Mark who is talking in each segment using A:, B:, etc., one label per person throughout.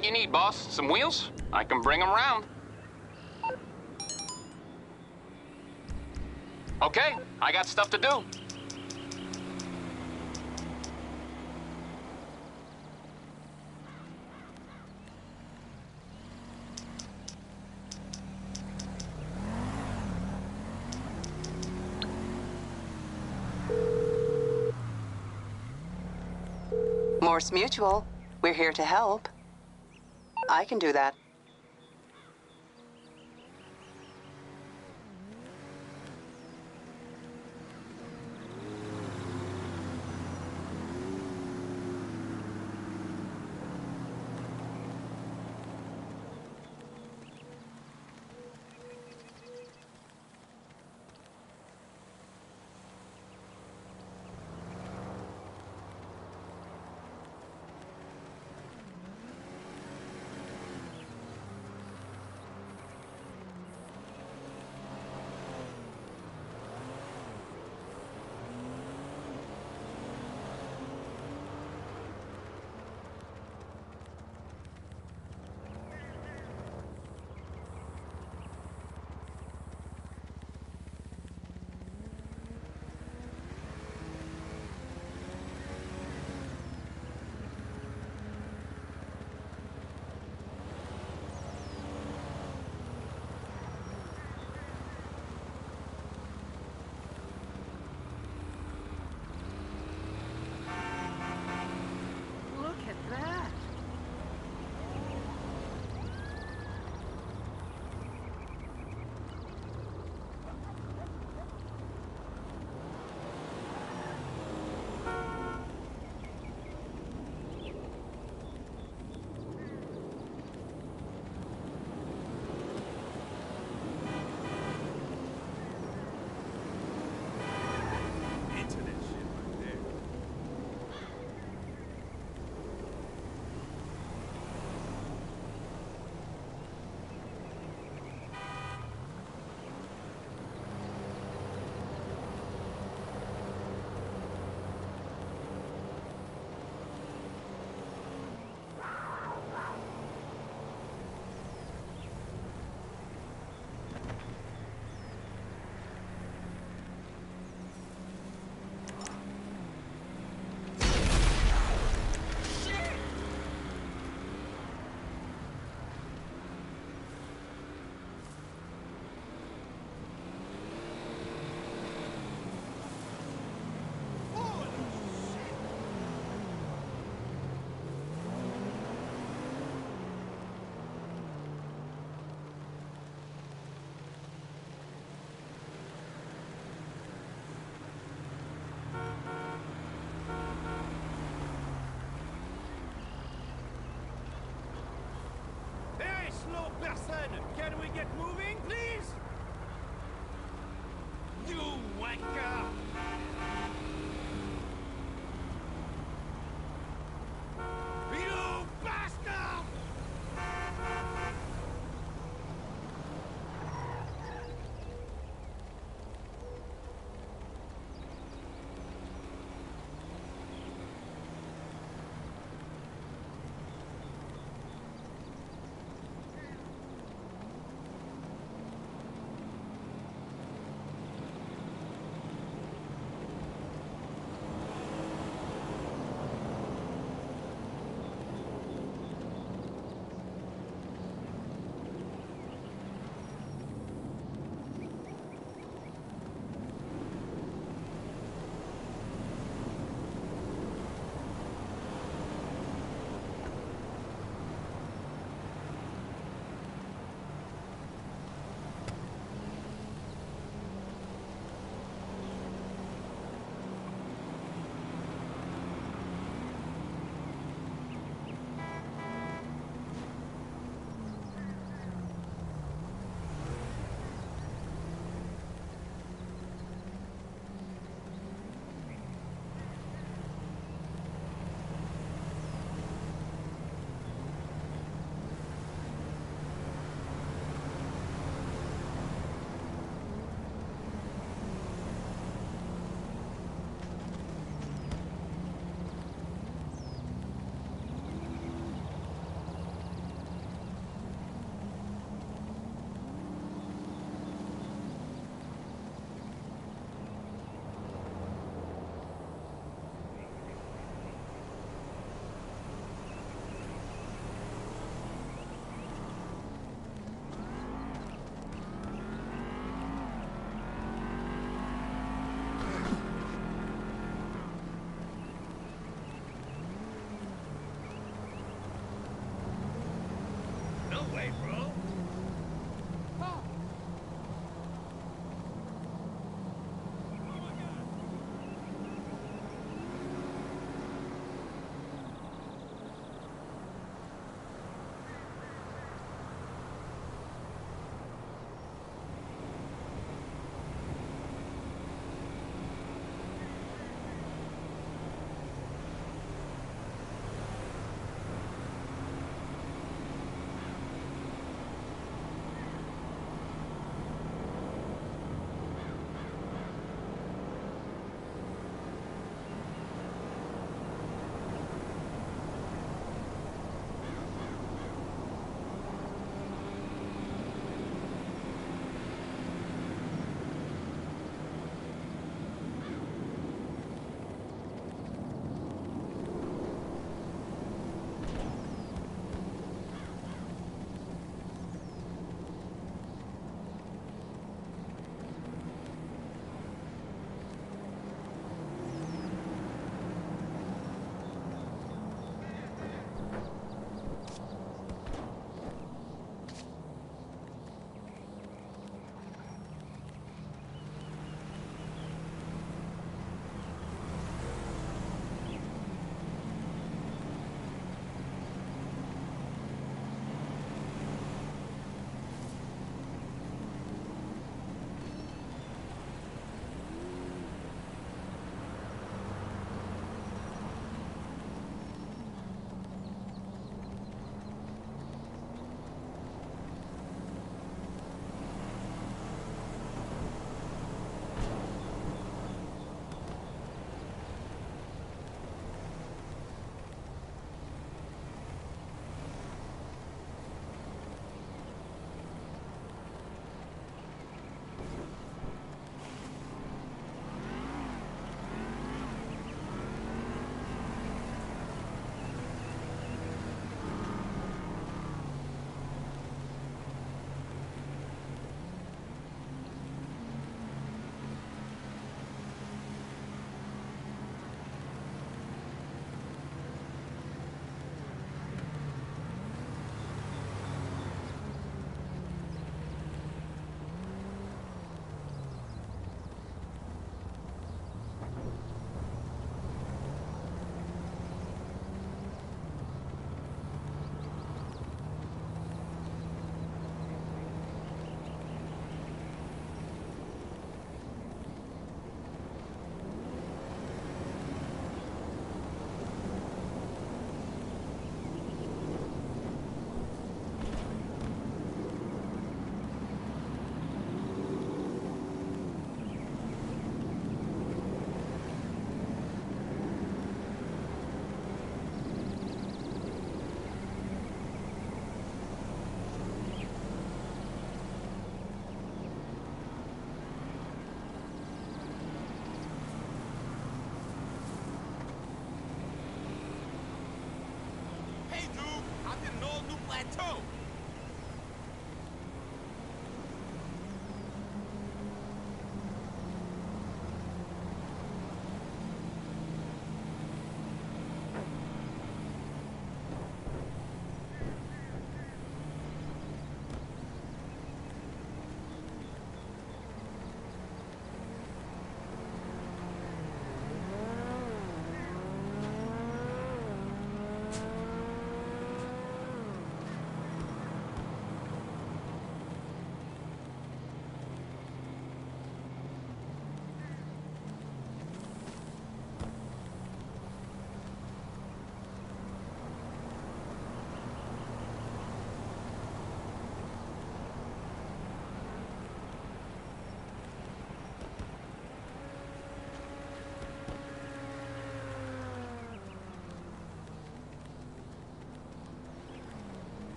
A: What you need, boss? Some wheels? I can bring them round. Okay, I got stuff to do.
B: Morse Mutual. We're here to help. I can do that.
C: Slow person! Can we get moving, please? You wanker! You bastard!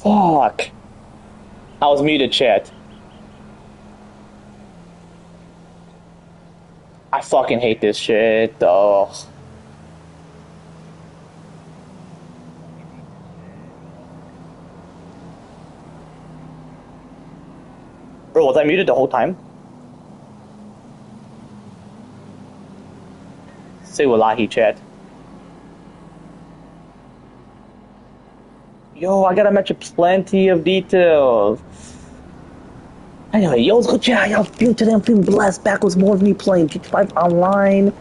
D: Fuck. I was muted, chat. I fucking hate this shit, though. Bro, was I muted the whole time? Say wallahi, chat. Yo, I gotta mention plenty of details. Anyway, yo, let's go chat how y'all feel today. I'm feeling blessed. Back was more of me playing GTA 5 online.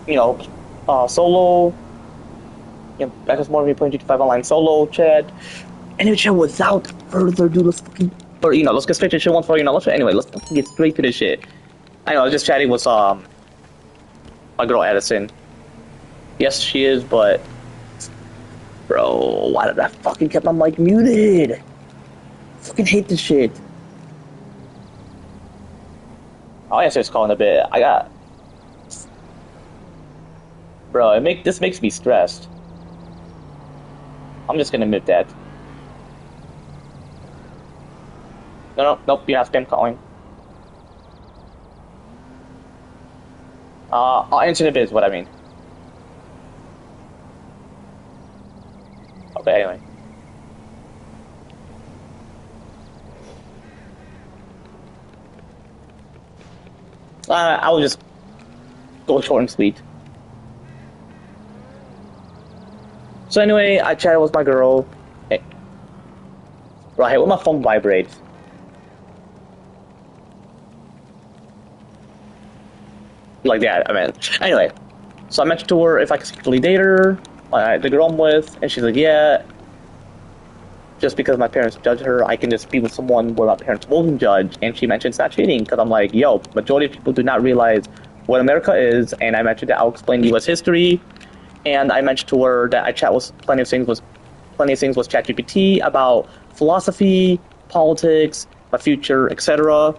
D: You know, solo. Yeah, back was more of me playing GTA 5 online solo, chat. Anyway, chat, without further ado, let's fucking, or, you know, let's get straight to shit once for, you know, anyway, let's fucking get straight to this shit. I know, I was just chatting with, my girl Addison. Yes, she is, but bro, why did I fucking keep my mic muted? I fucking hate this shit. I'll answer this call in a bit. Bro, this makes me stressed. I'm just gonna admit that. Nope, you're not spam calling. I'll answer in a bit is what I mean. Okay, anyway. I will just go short and sweet. So anyway, I chatted with my girl. Hey. Bro, I hate when my phone vibrates. Like that, I mean. Anyway, so I mentioned to her if I could secretly date her, the girl I'm with, and she's like, yeah. Just because my parents judge her, I can just be with someone where my parents won't judge. And she mentioned it's not cheating, because I'm like, yo, majority of people do not realize what America is, and I mentioned that I'll explain U.S. history, and I mentioned to her that I chat with plenty of things with ChatGPT about philosophy, politics, my future, etc.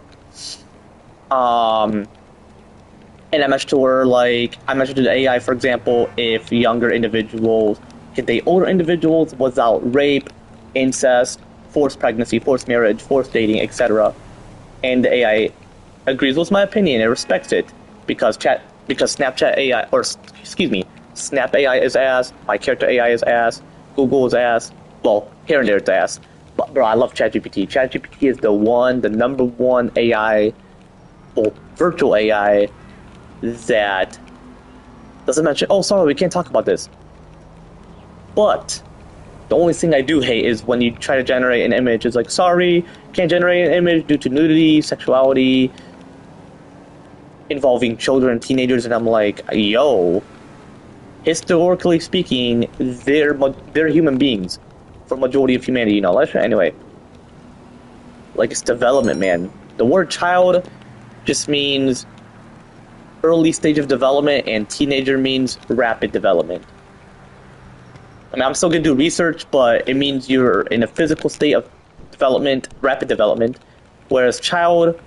D: And I mentioned to her, like, I mentioned to the AI, for example, if younger individuals can date older individuals without rape, incest, forced pregnancy, forced marriage, forced dating, etc. And the AI agrees with my opinion and respects it because Snapchat AI, or excuse me, Snap AI is ass, my character AI is ass, Google is ass, well, here and there it's ass. But bro, I love ChatGPT. ChatGPT is the number one AI, well, virtual AI that doesn't mention, oh, sorry, we can't talk about this. But the only thing I do hate is when you try to generate an image. It's like, sorry, can't generate an image due to nudity, sexuality, involving children and teenagers. And I'm like, yo, historically speaking, they're human beings for majority of humanity, you know. Anyway, like, it's development, man. The word child just means early stage of development, and teenager means rapid development. I mean, I'm still gonna do research, but it means you're in a physical state of development, rapid development, whereas child,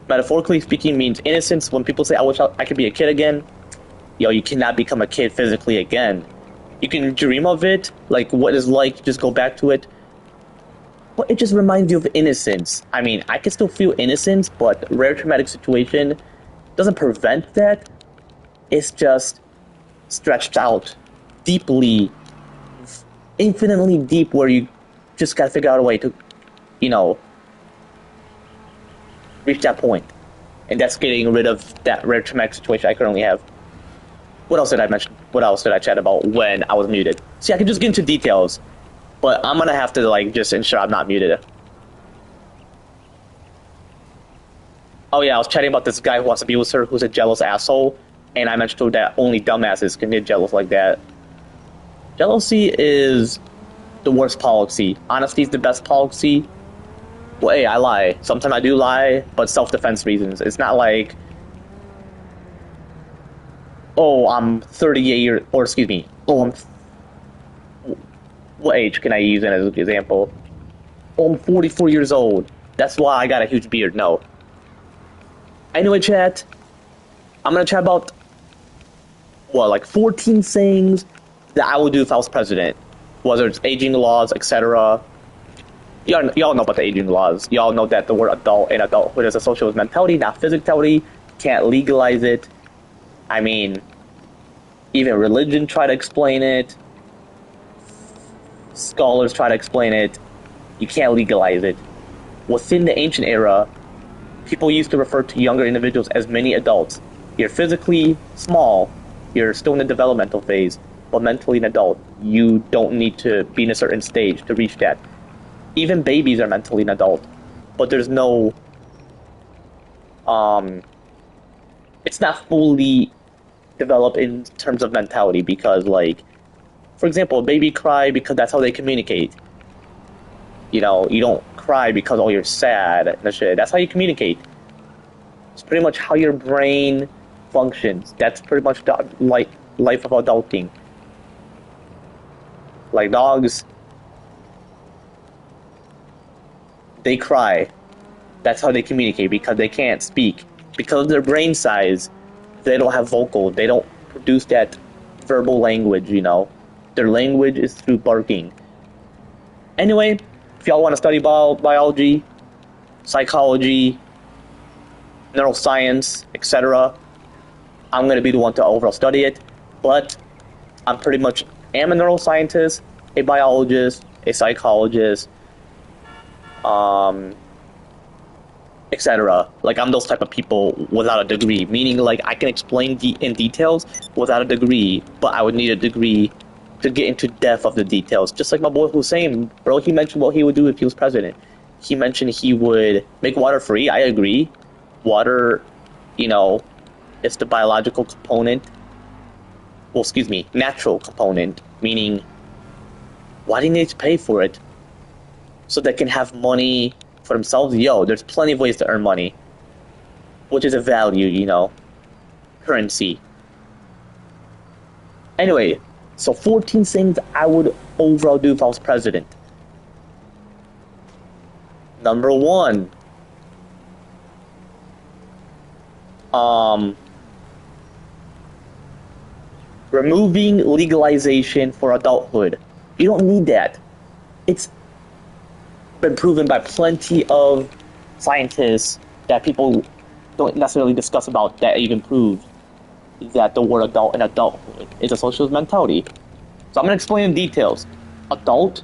D: metaphorically speaking, means innocence. When people say, I wish I could be a kid again, yo, you cannot become a kid physically again. You can dream of it, like what it's like, just go back to it, but it just reminds you of innocence. I mean, I can still feel innocence, but rare traumatic situation doesn't prevent that. It's just stretched out deeply, infinitely deep, where you just gotta figure out a way to, you know, reach that point. And that's getting rid of that rare traumatic situation I currently have. What else did I mention? What else did I chat about when I was muted? See, I can just get into details, but I'm gonna have to, like, just ensure I'm not muted. Oh yeah, I was chatting about this guy who wants to be with her, who's a jealous asshole, and I mentioned to her that only dumbasses can get jealous like that. Jealousy is the worst policy. Honesty is the best policy. Well, hey, I lie. Sometimes I do lie, but self-defense reasons. It's not like, oh, I'm 38 years, or excuse me, oh, what age can I use as an example? Oh, I'm 44 years old. That's why I got a huge beard. No. Anyway, chat, I'm gonna chat about, well, like 14 things that I would do if I was president. Whether it's aging laws, etc. Y'all know about the aging laws. Y'all know that the word adult and adulthood is associated with mentality, not physicality. Can't legalize it. I mean, even religion try to explain it. Scholars try to explain it. You can't legalize it. Within the ancient era, people used to refer to younger individuals as mini adults. You're physically small, you're still in the developmental phase, but mentally an adult. You don't need to be in a certain stage to reach that. Even babies are mentally an adult, but there's no, it's not fully developed in terms of mentality because, like, for example, a baby cry because that's how they communicate. You know, you don't cry because, oh, you're sad and shit. That's how you communicate. It's pretty much how your brain functions. That's pretty much the life of adulting. Like dogs, they cry. That's how they communicate because they can't speak. Because of their brain size, they don't have vocal. They don't produce that verbal language, you know. Their language is through barking. Anyway, if y'all want to study biology, psychology, neuroscience, etc., I'm going to be the one to overall study it. But I'm pretty much am a neuroscientist, a biologist, a psychologist, etc. Like, I'm those type of people without a degree, meaning like I can explain in details without a degree, but I would need a degree to get into depth of the details. Just like my boy Hussein, bro, he mentioned what he would do if he was president. He mentioned he would make water free. I agree. Water, you know, it's the biological component. Well, excuse me, natural component, meaning why do you need to pay for it? So they can have money for themselves? Yo, there's plenty of ways to earn money, which is a value, you know, currency. Anyway, so 14 things I would overall do if I was president. Number 1, removing legalization for adulthood. You don't need that. It's been proven by plenty of scientists that people don't necessarily discuss about that even proves that the word adult and adulthood is associated with mentality. So I'm going to explain in details. Adult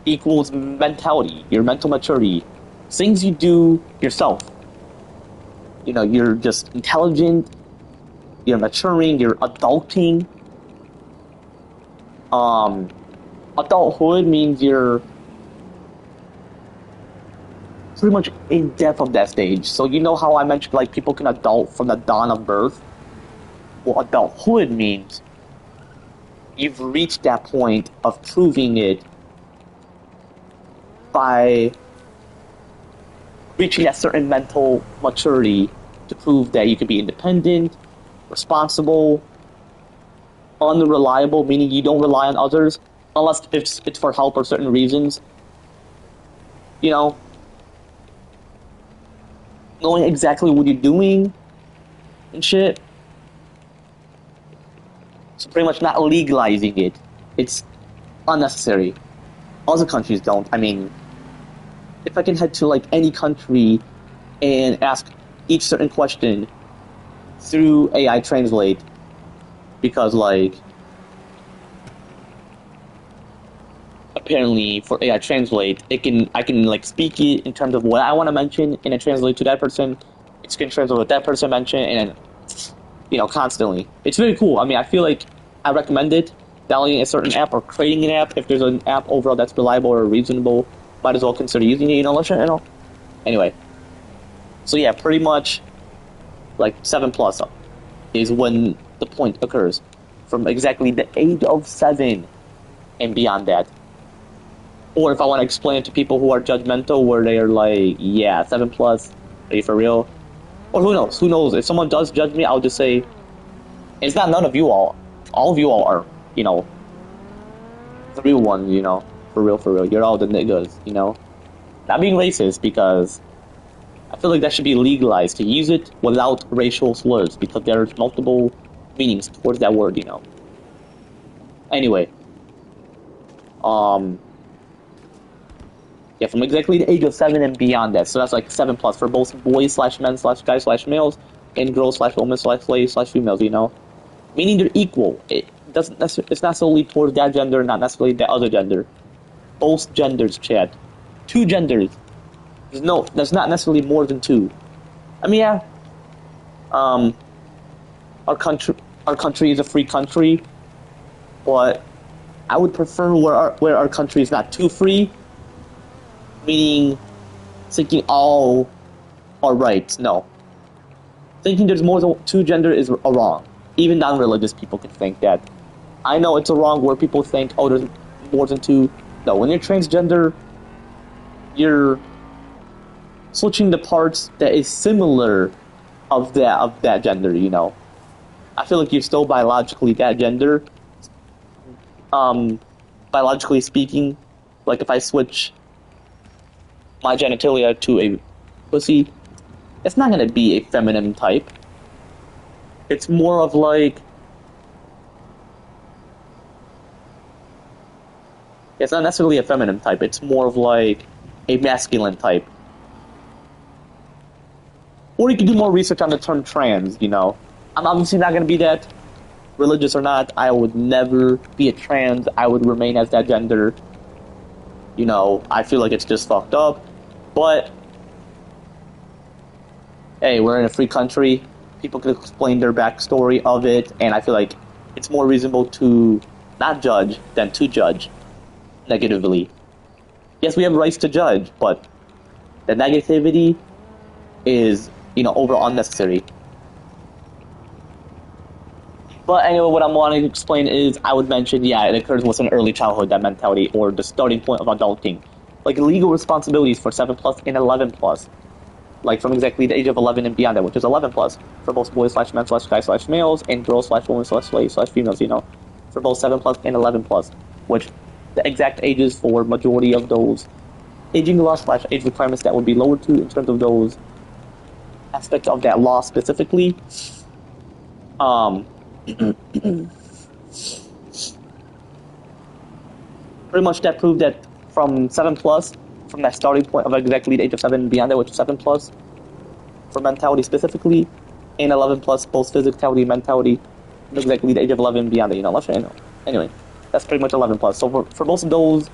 D: equals mentality, your mental maturity. Things you do yourself. You know, you're just intelligent, you're maturing, you're adulting. Adulthood means you're pretty much in depth of that stage. So you know how I mentioned like people can adult from the dawn of birth? Well, adulthood means you've reached that point of proving it by reaching that certain mental maturity to prove that you can be independent, responsible, unreliable, meaning you don't rely on others unless it's for help or certain reasons. You know, knowing exactly what you're doing and shit. So pretty much not legalizing it. It's unnecessary. Other countries don't. I mean, if I can head to like any country and ask each certain question through AI Translate, because like apparently for AI Translate, I can like speak it in terms of what I want to mention and then translate to that person. It's going to translate what that person mentioned, and then, you know, constantly. It's very cool. I mean, I feel like I recommend it. Downloading a certain app or creating an app, if there's an app overall that's reliable or reasonable, might as well consider using it, you know. Anyway, so yeah, pretty much like 7+ is when the point occurs, from exactly the age of 7 and beyond that. Or if I want to explain it to people who are judgmental, where they are like, yeah, 7+, are you for real? Or who knows, if someone does judge me, I'll just say, it's not none of you all of you all are, you know, the real ones, you know, for real, you're all the niggas, you know. Not being racist, because I feel like that should be legalized to use it without racial slurs because there's multiple meanings towards that word, you know. Anyway, yeah, from exactly the age of 7 and beyond that. So that's like 7 plus for both boys slash men slash guys slash males and girls slash women slash slaves slash females, you know. Meaning they're equal. It doesn't necessarily, it's not solely towards that gender, not necessarily that other gender. Both genders, Chad. 2 genders. There's not necessarily more than 2. I mean, yeah. Our country is a free country, but I would prefer where our country is not too free, meaning thinking all are right. No. Thinking there's more than 2 gender is wrong. Even non-religious people can think that. I know it's a wrong where people think, oh, there's more than 2. No, when you're transgender, you're switching the parts that is similar of that gender, you know. I feel like you're still biologically that gender. Biologically speaking, like if I switch my genitalia to a pussy, it's not gonna be a feminine type. It's more of like, it's not necessarily a feminine type, it's more of like a masculine type. Or you can do more research on the term trans, you know. I'm obviously not going to be that, religious or not. I would never be a trans. I would remain as that gender. You know, I feel like it's just fucked up. But, hey, we're in a free country. People can explain their backstory of it, and I feel like it's more reasonable to not judge than to judge negatively. Yes, we have rights to judge, but the negativity is, you know, overall unnecessary. But anyway, what I'm wanting to explain is, I would mention, yeah, it occurs within early childhood, that mentality, or the starting point of adulting. Like, legal responsibilities for 7 plus and 11 plus. Like, from exactly the age of 11 and beyond that, which is 11 plus, for both boys slash men slash guys slash males, and girls slash women slash slaves slash females, you know, for both 7 plus and 11 plus, which the exact ages for majority of those aging law slash age requirements that would be lowered to in terms of those aspects of that law specifically. Pretty much that proved that from 7 plus, from that starting point of exactly the age of 7 and beyond that, which is 7 plus, for mentality specifically, and 11 plus, both physicality and mentality, exactly the age of 11 and beyond that, you know, let's say, anyway, that's pretty much 11 plus. So for most of those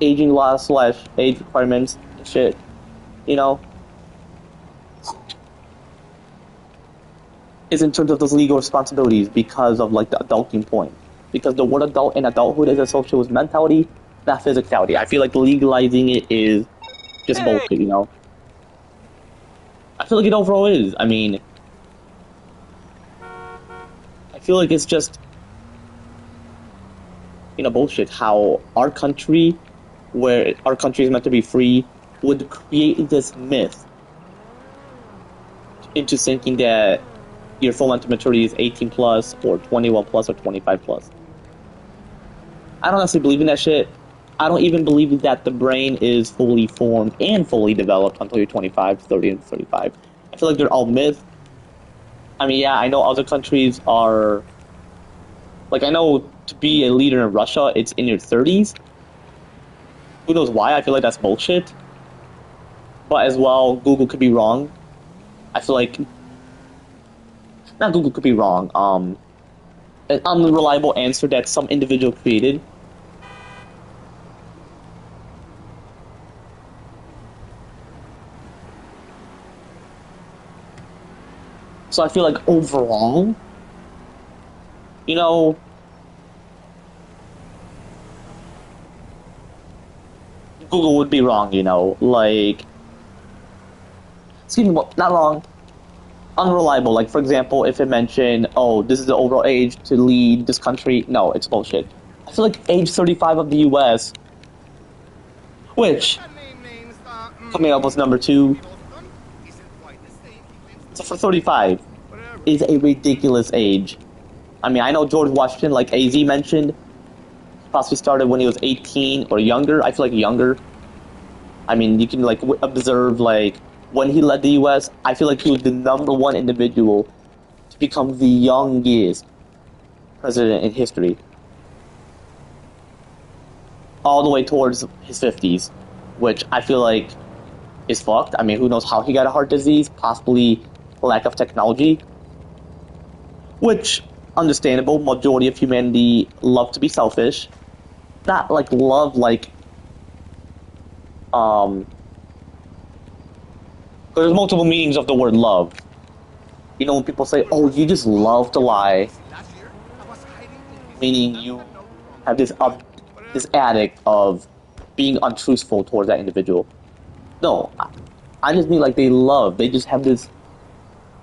D: aging law slash age requirements and shit, you know, is in terms of those legal responsibilities because of, like, the adulting point. Because the word adult and adulthood is associated with mentality, not physicality. I feel like legalizing it is just bullshit, you know? I feel like it overall is. I mean, I feel like it's just, you know, bullshit how our country, where our country is meant to be free, would create this myth into thinking that your full mental maturity is 18 plus, or 21 plus, or 25 plus. I don't necessarily believe in that shit. I don't even believe that the brain is fully formed and fully developed until you're 25, 30, and 35. I feel like they're all myth. I mean, yeah, I know other countries are... Like, I know to be a leader in Russia, it's in your 30s. Who knows why? I feel like that's bullshit. But as well, Google could be wrong. I feel like... Not Google could be wrong. An unreliable answer that some individual created. So I feel like overall, you know, Google would be wrong, you know, like, excuse me, not wrong, unreliable. Like, for example, if it mentioned, oh, this is the overall age to lead this country, no, it's bullshit. I feel like age 35 of the US, which, coming up with number 2, so for 35 is a ridiculous age. I mean, I know George Washington, like AZ mentioned, possibly started when he was 18 or younger. I feel like younger. I mean, you can like observe like when he led the U.S. I feel like he was the #1 individual to become the youngest president in history, all the way towards his 50s, which I feel like is fucked. I mean, who knows how he got a heart disease? Possibly lack of technology, which understandable. Majority of humanity love to be selfish, not like love like there's multiple meanings of the word love. You know, when people say, "Oh, you just love to lie," meaning you have this addict of being untruthful towards that individual. No, I just mean like they love. They just have this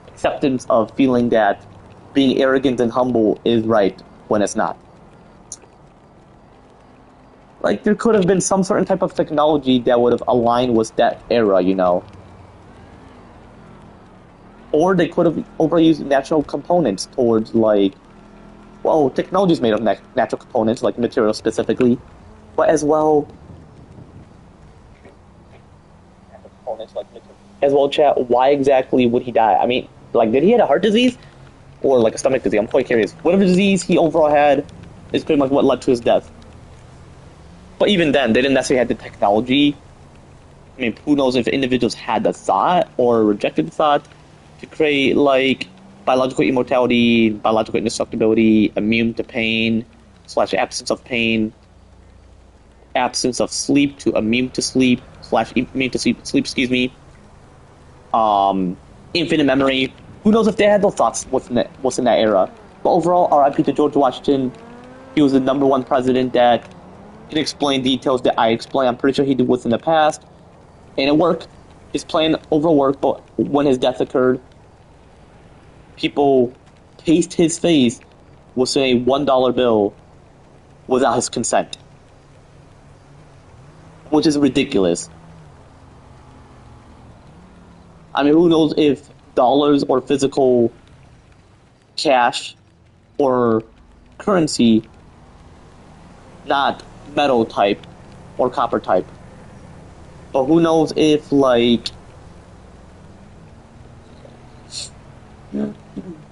D: acceptance of feeling that being arrogant and humble is right when it's not. Like, there could have been some certain type of technology that would have aligned with that era, you know. Or they could have overused natural components towards, like, well, technology is made of natural components, like materials specifically, but as well... As well, chat, why exactly would he die? I mean, like, did he have a heart disease? Or, like, a stomach disease? I'm quite curious. Whatever disease he overall had is pretty much what led to his death. But even then, they didn't necessarily have the technology. I mean, who knows if individuals had the thought or rejected the thought to create, like, biological immortality, biological indestructibility, immune to pain, / absence of pain, absence of sleep to immune to sleep, / immune to sleep, excuse me, infinite memory. Who knows if they had those thoughts within that era. But overall, RIP to George Washington. He was the #1 president that can explain details that I explained. I'm pretty sure he did within the past. And it worked. His plan overworked, but when his death occurred, people pasted his face with a $1 bill without his consent. Which is ridiculous. I mean, who knows if dollars or physical cash or currency, not metal type or copper type. But who knows if, like...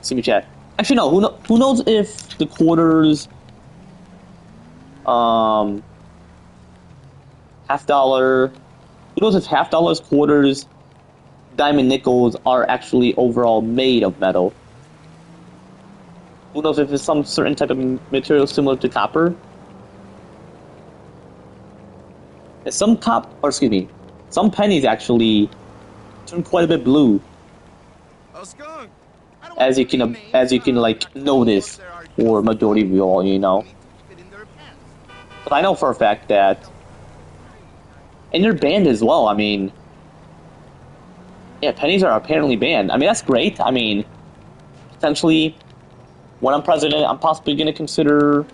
D: See me chat. Actually, no. Who knows if the quarters, $half dollar. Who knows if $half dollars, quarters, diamond, nickels are actually overall made of metal? Who knows if it's some certain type of material similar to copper? And some pennies actually turn quite a bit blue. As you can like notice, for majority of you all, you know. But I know for a fact that, and they're banned as well. I mean, yeah, pennies are apparently banned. I mean, that's great. I mean, potentially, when I'm president, I'm possibly going to consider.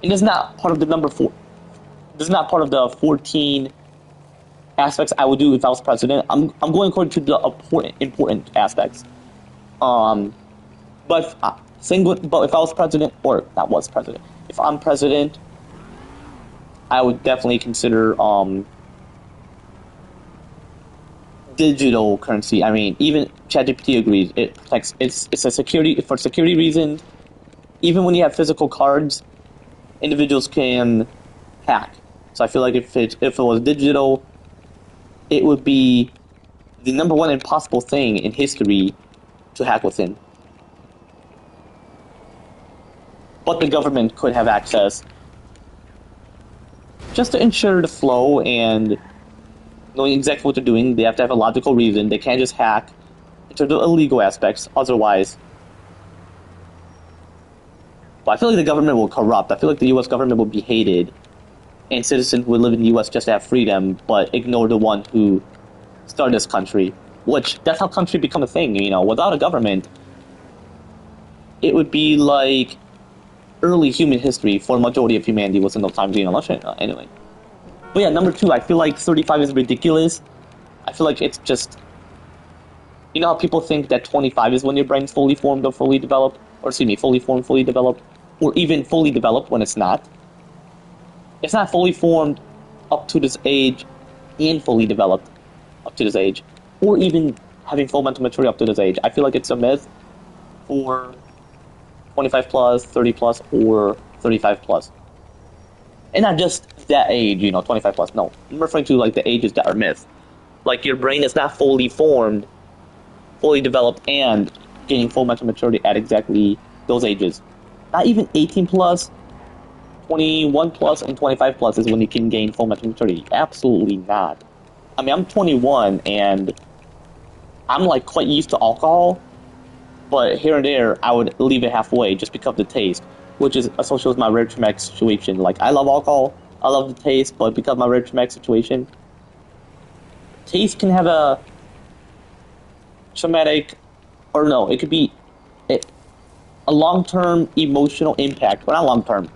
D: And it's not part of the number 4. This is not part of the 14 aspects I would do if I was president. I'm going according to the important aspects. But if I was president, or not was president, if I'm president, I would definitely consider digital currency. I mean, even ChatGPT agrees. It protects. It's a security for security reasons. Even when you have physical cards, individuals can hack. So I feel like if it was digital, it would be the #1 impossible thing in history to hack within. But the government could have access just to ensure the flow and knowing exactly what they're doing. They have to have a logical reason. They can't just hack into the illegal aspects otherwise. But I feel like the government will corrupt. I feel like the U.S. government will be hated, and citizens would live in the U.S. just to have freedom, but ignore the one who started this country. Which, that's how country become a thing, you know. Without a government, it would be like early human history for majority of humanity was in those times, you know. Anyway. But yeah, #2, I feel like 35 is ridiculous. I feel like it's just... You know how people think that 25 is when your brain's fully formed or fully developed? Or excuse me, fully formed, fully developed? Or even fully developed when it's not? It's not fully formed up to this age and fully developed up to this age, or even having full mental maturity up to this age. I feel like it's a myth for 25 plus, 30 plus, or 35 plus. And not just that age, 25 plus. No, I'm referring to like the ages that are myths. Like your brain is not fully formed, fully developed, and gaining full mental maturity at exactly those ages. Not even 18 plus, 21 plus, and 25 plus is when you can gain full mental maturity. Absolutely not. I mean, I'm 21 and I'm like quite used to alcohol, but here and there I would leave it halfway just because of the taste, which is associated with my rare traumatic situation. Like, I love alcohol, I love the taste, but because of my rare traumatic situation, taste can have a traumatic, or no, it could be a long-term emotional impact. Well, not long-term.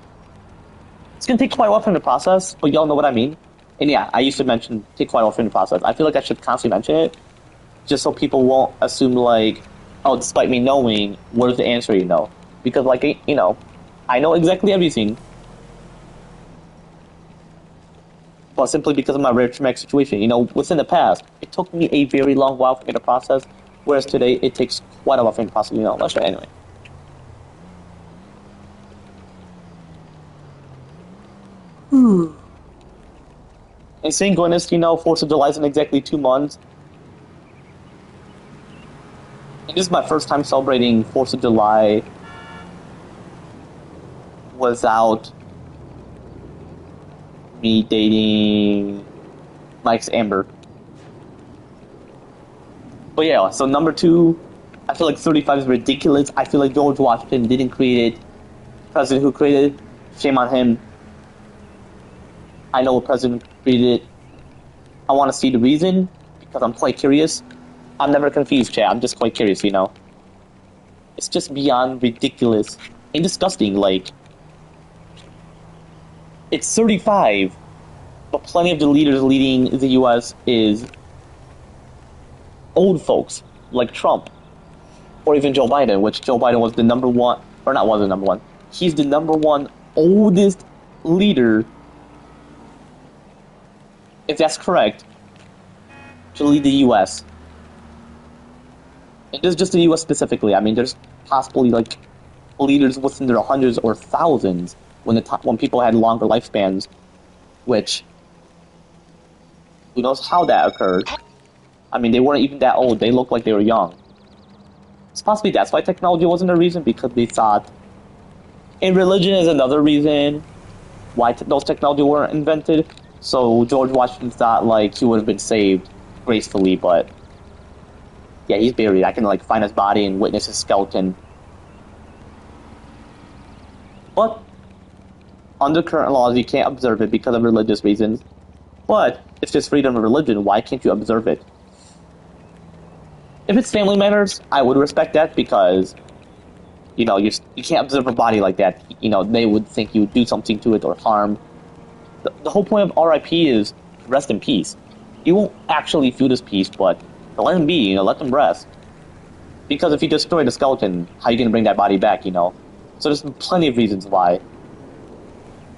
D: It's going to take quite a while for him to process, but y'all know what I mean. And yeah, I used to mention take quite a while for him to process. I feel like I should constantly mention it, just so people won't assume like, oh, despite me knowing, where's the answer, Because like, I know exactly everything, but simply because of my rare traumatic situation. Within the past, it took me a very long while for me to process, whereas today, it takes quite a while for me to process, Let's try anyway. And St. Goodness, 4th of July is in exactly 2 months. And this is my first time celebrating 4th of July without me dating Mike's Amber. But yeah, so number 2, I feel like 35 is ridiculous. I feel like George Washington didn't create it. The president who created it, shame on him. I know what president created it. I want to see the reason, because I'm quite curious. I'm never confused, Chad. I'm just quite curious, It's just beyond ridiculous and disgusting. Like, it's 35, but plenty of the leaders leading the U.S. is old folks, like Trump, or even Joe Biden, which Joe Biden was the number one, or not was the number one. He's the number one oldest leader, if that's correct, to lead the U.S. And this is just the U.S. specifically. I mean, there's possibly like leaders within their hundreds or thousands when people had longer lifespans, which who knows how that occurred. I mean, they weren't even that old. They looked like they were young. It's possibly that's why technology wasn't a reason, because they thought. And religion is another reason why those technology weren't invented. So George Washington thought like he would have been saved gracefully, but yeah, he's buried. I can like find his body and witness his skeleton. But under current laws, you can't observe it because of religious reasons. But if there's freedom of religion, why can't you observe it? If it's family matters, I would respect that, because you can't observe a body like that. They would think you would do something to it or harm. The whole point of RIP is rest in peace. You won't actually feel this peace, but let them be, let them rest. Because if you destroy the skeleton, how are you going to bring that body back, So there's plenty of reasons why.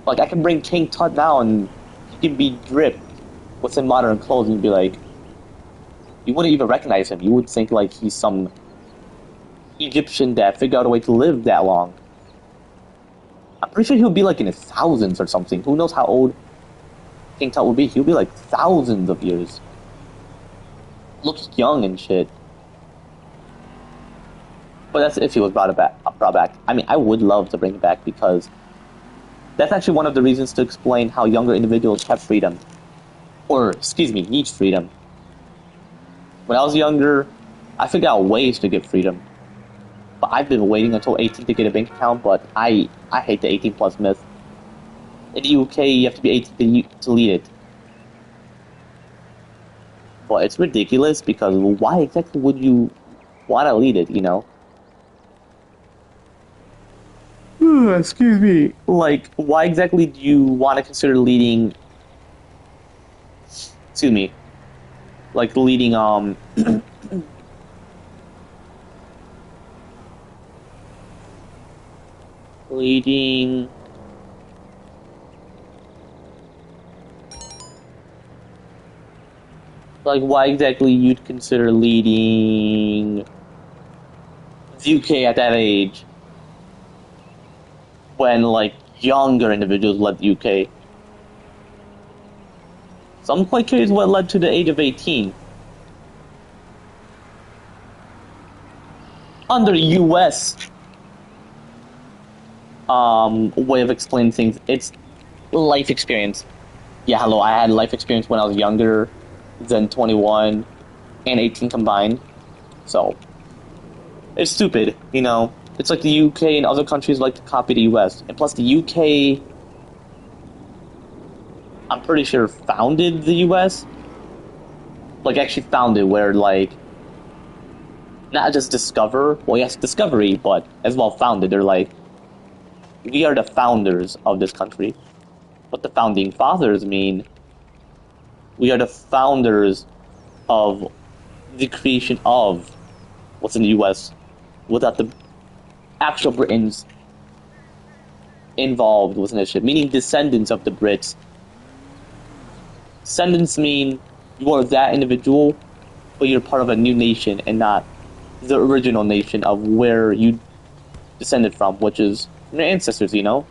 D: Like, I can bring King Tut now and he can be dripped within modern clothes and be like, you wouldn't even recognize him. You would think like he's some Egyptian that figured out a way to live that long. I'm pretty sure he'll be like in his thousands or something. Who knows how old King Tut would be? He'll be like thousands of years. Looks young and shit. But that's if he was brought back. I mean, I would love to bring it back, because that's actually one of the reasons to explain how younger individuals have freedom. Or, need freedom. When I was younger, I figured out ways to get freedom. But I've been waiting until 18 to get a bank account, but I hate the 18 plus myth. In the UK, you have to be 18 to lead it. But it's ridiculous, because why exactly would you want to lead it, Excuse me. Like, why exactly do you want to consider leading... Excuse me. Like, leading, leading... Like, why exactly you'd consider leading the UK at that age when, like, younger individuals led the UK? So I'm quite curious what led to the age of 18. Under US way of explaining things, it's life experience. Yeah, hello, I had life experience when I was younger than 21 and 18 combined. So, it's stupid, you know? It's like the UK and other countries like to copy the US. And plus, the UK, I'm pretty sure, founded the US. Like, actually founded, where, like, not just discover, well, yes, discovery, but as well founded. They're like, we are the founders of this country. What the founding fathers mean, we are the founders of the creation of what's in the US without the actual Britons involved with initiative, meaning descendants of the Brits. Descendants mean you are that individual, but you're part of a new nation and not the original nation of where you descended from, which is your ancestors, you know?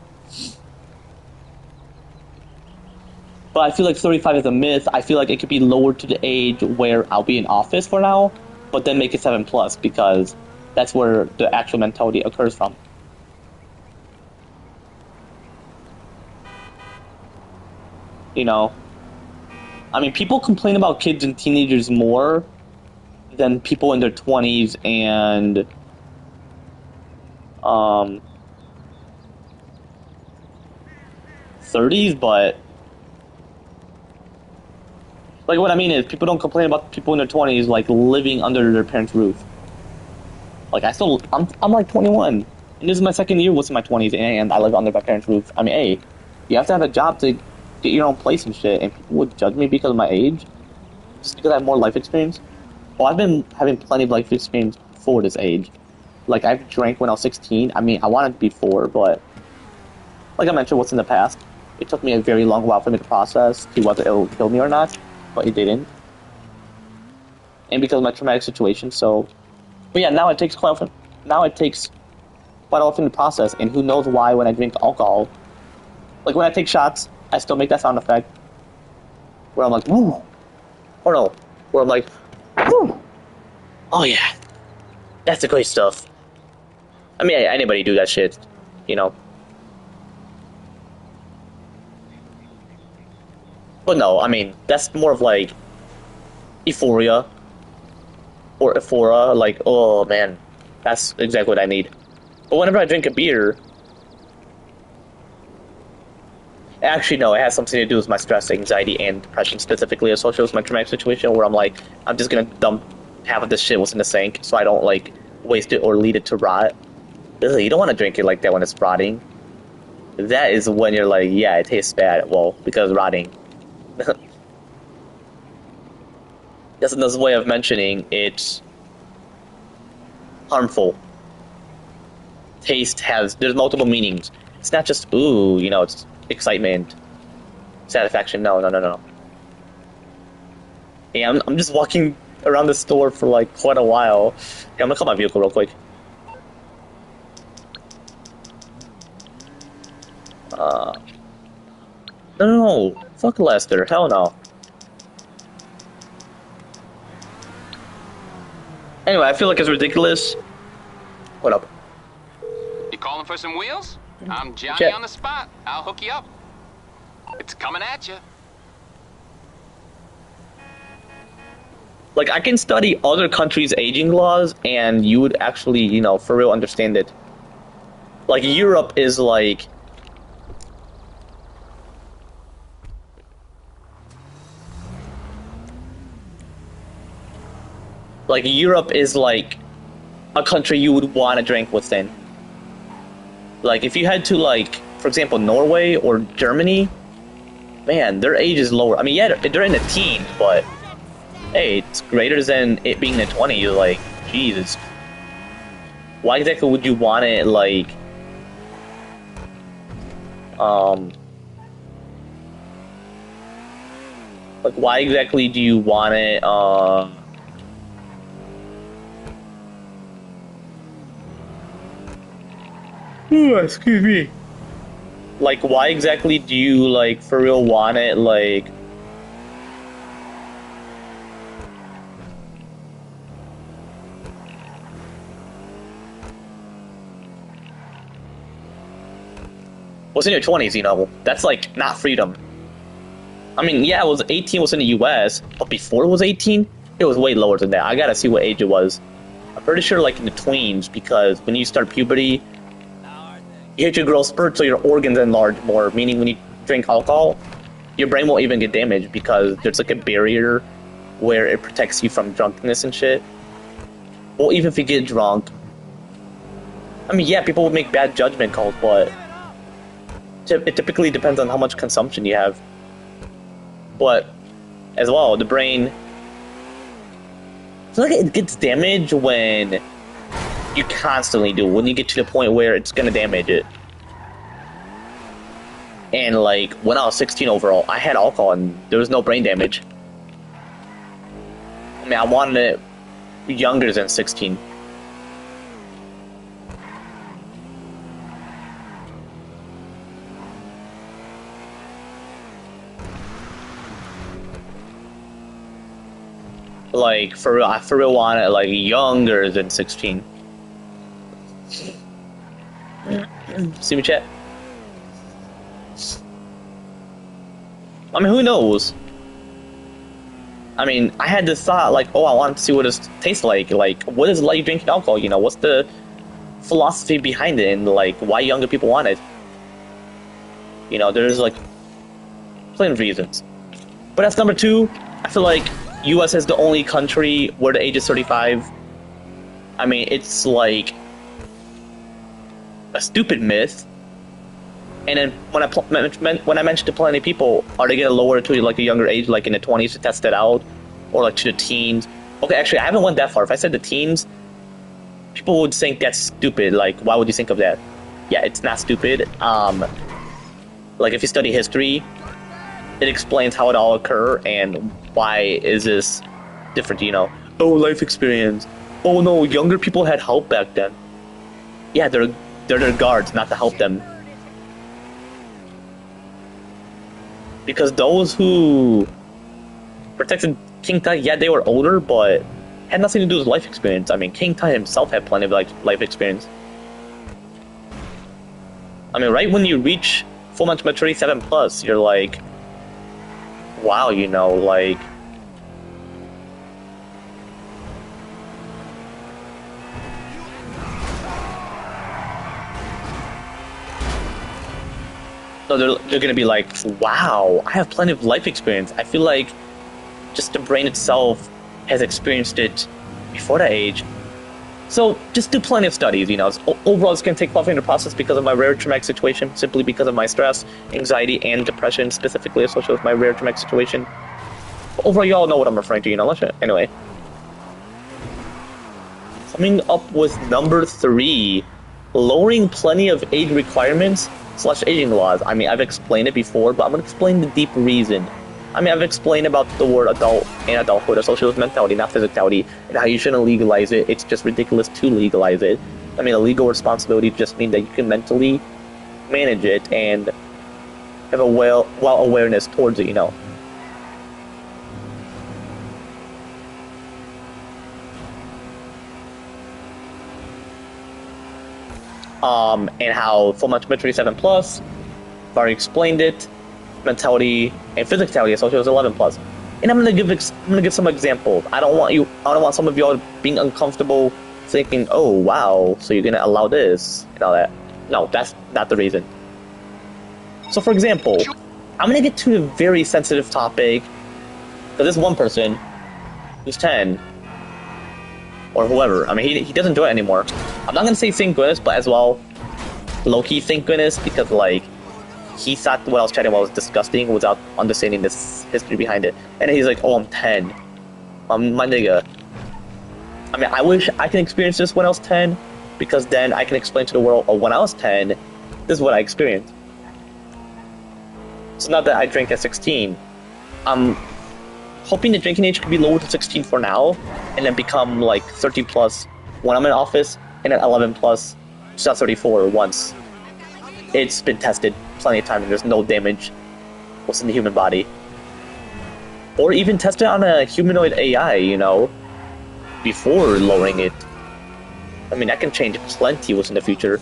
D: But I feel like 35 is a myth. I feel like it could be lowered to the age where I'll be in office for now, but then make it 7+, because that's where the actual mentality occurs from. You know? I mean, people complain about kids and teenagers more than people in their 20s and 30s, but like what I mean is people don't complain about people in their 20s like living under their parents' roof. Like I'm like 21 and this is my second year within my 20s and I live under my parents' roof. I mean, hey, you have to have a job to get your own place and shit, and people would judge me because of my age just because I have more life experience. Well, I've been having plenty of life experience before this age. Like, I've drank when I was 16. I mean, I wanted to be 4, but like I mentioned, what's in the past. It took me a very long while for me to process see whether it'll kill me or not, but it didn't. And because of my traumatic situation, so... But yeah, now it takes quite often to process, and who knows why when I drink alcohol. Like, when I take shots, I still make that sound effect. Where I'm like, woo! Or no, where I'm like, woo! Oh yeah, that's the great stuff. I mean, anybody do that shit, you know. But no, I mean, that's more of like euphoria or ephora, like, oh man, that's exactly what I need. But whenever I drink a beer, actually no, it has something to do with my stress, anxiety, and depression, specifically associated with my traumatic situation, where I'm like, I'm just gonna dump half of this shit within the sink so I don't like waste it or lead it to rot. Ugh, you don't want to drink it like that when it's rotting. That is when you're like, yeah, it tastes bad. Well, because rotting. That's another way of mentioning it's harmful. Taste there's multiple meanings. It's not just, ooh, you know, it's excitement, satisfaction. No. Yeah, I'm just walking around the store for like quite a while. Yeah, I'm gonna call my vehicle real quick. No. Fuck Lester. Hell no. Anyway, I feel like it's ridiculous. What up?
A: You calling for some wheels? I'm Johnny
D: Check.
A: on the spot. I'll hook you up. It's coming at you.
D: Like, I can study other countries' aging laws, and you would actually, you know, for real understand it. Like, Europe is like... Like, Europe is like a country you would want to drink within. Like, if you head to, like, for example, Norway or Germany, man, their age is lower. I mean, yeah, they're in the teens, but hey, it's greater than it being in the 20s. Like, Jesus. Why exactly would you want it, like, Like, why exactly do you want it, Ooh, excuse me. Like, why exactly do you, like, for real want it, like... Was in your 20s, you know? That's, like, not freedom. I mean, yeah, it was 18 was in the US, but before it was 18, it was way lower than that. I gotta see what age it was. I'm pretty sure, like, in the tweens, because when you start puberty, you hit your growth spurt, so your organs enlarge more, meaning when you drink alcohol, your brain won't even get damaged because there's like a barrier where it protects you from drunkenness and shit. Well, even if you get drunk, I mean, yeah, people will make bad judgment calls, but it typically depends on how much consumption you have. But, as well, the brain, I feel like it gets damaged when you constantly do, when you get to the point where it's gonna damage it. And like, when I was 16 overall, I had alcohol and there was no brain damage. I mean, I wanted it younger than 16. Like, for real, I for real want it like younger than 16. See me, chat? I mean, who knows? I mean, I had this thought, like, oh, I want to see what it tastes like. Like, what is it like drinking alcohol? You know, what's the philosophy behind it, and like, why younger people want it? You know, there's like plenty of reasons. But that's number two. I feel like US is the only country where the age is 35. I mean, it's like a stupid myth. And then when I mentioned to plenty of people, are they gonna lower it to like a younger age, like in the 20s, to test it out, or like to the teens? Okay, actually, I haven't went that far. If I said the teens, people would think that's stupid. Like, why would you think of that? Yeah, it's not stupid. Like if you study history, it explains how it all occurred and why is this different. You know, oh, life experience. Oh no, younger people had help back then. Yeah, they're their guards, not to help them. Because those who protected King Tut, yeah, they were older, but had nothing to do with life experience. I mean, King Tut himself had plenty of life experience. I mean, right when you reach full mental maturity 7+, you're like, wow, you know, like, so they're gonna be like, wow, I have plenty of life experience. I feel like just the brain itself has experienced it before that age. So just do plenty of studies, you know. Overall, it's gonna take longer to process because of my rare traumatic situation, simply because of my stress, anxiety, and depression, specifically associated with my rare traumatic situation. But overall, you all know what I'm referring to, you know. Anyway, coming up with number 3, lowering plenty of age requirements / aging laws. I mean, I've explained it before, but I'm going to explain the deep reason. I mean, I've explained about the word adult and adulthood associated with mentality, not physicality, and how you shouldn't legalize it. It's just ridiculous to legalize it. I mean, a legal responsibility just means that you can mentally manage it and have a well awareness towards it, you know. And how full mental maturity 7+, I've already explained it, mentality and physicality associated with 11+. And I'm gonna give some examples. I don't want some of y'all being uncomfortable thinking, oh wow, so you're gonna allow this and all that. No, that's not the reason. So for example, I'm gonna get to a very sensitive topic, because this one person who's 10, or whoever, I mean, he doesn't do it anymore. I'm not gonna say thank goodness, but as well, low-key thank goodness, because like, he thought what I was chatting about was disgusting without understanding this history behind it. And he's like, oh, I'm 10. My nigga. I mean, I wish I can experience this when I was 10, because then I can explain to the world, oh, when I was 10, this is what I experienced. It's not that I drank at 16. I'm hoping the drinking age could be lowered to 16 for now, and then become like 13 plus when I'm in office, and then 11 plus 34 once it's been tested plenty of times and there's no damage within the human body. Or even test it on a humanoid AI, you know, before lowering it. I mean, that can change plenty within the future.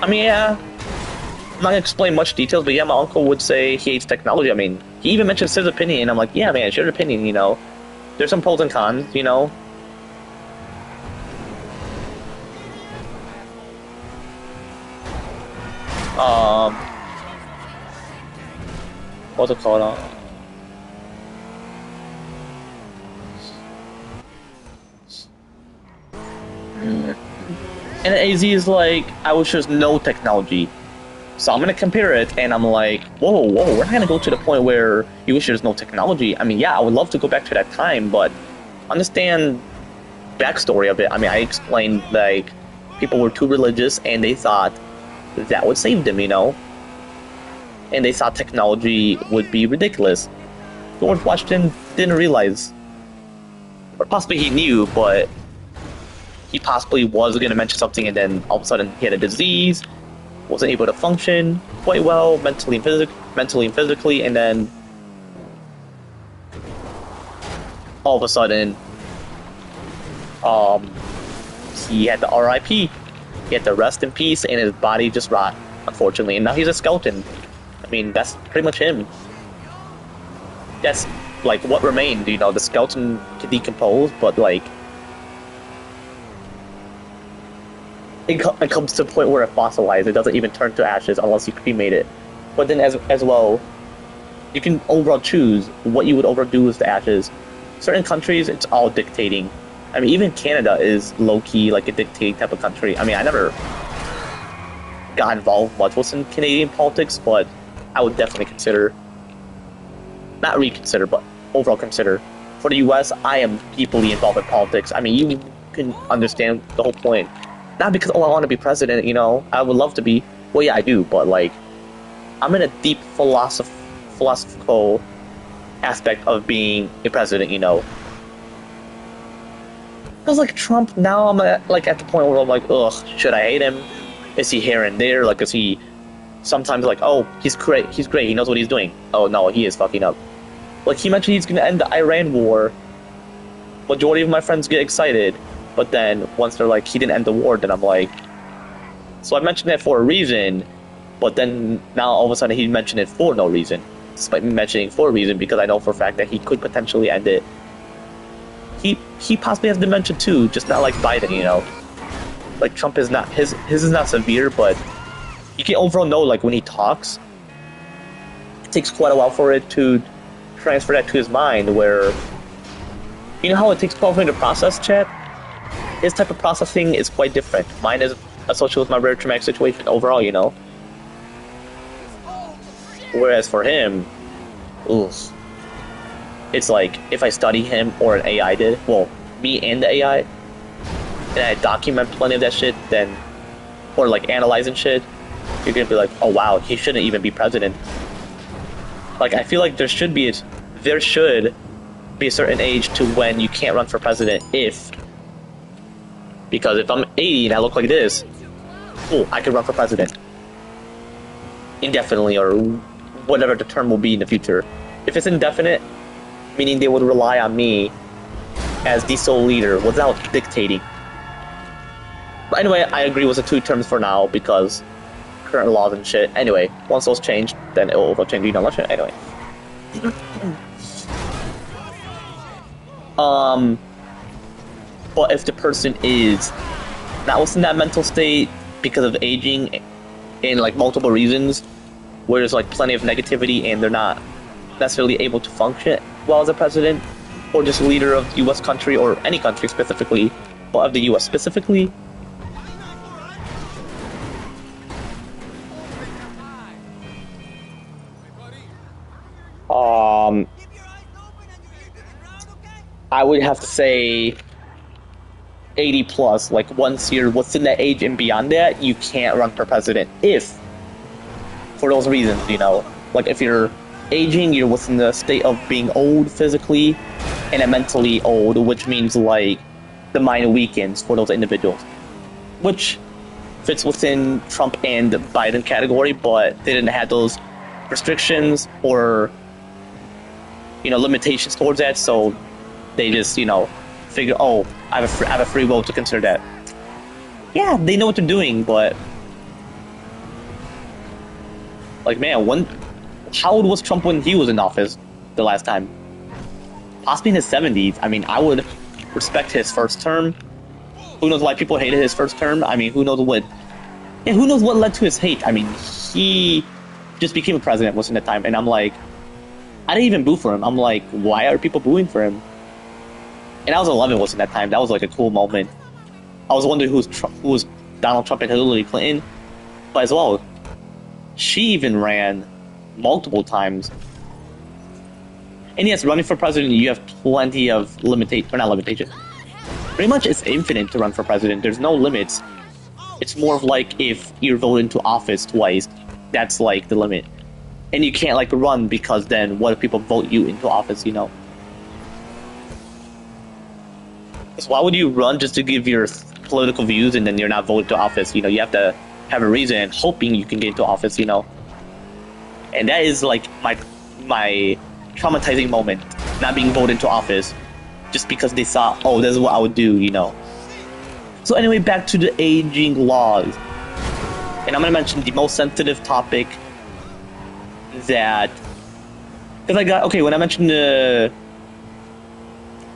D: I mean, yeah, I'm not gonna explain much details, but yeah, my uncle would say he hates technology. I mean, he even mentions his opinion, and I'm like, yeah, man, it's your opinion, you know. There's some pros and cons, you know. What's it called? And AZ is like, I wish there's no technology. So I'm gonna compare it, and I'm like, whoa, we're not gonna go to the point where you wish there's no technology. I mean, yeah, I would love to go back to that time, but understand backstory of it. I mean, I explained, like, people were too religious, and they thought that would save them, you know? And they thought technology would be ridiculous. George Washington didn't realize. Or possibly he knew, but he possibly was going to mention something, and then all of a sudden he had a disease, wasn't able to function quite well mentally and physically, and then all of a sudden he had the RIP. He had to rest in peace, and his body just rot, unfortunately, and now he's a skeleton. I mean, that's pretty much him. That's like what remained, you know. The skeleton can decompose, but like it comes to a point where it fossilizes. It doesn't even turn to ashes unless you cremate it. But then as well, you can overall choose what you would overdo with the ashes. Certain countries, it's all dictating. I mean, even Canada is low-key like a dictating type of country. I mean, I never got involved much with some Canadian politics, but I would definitely consider, not reconsider, but overall consider. For the US, I am deeply involved in politics. I mean, you can understand the whole point. Not because, oh, I want to be president, you know, I would love to be. Well, yeah, I do, but like, I'm in a deep philosophical aspect of being a president, you know. Because like Trump, now I'm at the point where I'm like, ugh, should I hate him? Is he here and there? Like, is he sometimes like, oh, he's great, he knows what he's doing. Oh no, he is fucking up. Like, he mentioned he's gonna end the Iran war. Majority of my friends get excited, but then once they're like, he didn't end the war, then I'm like, so I mentioned that for a reason, but then now all of a sudden he mentioned it for no reason, despite me mentioning for a reason, because I know for a fact that he could potentially end it. He possibly has dementia too, just not like Biden, you know. Like, Trump is not, his is not severe, but you can overall know, like, when he talks, it takes quite a while for it to transfer that to his mind, where, you know how it takes 12 minutes to process, chat? His type of processing is quite different. Mine is associated with my rare traumatic situation overall, you know. Whereas for him, oof. It's like, if I study him or an AI did, well, me and the AI, and I document plenty of that shit, then, or like analyzing shit, you're gonna be like, oh wow, he shouldn't even be president. Like, I feel like there should be a certain age to when you can't run for president because if I'm 80 and I look like this, cool, I can run for president. Indefinitely, or whatever the term will be in the future. If it's indefinite, meaning they would rely on me as the sole leader without dictating. But anyway, I agree with the two terms for now because current laws and shit. Anyway, once those change, then it will change, you know, shit. Anyway. But if the person is not within that mental state because of aging and like multiple reasons, where there's like plenty of negativity and they're not necessarily able to function well as a president or just a leader of the US country or any country specifically, but of the US specifically, I would have to say 80 plus. Like, once you're within that age and beyond that, you can't run for president if, for those reasons, you know, like if you're aging, you're within the state of being old physically and mentally old, which means like the mind weakens for those individuals, which fits within Trump and Biden category, but they didn't have those restrictions or limitations towards that, so they just figure, oh, I have a free will to consider that. Yeah, they know what they're doing, but like, man, how old was Trump when he was in office the last time? Possibly in his 70s. I mean, I would respect his first term. Who knows why people hated his first term? I mean, who knows what led to his hate? I mean, he just became a president most of the time, and I'm like, I didn't even boo for him. I'm like, why are people booing for him? And I was 11 most of that time. That was like a cool moment. I was wondering who was Donald Trump and Hillary Clinton, but as well, she even ran multiple times. And yes, running for president, you have plenty of limitations. Pretty much it's infinite to run for president. There's no limits. It's more of like if you're voted into office twice, that's like the limit. And you can't like run because then what if people vote you into office, So why would you run just to give your political views and then you're not voted to office? You have to have a reason, hoping you can get into office, And that is like my traumatizing moment, not being voted into office, just because they saw, oh, this is what I would do, So anyway, back to the aging laws. And I'm gonna mention the most sensitive topic that, when I mentioned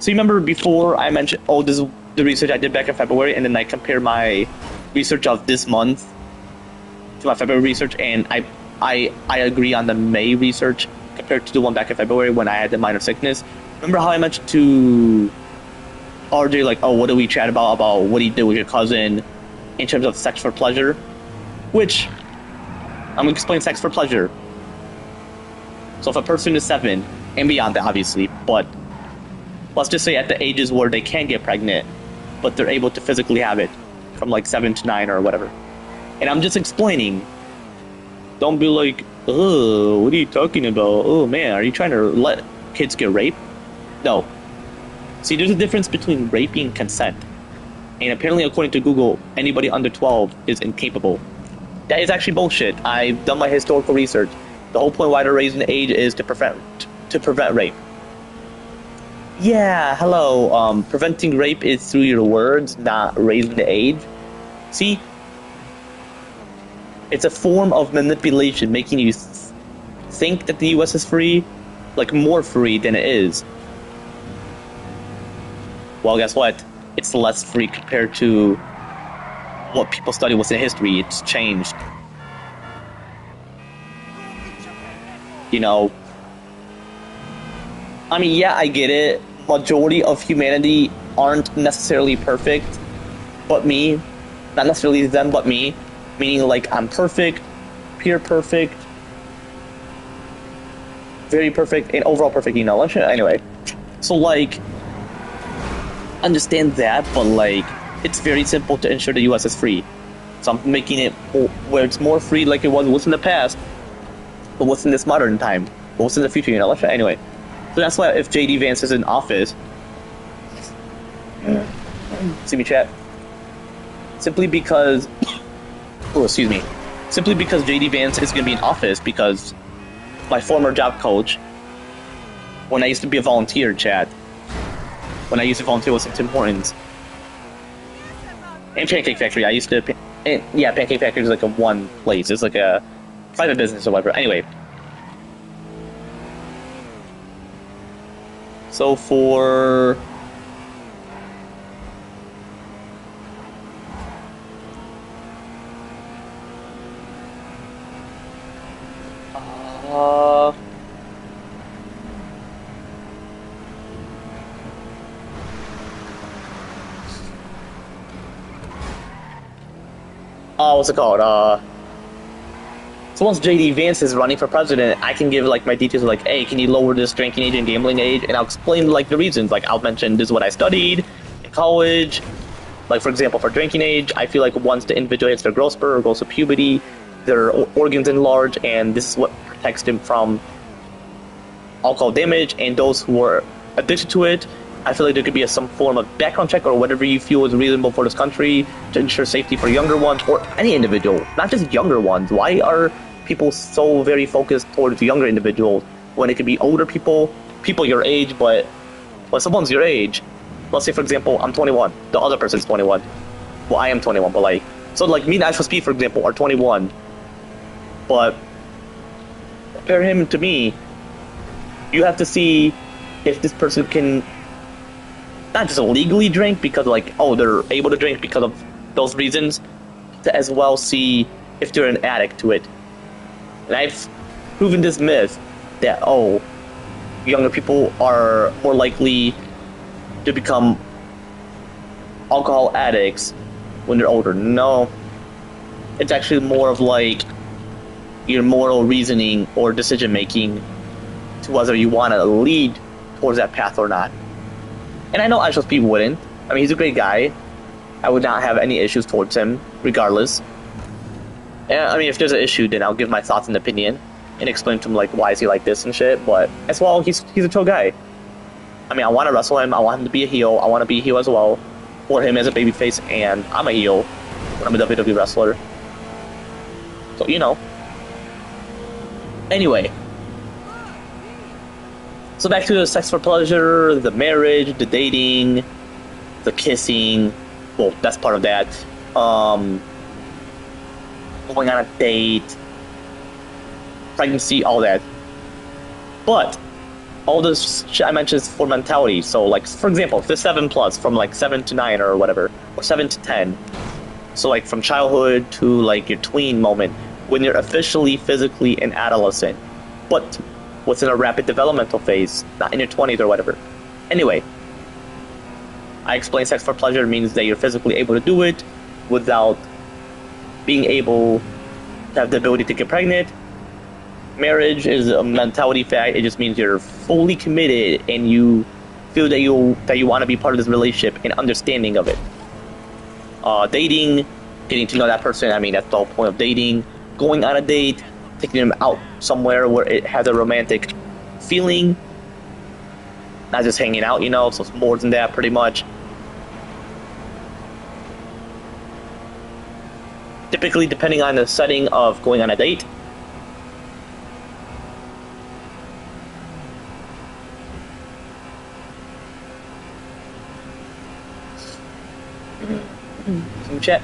D: so you remember before I mentioned, oh, this is the research I did back in February, and then I compare my research of this month to my February research, and I agree on the May research compared to the one back in February when I had the minor sickness. Remember how I mentioned to RJ, like, oh, what do we chat about what he did with your cousin in terms of sex for pleasure? Which, I'm going to explain sex for pleasure. So if a person is 7, and beyond that, obviously, but let's just say at the ages where they can get pregnant, but they're able to physically have it, from like 7 to 9 or whatever. And I'm just explaining. Don't be like, oh, what are you talking about? Oh man, are you trying to let kids get raped? No. See, there's a difference between raping and consent. And apparently, according to Google, anybody under 12 is incapable. That is actually bullshit. I've done my historical research. The whole point why they're raising the age is to prevent rape. Yeah, hello. Preventing rape is through your words, not raising the age. See? It's a form of manipulation, making you think that the US is free, like more free than it is. Well, guess what? It's less free compared to what people study within history. It's changed. I mean, yeah, I get it. Majority of humanity aren't necessarily perfect, but me. Not necessarily them, but me. Meaning, like, I'm perfect, pure perfect, very perfect, and overall perfect, Anyway, so, like, understand that, but, like, it's very simple to ensure the US is free. So I'm making it where it's more free like it was in the past, but what's in this modern time, but what's in the future, Anyway, so that's why if JD Vance is in office, see me chat, simply because JD Vance is going to be in office, because my former job coach, when I used to be a volunteer, when I used to volunteer with Tim Hortons and Pancake Factory, Pancake Factory is like a one place. It's like a private business or whatever. Anyway, so for what's it called? So once JD Vance is running for president, I can give like my details like, hey, can you lower this drinking age and gambling age? And I'll explain like the reasons. Like I'll mention this is what I studied in college. Like for example, for drinking age, I feel like once the individual hits their growth spurt or goes to puberty, their organs enlarge, and this is what protects them from alcohol damage, and those who are addicted to it, I feel like there could be some form of background check or whatever you feel is reasonable for this country to ensure safety for younger ones or any individual, not just younger ones. Why are people so very focused towards younger individuals when it could be older people your age, but when someone's your age, let's say for example, I'm 21, the other person's 21. Well, I am 21, but like, so like me and Ashful Speed, for example, are 21, but compare him to me, you have to see if this person can not just legally drink because like, oh, they're able to drink because of those reasons, to as well see if they're an addict to it. And I've proven this myth that, oh, younger people are more likely to become alcohol addicts when they're older. No, it's actually more of like your moral reasoning or decision making to whether you want to lead towards that path or not. And I know Ashful Speed wouldn't. I mean, he's a great guy. I would not have any issues towards him, regardless. And, I mean, if there's an issue, then I'll give my thoughts and opinion and explain to him, like, why is he like this and shit. But as well, he's a chill guy. I mean, I want to wrestle him. I want him to be a heel. I want to be a heel as well. Or him as a babyface, and I'm a heel when I'm a WWE wrestler. So, you know. Anyway. So back to the sex for pleasure, the marriage, the dating, the kissing. Well, that's part of that. Going on a date, pregnancy, all that. But all this shit I mentioned is for mentality. So, like, for example, the 7+, from like 7 to 9 or whatever, or 7 to 10. So, like, from childhood to like your tween moment, when you're officially physically an adolescent, but within a rapid developmental phase, not in your 20s or whatever. Anyway, I explained sex for pleasure means that you're physically able to do it without being able to have the ability to get pregnant. Marriage is a mentality fact. It just means you're fully committed and you feel that you want to be part of this relationship and understanding of it. Dating, getting to know that person, I mean, that's the whole point of dating. Going on a date, taking them out somewhere where it has a romantic feeling, not just hanging out, you know, so it's more than that pretty much. Typically, depending on the setting of going on a date, some chat.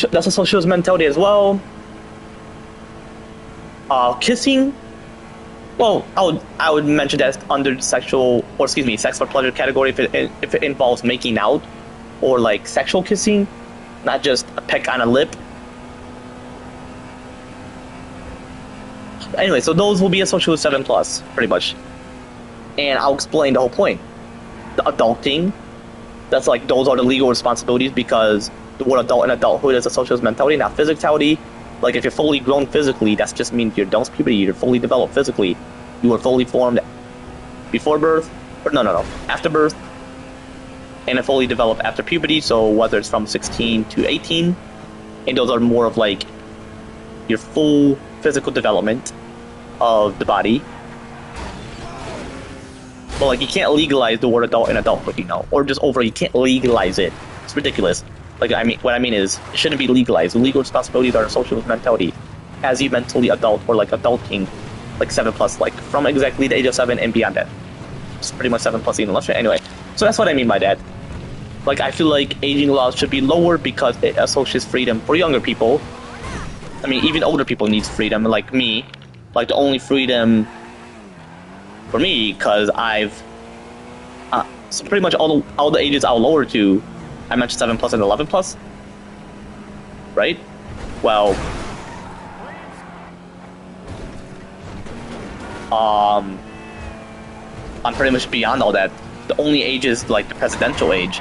D: That's a socialist mentality as well. Kissing. Well, I would mention that under the sexual, or excuse me, sex for pleasure category if it involves making out or like sexual kissing, not just a peck on a lip. Anyway, so those will be associated with 7+, pretty much. And I'll explain the whole point. The adulting, that's like, those are the legal responsibilities because the word adult and adulthood is a socialist mentality, not physicality. Like, if you're fully grown physically, that just means you're done with puberty, you're fully developed physically. You were fully formed before birth, or no, after birth, and fully developed after puberty, so whether it's from 16 to 18, and those are more of like your full physical development of the body. But like, you can't legalize the word adult and adulthood, you know, or just over, you can't legalize it. It's ridiculous. Like, I mean, what I mean is, it shouldn't be legalized. The legal responsibilities are a socialist mentality. As you mentally adult, or like adulting, like 7+, like from exactly the age of 7 and beyond that. It's pretty much 7+ even less. Anyway, so that's what I mean by that. Like, I feel like aging laws should be lower because it associates freedom for younger people. I mean, even older people need freedom, like me. Like, the only freedom for me, because I've... so pretty much all the ages I'll lower to, I mentioned 7+ and 11+. Right? Well... I'm pretty much beyond all that. The only age is, like, the presidential age.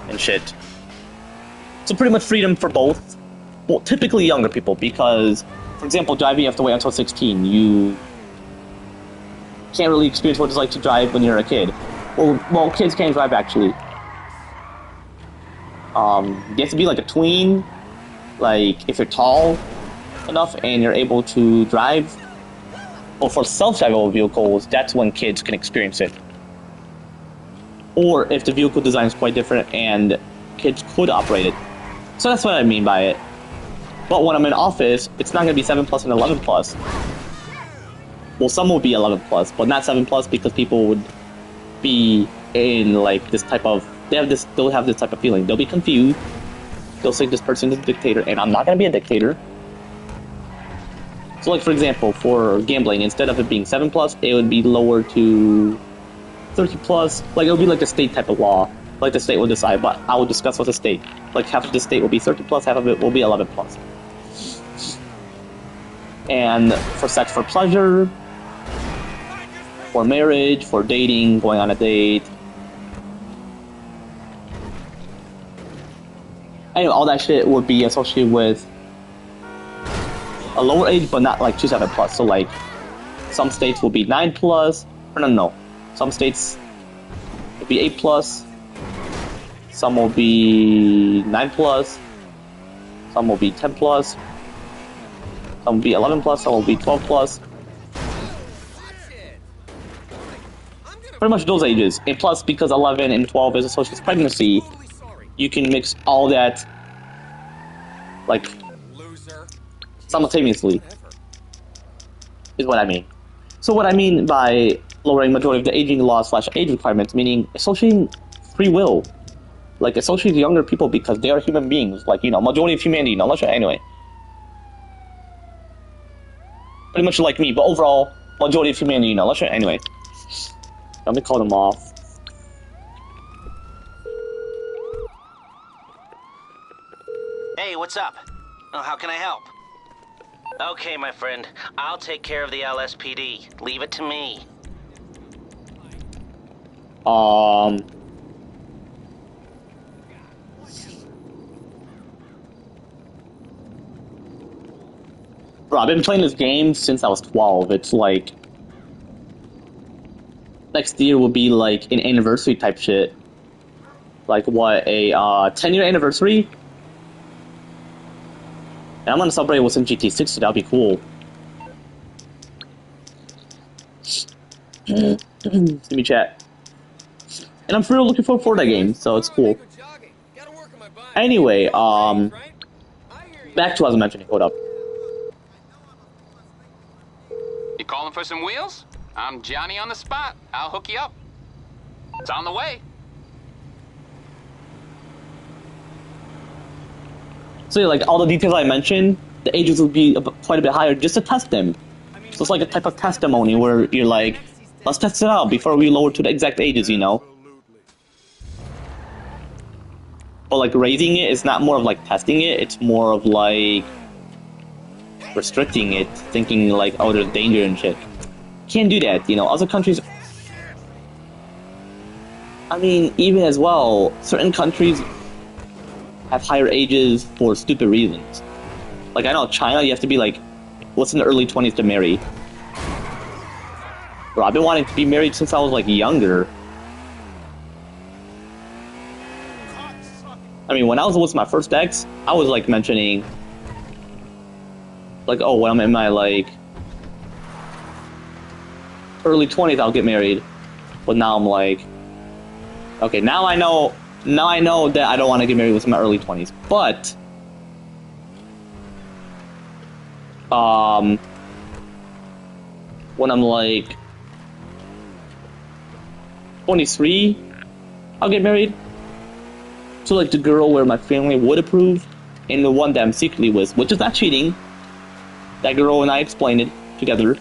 D: And shit. So pretty much freedom for both. Well, typically younger people, because, for example, driving you have to wait until 16. You can't really experience what it's like to drive when you're a kid. Well, kids can't drive actually. You have to be like a tween, like if you're tall enough and you're able to drive. Well, for self-drivable vehicles, that's when kids can experience it. Or if the vehicle design is quite different and kids could operate it. So that's what I mean by it. But when I'm in office, it's not going to be 7 plus and 11 plus. Well, some will be 11 plus, but not 7 plus because people would be in like this type of, they'll have this type of feeling. They'll be confused. They'll say this person is a dictator, and I'm not going to be a dictator. So like for example, for gambling, instead of it being 7 plus, it would be lowered to 30 plus. Like it would be like a state type of law. Like the state will decide, but I will discuss with the state. Like half of the state will be 30 plus, half of it will be 11 plus. And for sex for pleasure, for marriage, for dating, going on a date. Anyway, all that shit would be associated with a lower age, but not like 27 plus. So like, some states will be 9 plus. Or no. Some states will be 8 plus. Some will be 9 plus. Some will be 10 plus. Some will be 11 plus. Some will be 12 plus. Pretty much those ages. And plus, because 11 and 12 is associated with pregnancy, you can mix all that, like, simultaneously, is what I mean. So what I mean by lowering majority of the aging law / age requirements, meaning associating free will. Like, associate younger people because they are human beings. Like, you know, majority of humanity, let's try anyway. Pretty much like me, but overall, majority of humanity, let's try anyway. Let me call them off.
E: Hey, what's up? Oh, how can I help? Okay, my friend. I'll take care of the LSPD. Leave it to me.
D: Bro, I've been playing this game since I was 12. It's like... next year will be like an anniversary type shit. Like what, a 10-year anniversary? And I'm gonna celebrate what's in GT60, that'll be cool. Let me chat. And I'm really looking forward for that game, so it's cool. Anyway, back to what I was mentioning, hold up.
A: You calling for some wheels? I'm Johnny on the spot. I'll hook you up. It's on the way.
D: So yeah, like all the details I mentioned, the ages will be quite a bit higher just to test them. So it's like a type of testimony where you're like, let's test it out before we lower to the exact ages, you know? But like raising it is not more of like testing it, it's more of like restricting it, thinking like, oh, there's danger and shit. Can't do that, you know. Other countries, I mean, even as well, certain countries have higher ages for stupid reasons. Like, I know China, you have to be like, what's in the early 20s to marry? Bro, I've been wanting to be married since I was like younger. I mean, when I was with my first ex, I was like mentioning, like, oh, when I'm in my like early 20s, I'll get married. But now I'm like, okay, now I know that I don't want to get married within my early 20s. But when I'm like 23, I'll get married. So like the girl where my family would approve, and the one that I'm secretly with, which is not cheating. That girl and I explained it together.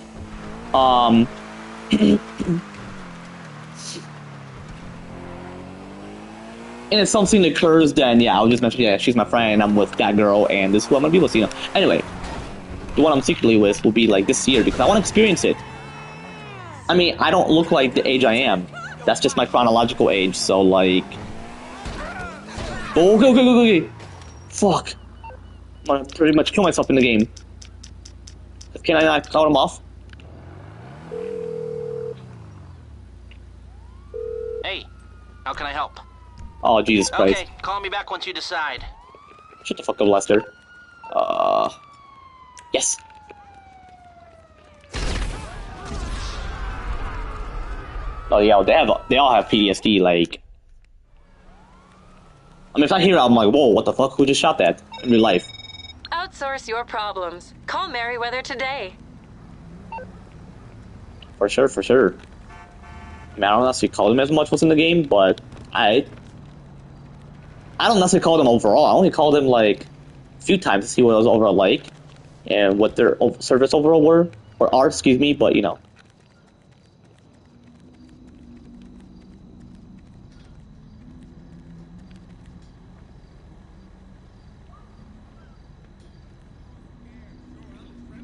D: And if something occurs, then yeah, I'll just mention, yeah, she's my friend, and I'm with that girl, and this is who I'm gonna be with, you know. Anyway, the one I'm secretly with will be like this year because I want to experience it. I mean, I don't look like the age I am. That's just my chronological age, so like... Oh, okay. Fuck. I'm gonna pretty much kill myself in the game. Can I not count him off?
E: How can I help?
D: Oh, Jesus Christ.
E: Okay, call me back once you decide.
D: Shut the fuck up, Lester. Yes. Oh yeah, they all have PTSD, like... I mean, if I hear it, I'm like, whoa, what the fuck? Who just shot that in real life?
F: Outsource your problems. Call Merryweather today.
D: For sure, for sure. I mean, I don't necessarily call them as much what's in the game, but I don't necessarily call them overall. I only called them, like, a few times to see what it was overall like, and what their service overall were, or are, excuse me, but, you know.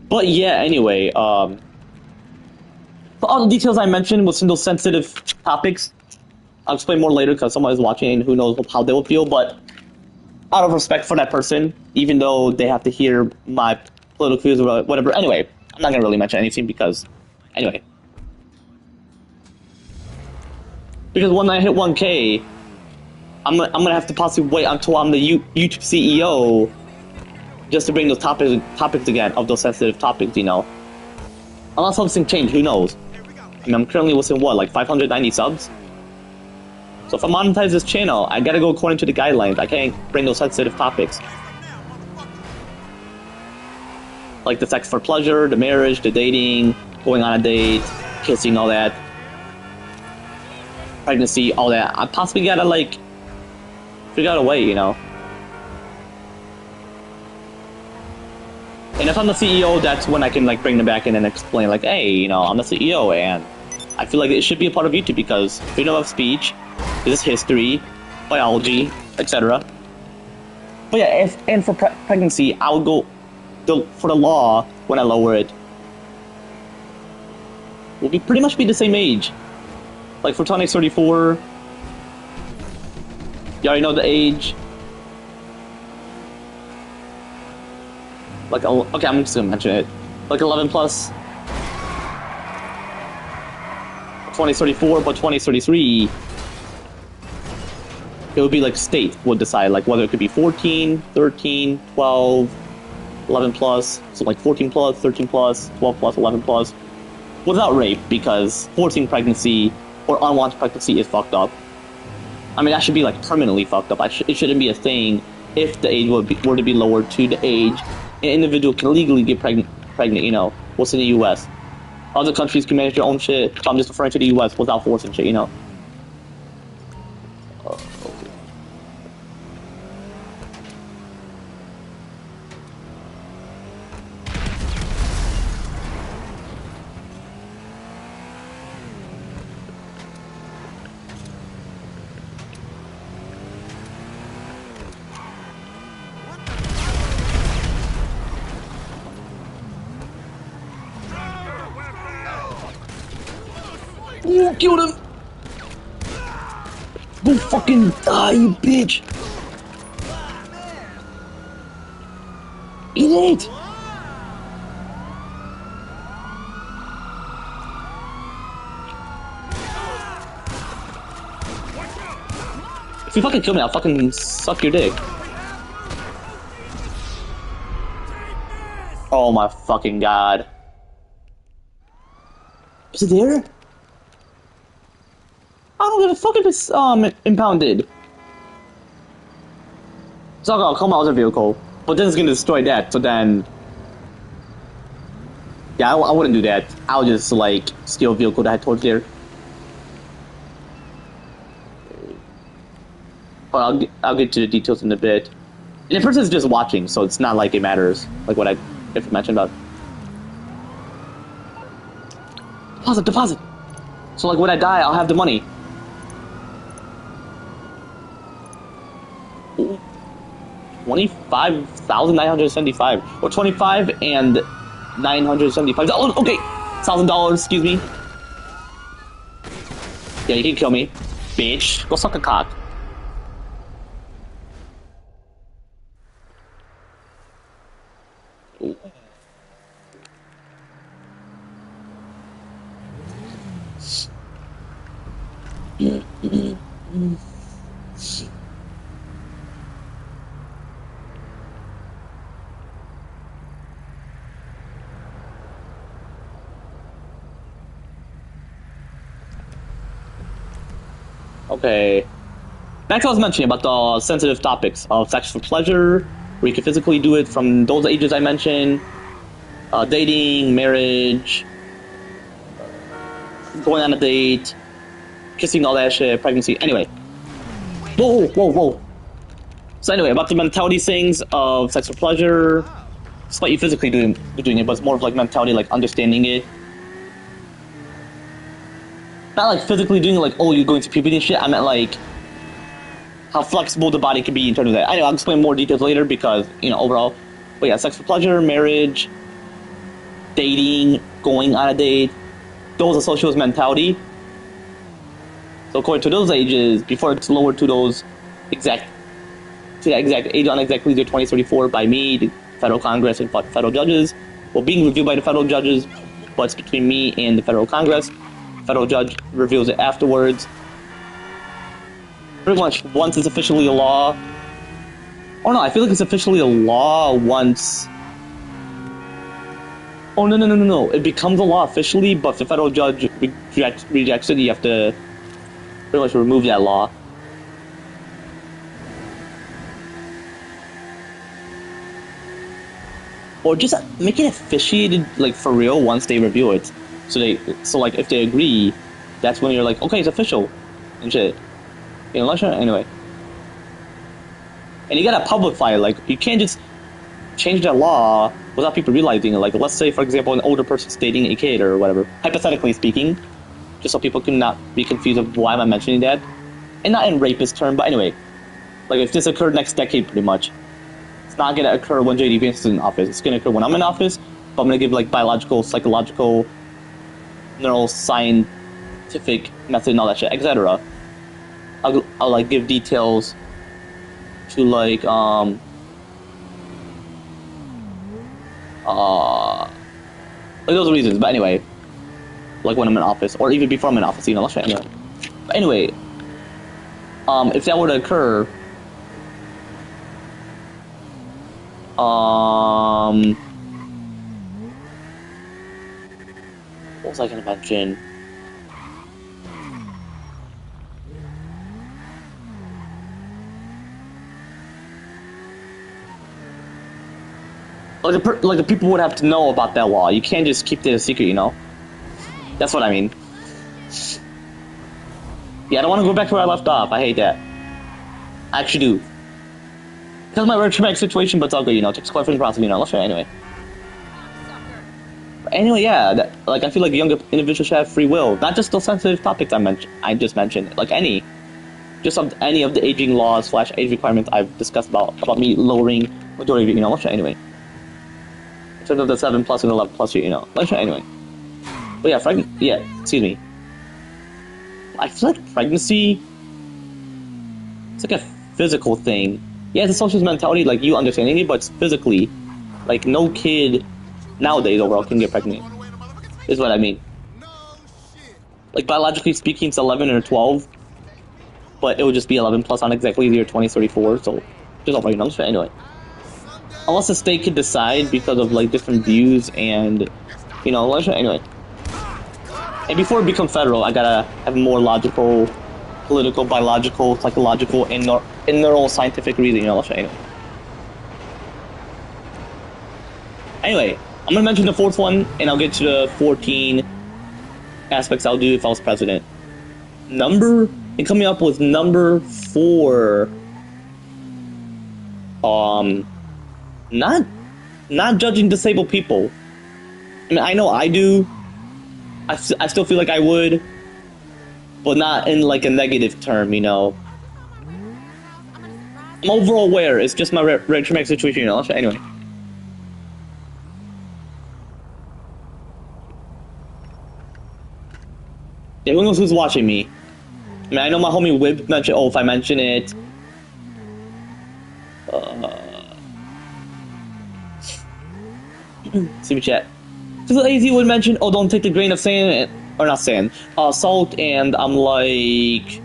D: But yeah, anyway, for all the details I mentioned with single sensitive topics, I'll explain more later because someone is watching and who knows how they will feel, but out of respect for that person, even though they have to hear my political views or whatever, anyway, I'm not going to really mention anything because, anyway. Because when I hit 1K, I'm going to have to possibly wait until I'm the YouTube CEO just to bring those topics again, of those sensitive topics, you know. Unless something changed, who knows? I mean, I'm currently within, what, like 590 subs? So if I monetize this channel, I gotta go according to the guidelines. I can't bring those sensitive topics. Like the sex for pleasure, the marriage, the dating, going on a date, kissing, all that. Pregnancy, all that. I possibly gotta, like, figure out a way, you know. And if I'm the CEO, that's when I can, like, bring them back in and explain, like, hey, you know, I'm the CEO, and I feel like it should be a part of YouTube because freedom of speech, this is history, biology, etc. But yeah, and for pregnancy, I would go for the law when I lower it. Will be pretty much be the same age. Like for Tonic 34, you already know the age. Like, okay, I'm just gonna mention it. Like 11 plus. 2034, but 2033, it would be like state would decide, like whether it could be 14, 13, 12, 11 plus, so like 14 plus, 13 plus, 12 plus, 11 plus, without rape, because forcing pregnancy or unwanted pregnancy is fucked up. I mean, that should be like permanently fucked up. It shouldn't be a thing if the age were to be lowered to the age an individual can legally get pregnant, you know, what's in the US. Other countries can manage their own shit, so I'm just referring to the US without forcing shit, you know. Ooh, killed him! Go fucking die, you bitch! Eat it! If you fucking kill me, I'll fucking suck your dick. Oh my fucking god. Is it there? I don't give a fuck if it's impounded. So I'll come out of the vehicle, but then it's gonna destroy that. So then, yeah, I wouldn't do that. I'll just like steal a vehicle that I towards there. But I'll get to the details in a bit. And the person's just watching, so it's not like it matters. Like what I mentioned about deposit. So like when I die, I'll have the money. 25,975 or 25 and 975. Oh, okay, $1,000. Excuse me. Yeah, you can kill me, bitch. Go suck a cock. Okay. Next, I was mentioning about the sensitive topics of sex for pleasure, where you can physically do it from those ages I mentioned, dating, marriage, going on a date, kissing, all that shit, pregnancy. Anyway. Whoa, whoa, whoa. So anyway, about the mentality things of sex for pleasure, despite you physically doing it, but it's more of like mentality, like understanding it. Not like physically doing it, like, oh, you're going to puberty and shit. I meant like how flexible the body can be in terms of that. I know I'll explain more details later because, you know, overall. But yeah, sex for pleasure, marriage, dating, going on a date, those associated with mentality. So according to those ages, before it's lowered to those exact age on exactly year 2034 by me, the federal Congress, and federal judges. Well, being reviewed by the federal judges, but it's between me and the federal Congress. Federal judge reveals it afterwards. Pretty much once it's officially a law. Oh no, I feel like it's officially a law once. Oh no. It becomes a law officially, but if the federal judge rejects it, you have to pretty much remove that law. Or just make it officiated, like, for real once they review it. So like, if they agree, that's when you're like, okay, it's official, and shit. You know, anyway. And you gotta publicify it, like, you can't just change that law without people realizing it. Like, let's say, for example, an older person's dating a kid or whatever, hypothetically speaking, just so people can not be confused of why am I mentioning that. And not in rapist term, but anyway. Like, if this occurred next decade, pretty much. It's not gonna occur when JD Vance is in office. It's gonna occur when I'm in office, but I'm gonna give, like, biological, psychological, neuroscientific method and all that shit, etc. I'll like give details to like those reasons, but anyway, like when I'm in office or even before I'm in office, you know. Anyway, but anyway, if that were to occur, what was I gonna mention? Like the people would have to know about that law. You can't just keep it a secret, you know? That's what I mean. Yeah, I don't want to go back to where I left off. I hate that. I actually do. Because of my traumatic situation, but it's all good, you know? It takes quite a process, you know? Let's try it anyway. But anyway, yeah, like I feel like younger individuals should have free will. Not just those sensitive topics I just mentioned. Like any of the aging laws / age requirements I've discussed about me lowering majority of it, you know? Let's try it anyway. In terms of the 7+ and 11+, you know. Let's try anyway. But yeah, excuse me. I feel like pregnancy, it's like a physical thing. Yeah, it's a social mentality, like you understanding it, but it's physically. Like no kid nowadays overall can get pregnant. Is what I mean. Like biologically speaking, it's 11 or 12, but it would just be 11+ on exactly the year 2034. So just all right, numbers. But anyway. Unless the state could decide because of like different views and, you know, anyway. And before it becomes federal, I gotta have more logical, political, biological, psychological, and neuroscientific reason, you know, anyway, I'm gonna mention the fourth one, and I'll get to the 14 aspects I'll do if I was president. Coming up with number 4. Not judging disabled people. I mean, I know I do. I still feel like I would, but not in like a negative term, you know. I'm overall aware. It's just my traumatic situation, you know. Anyway. Yeah, who knows who's watching me? I mean, I know my homie Wib mentioned. Oh, if I mention it. See me chat. So AZ would mention, oh, don't take the grain of sand, or not sand, salt, and I'm like,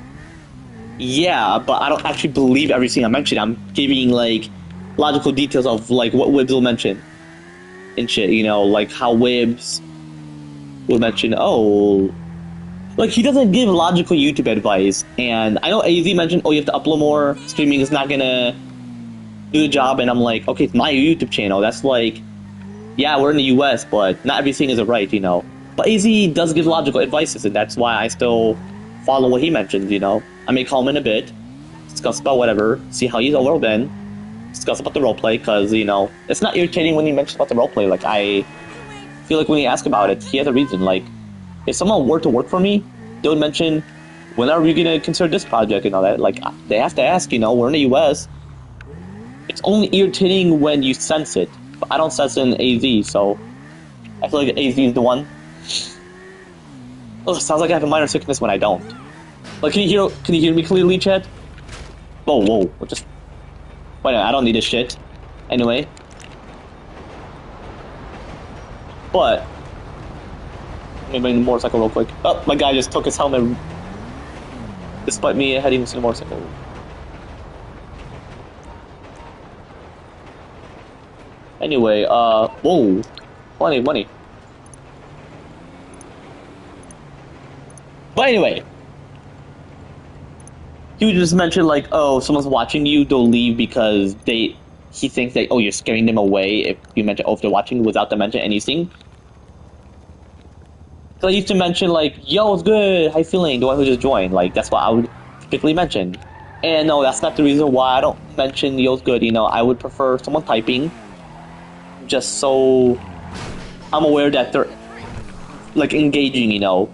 D: Yeah, but I don't actually believe everything I mentioned. I'm giving, like, logical details of, like, what Wibbs will mention and shit, you know, like how Wibbs will mention, oh, like, he doesn't give logical YouTube advice, and I know AZ mentioned, oh, you have to upload more, streaming is not gonna do the job, and I'm like, okay, it's my YouTube channel, that's like, yeah, we're in the US, but not everything is right, you know. But AZ does give logical advices, and that's why I still follow what he mentions, you know. I may call him in a bit, discuss about whatever, see how he's overall been, discuss about the roleplay, because, you know, it's not irritating when he mentions about the roleplay. Like, I feel like when he asks about it, he has a reason. Like, if someone were to work for me, they would mention, when are we going to consider this project and all that? Like, they have to ask, you know, we're in the US. It's only irritating when you sense it, but I don't sense it in AZ, so I feel like AZ is the one. Oh, it sounds like I have a minor sickness when I don't. Like, can you hear me clearly, chat? Whoa, just... Wait a minute, I don't need this shit. Anyway. But... Let me bring the motorcycle real quick. Oh, my guy just took his helmet... Despite me heading to the motorcycle. Anyway, whoa. Money. But anyway... He would just mention, like, oh, someone's watching you, they'll leave because he thinks that, oh, you're scaring them away if you mention, oh, if they're watching without them mentioning anything. So I used to mention, like, yo, it's good, how you feeling, the one who just joined, like, that's what I would typically mention. And no, that's not the reason why I don't mention yo, it's good, you know, I would prefer someone typing, just so I'm aware that they're, like, engaging, you know.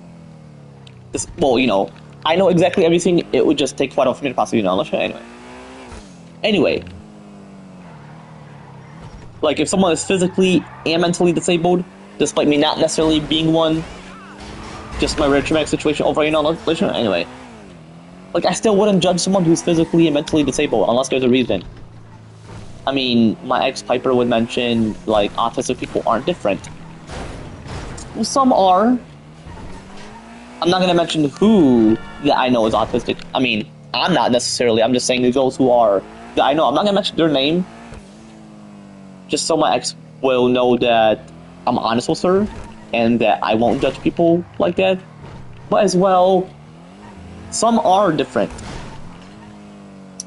D: Well, you know, I know exactly everything, it would just take quite a while for me to possibly know. Anyway. Like, if someone is physically and mentally disabled, despite me not necessarily being one, just my rare traumatic situation over, you know, anyway. Like, I still wouldn't judge someone who's physically and mentally disabled, unless there's a reason. I mean, my ex-Piper would mention, like, autistic people aren't different. Well, some are. I'm not gonna mention who that I know is autistic. I mean, I'm not necessarily. I'm just saying those who are that I know. I'm not gonna mention their name, just so my ex will know that I'm honest with her and that I won't judge people like that. But as well, some are different.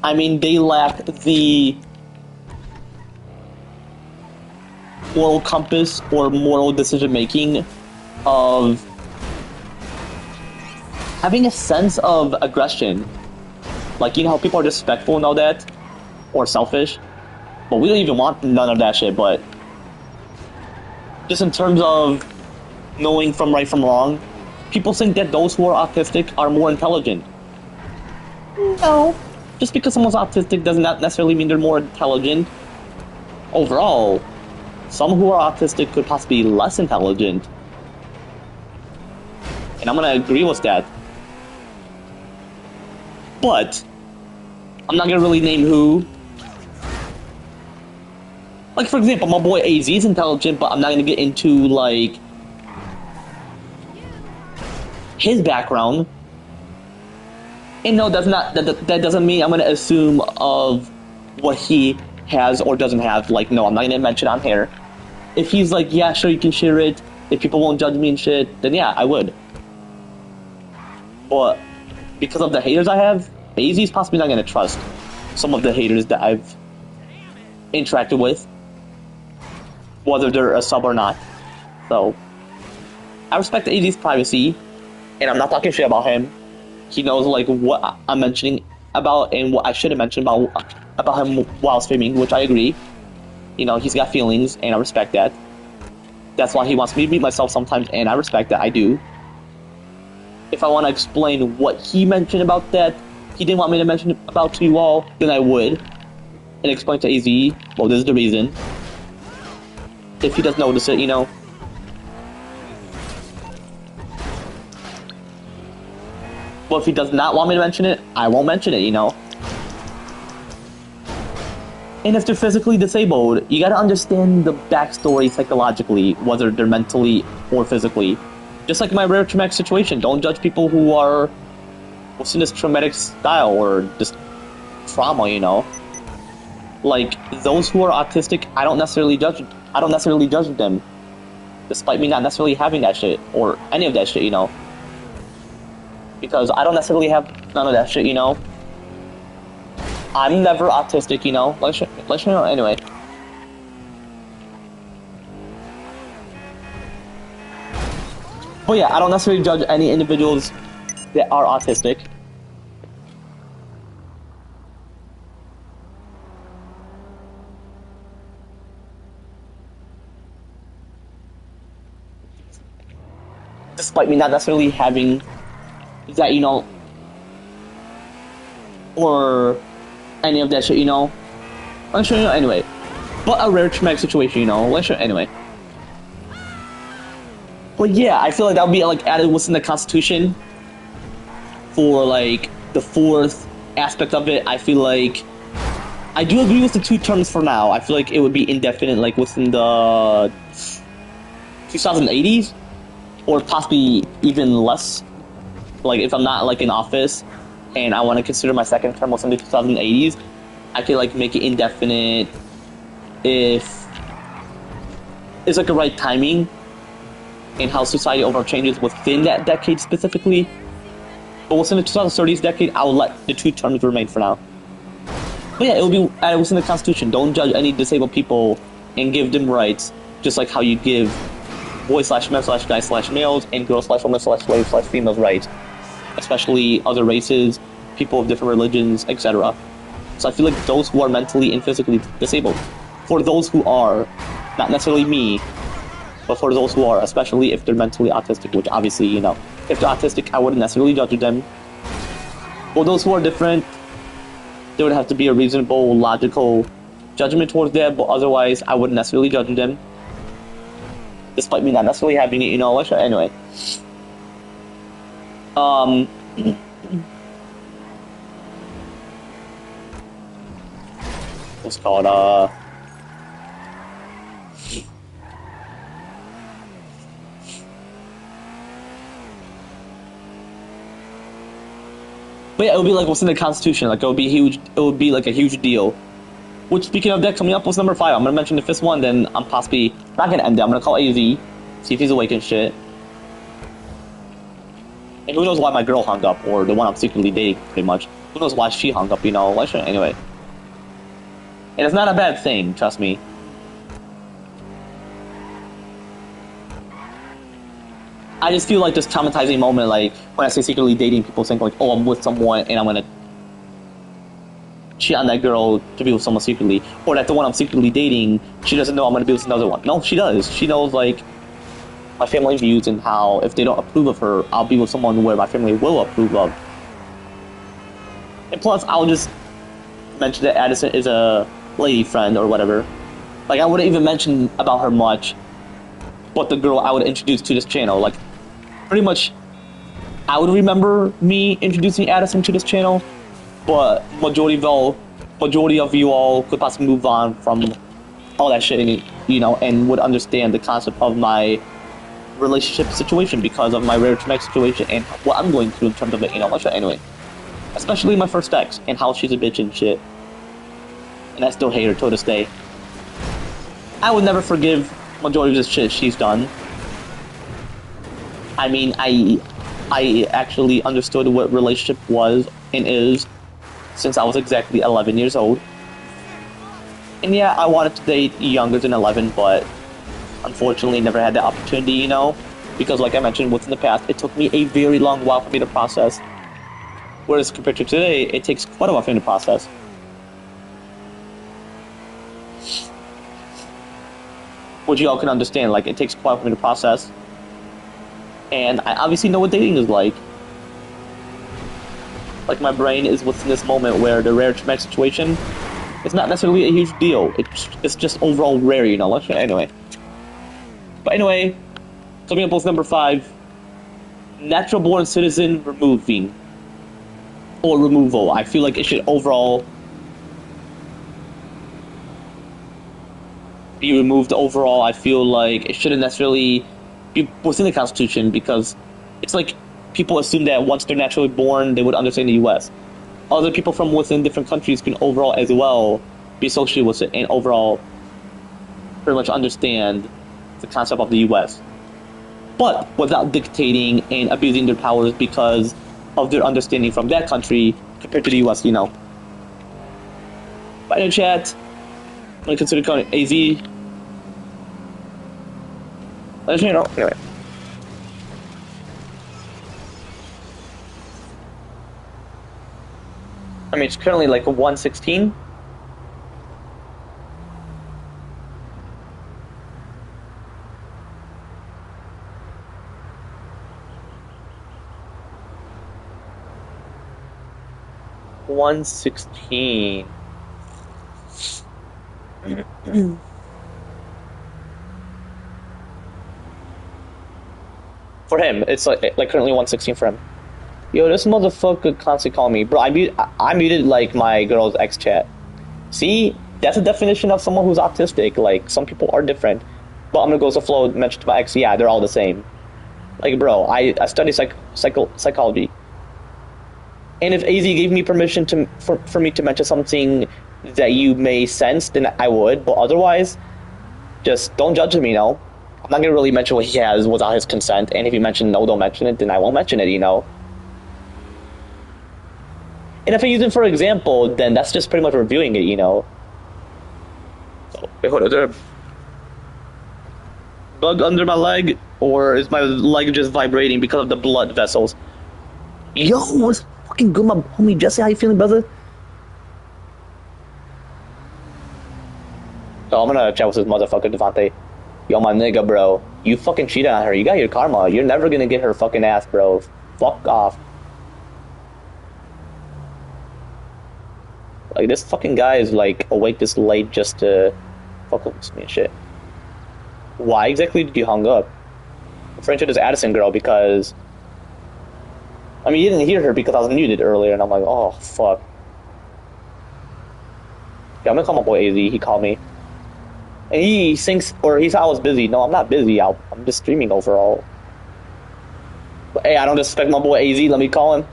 D: I mean, they lack the moral compass or moral decision making of having a sense of aggression. Like, you know how people are disrespectful and all that? Or selfish? But we don't even want none of that shit, but... just in terms of knowing from right from wrong, people think that those who are autistic are more intelligent. No. Just because someone's autistic does not necessarily mean they're more intelligent. Overall, some who are autistic could possibly be less intelligent. And I'm gonna agree with that. But I'm not gonna really name who. Like, for example, my boy AZ is intelligent, but I'm not gonna get into, like, his background. And no, that doesn't mean I'm gonna assume of what he has or doesn't have. Like, no, I'm not gonna mention on here. If he's like, yeah, sure, you can share it, if people won't judge me and shit, then yeah, I would. But because of the haters I have, AZ's possibly not gonna trust some of the haters that I've interacted with, whether they're a sub or not. So I respect AZ's privacy, and I'm not talking shit about him. He knows, like, what I'm mentioning about and what I should have mentioned about him while streaming, which I agree. You know, he's got feelings, and I respect that. That's why he wants me to meet myself sometimes, and I respect that, I do. If I want to explain what he mentioned about that, he didn't want me to mention about to you all, then I would. And explain to AZ, well, this is the reason. If he does notice it, you know. But if he does not want me to mention it, I won't mention it, you know. And if they're physically disabled, you gotta understand the backstory psychologically, whether they're mentally or physically. Just like my rare traumatic situation, don't judge people who are within this traumatic style or this trauma, you know. Like, those who are autistic, I don't necessarily judge them, despite me not necessarily having that shit, or any of that shit, you know. Because I don't necessarily have none of that shit, you know. I'm never autistic, you know. Let's you know, anyway. But yeah, I don't necessarily judge any individuals that are autistic. Despite me not necessarily having that, you know, or any of that shit, you know. Let's show you anyway. But a rare traumatic situation, you know. Let's show anyway. But yeah, I feel like that would be like added within the Constitution for like the fourth aspect of it. I feel like I do agree with the 2 terms for now. I feel like it would be indefinite, like within the 2080s, or possibly even less. Like if I'm not like in office and I want to consider my second term within the 2080s, I could like make it indefinite if it's like the right timing and how society overall changes within that decade specifically. But within the 2030s decade, I will let the 2 terms remain for now. But yeah, it will be added within the Constitution. Don't judge any disabled people and give them rights, just like how you give boys/men/guys/males and girls/women/slaves/females rights, especially other races, people of different religions, etc. So I feel like those who are mentally and physically disabled, for those who are, not necessarily me, but for those who are, especially if they're mentally autistic, which obviously, you know, if they're autistic, I wouldn't necessarily judge them. For those who are different, there would have to be a reasonable, logical judgment towards them, but otherwise, I wouldn't necessarily judge them. Despite me not necessarily having it, you know, anyway. What's it called, But yeah, it would be like within the Constitution, like it would be like a huge deal. Which, speaking of that, coming up with number 5, I'm gonna mention the 5th one, then I'm possibly not gonna end it. I'm gonna call AZ, see if he's awake and shit. And who knows why my girl hung up, or the one I'm secretly dating, pretty much. Who knows why she hung up, you know? Anyway. And it's not a bad thing, trust me. I just feel like this traumatizing moment, like, when I say secretly dating, people think like, oh, I'm with someone and I'm gonna cheat on that girl to be with someone secretly. Or that the one I'm secretly dating, she doesn't know I'm gonna be with another one. No, she does. She knows, like, my family views and how if they don't approve of her, I'll be with someone where my family will approve of. And plus, I'll just mention that Addison is a lady friend or whatever. Like, I wouldn't even mention about her much, but the girl I would introduce to this channel, like, pretty much, I would remember me introducing Addison to this channel, but majority of you all could possibly move on from all that shit, you know, and would understand the concept of my relationship situation because of my rare traumatic situation and what I'm going through in terms of it, you know, anyway. Especially my first ex and how she's a bitch and shit. And I still hate her till this day. I would never forgive majority of this shit she's done. I mean, I actually understood what relationship was and is since I was exactly 11 years old. And yeah, I wanted to date younger than 11, but unfortunately never had the opportunity, you know, because like I mentioned within the past, it took me a very long while for me to process. Whereas compared to today, it takes quite a while for me to process. Which you all can understand, like, it takes quite a while for me to process. And I obviously know what dating is like. Like, my brain is within this moment where the rare traumatic situation, it's not necessarily a huge deal. It's just overall rare, you know. Anyway. But anyway, coming up with number 5, natural born citizen removing. Or removal. I feel like it should overall be removed overall. I feel like it shouldn't necessarily be within the Constitution because it's like people assume that once they're naturally born, they would understand the U.S. Other people from within different countries can overall as well be associated with it and overall pretty much understand the concept of the U.S. But without dictating and abusing their powers because of their understanding from that country compared to the U.S., you know. But in chat, I'm going to consider calling it AZ. Let you know. Anyway. I mean, it's currently like 116. For him, it's like currently 116 for him. Yo, this motherfucker constantly calling me. Bro, I muted like my girl's X chat. See? That's a definition of someone who's autistic. Like, some people are different. But I'm gonna go with the flow, mentioned to my ex, yeah, they're all the same. Like, bro, I study psychology. And if AZ gave me permission for me to mention something that you may sense, then I would. But otherwise, just don't judge me, you know? I'm not gonna really mention what he has without his consent. And if you mention no, don't mention it, then I won't mention it, you know? And if I use it for example, then that's just pretty much reviewing it, you know? So, wait, hold on, is there a bug under my leg? Or is my leg just vibrating because of the blood vessels? Yo, what's fucking good, my homie Jesse? How you feeling, brother? So I'm gonna chat with this motherfucker, Devontae. Yo, my nigga, bro. You fucking cheated on her. You got your karma. You're never gonna get her fucking ass, bro. Fuck off. Like, this fucking guy is, like, awake this late just to fuck with me and shit. Why exactly did you hung up? I'm friends with this Addison girl because... I mean, you didn't hear her because I was muted earlier, and I'm like, oh, fuck. Yeah, I'm gonna call my boy AZ. He called me. And he thinks, or he thought I was busy. No, I'm not busy. I'm just streaming overall. But, hey, I don't disrespect my boy AZ. Let me call him.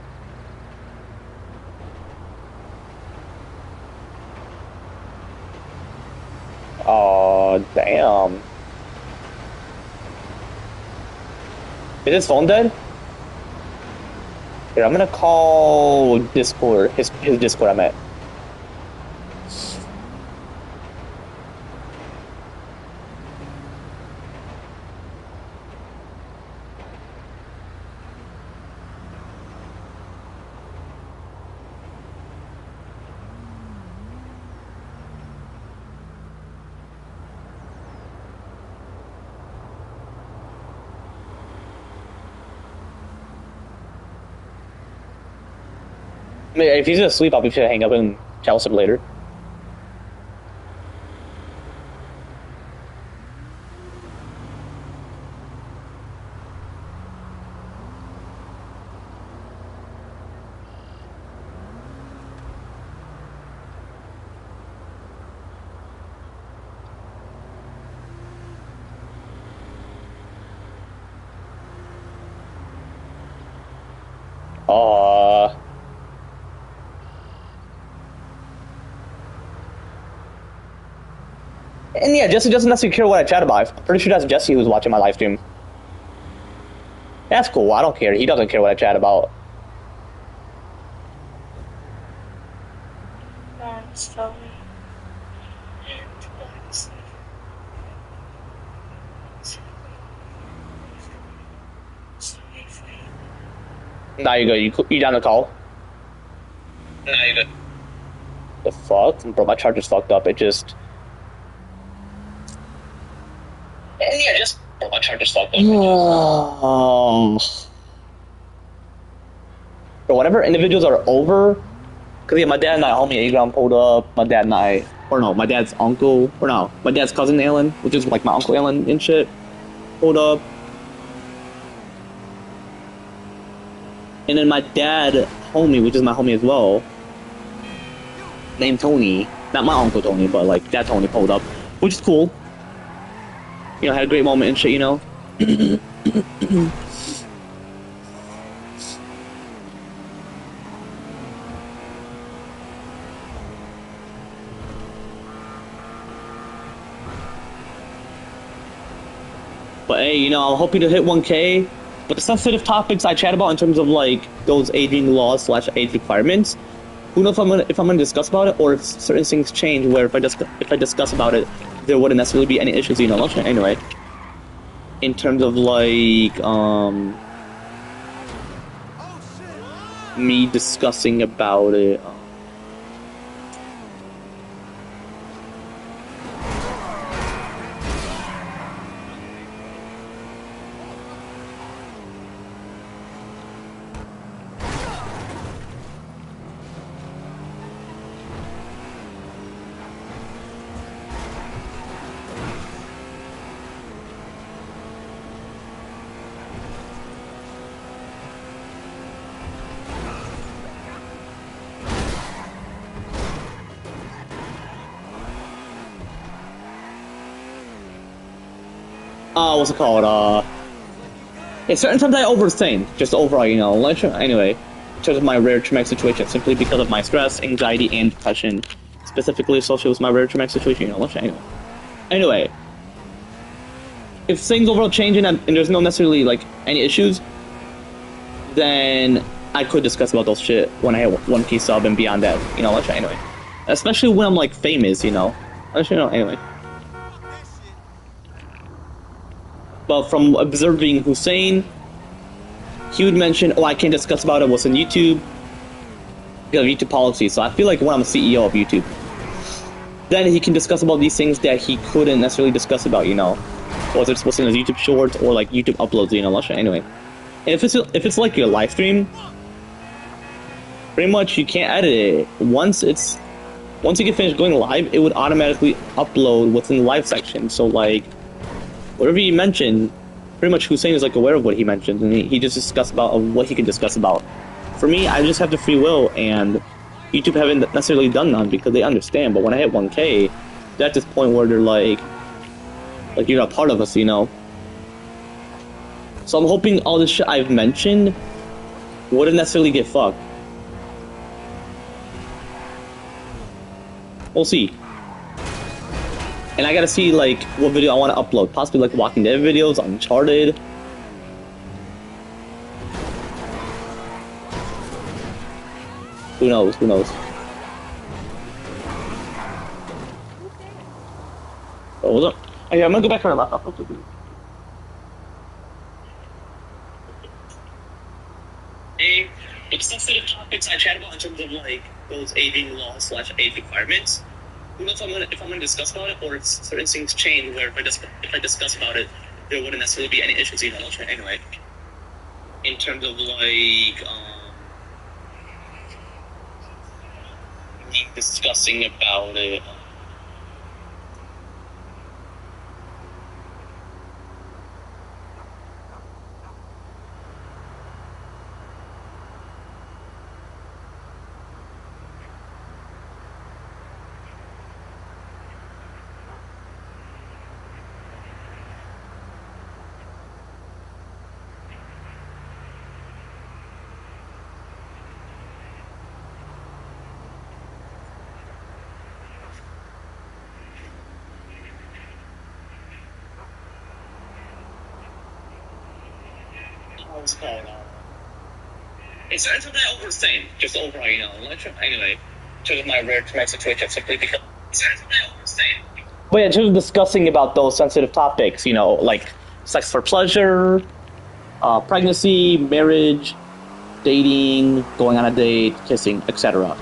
D: Oh, damn. Is his phone dead? Here, I'm gonna call Discord. His Discord I'm at. I mean, if he's asleep, I'll be sure to hang up and chat with him later. And yeah, Jesse doesn't necessarily care what I chat about. I'm pretty sure that's Jesse who's watching my live stream. That's cool. I don't care. He doesn't care what I chat about. Nah, you good. You down the call? Nah, you good. The fuck? Bro, my charger's fucked up. It just... And yeah, just... Bro, my charger's fucked up. Bro, whenever individuals are over... Because yeah, my dad and I, homie A-Ground pulled up. My dad and I... Or no, my dad's uncle... Or no, my dad's cousin Alan, which is like my uncle Alan and shit, pulled up. And then my dad, homie, which is my homie as well, named Tony, not my uncle Tony, but like that Tony pulled up, which is cool. You know, had a great moment and shit, you know. But hey, you know, I'm hoping to hit 1K. But the sensitive topics I chat about in terms of like those aging laws / age requirements, who knows if I'm gonna discuss about it or if certain things change where if I discuss about it, there wouldn't necessarily be any issues, you know. Anyway, in terms of like me discussing about it. What's it called? Yeah, certain times I overthink, just overall, you know. Anyway, in terms of my rare traumatic situation, simply because of my stress, anxiety, and depression, specifically associated with my rare traumatic situation, you know. Anyway, if things overall change and there's no necessarily like any issues, then I could discuss about those shit when I hit 1K sub and beyond that, you know. Anyway, especially when I'm like famous, you know. Anyway. But from observing Hussein, he would mention, oh, I can't discuss about it what's on YouTube, because of YouTube policy. So I feel like when I'm a CEO of YouTube, then he can discuss about these things that he couldn't necessarily discuss about, you know. Whether it's what's in his YouTube shorts or like YouTube uploads, you know. Anyway, and if it's like your live stream, pretty much you can't edit it. Once you get finished going live, it would automatically upload what's in the live section. So like, whatever he mentioned, pretty much Hussein is like aware of what he mentioned, and he just discussed about what he can discuss about. For me, I just have the free will, and YouTube haven't necessarily done none because they understand. But when I hit 1K, they're at this point where they're like you're a part of us, you know. So I'm hoping all this shit I've mentioned wouldn't necessarily get fucked. We'll see. And I gotta see like what video I want to upload. Possibly like Walking Dead videos, Uncharted. Who knows? Oh, what's up? Hey, I'm gonna go back to our laptop. Hey, it's sensitive topics I chat about in terms of like those aging laws / age requirements. Who knows if I'm gonna discuss about it or if certain things change where if I discuss about it, there wouldn't necessarily be any issues, you know. Anyway, in terms of like me discussing about it. It's something I overthink, just overall, you know. Anyway, in terms of my rare traumatic situation, simply because it's something I overthink. But yeah, just discussing about those sensitive topics, you know, like sex for pleasure, pregnancy, marriage, dating, going on a date, kissing, etc.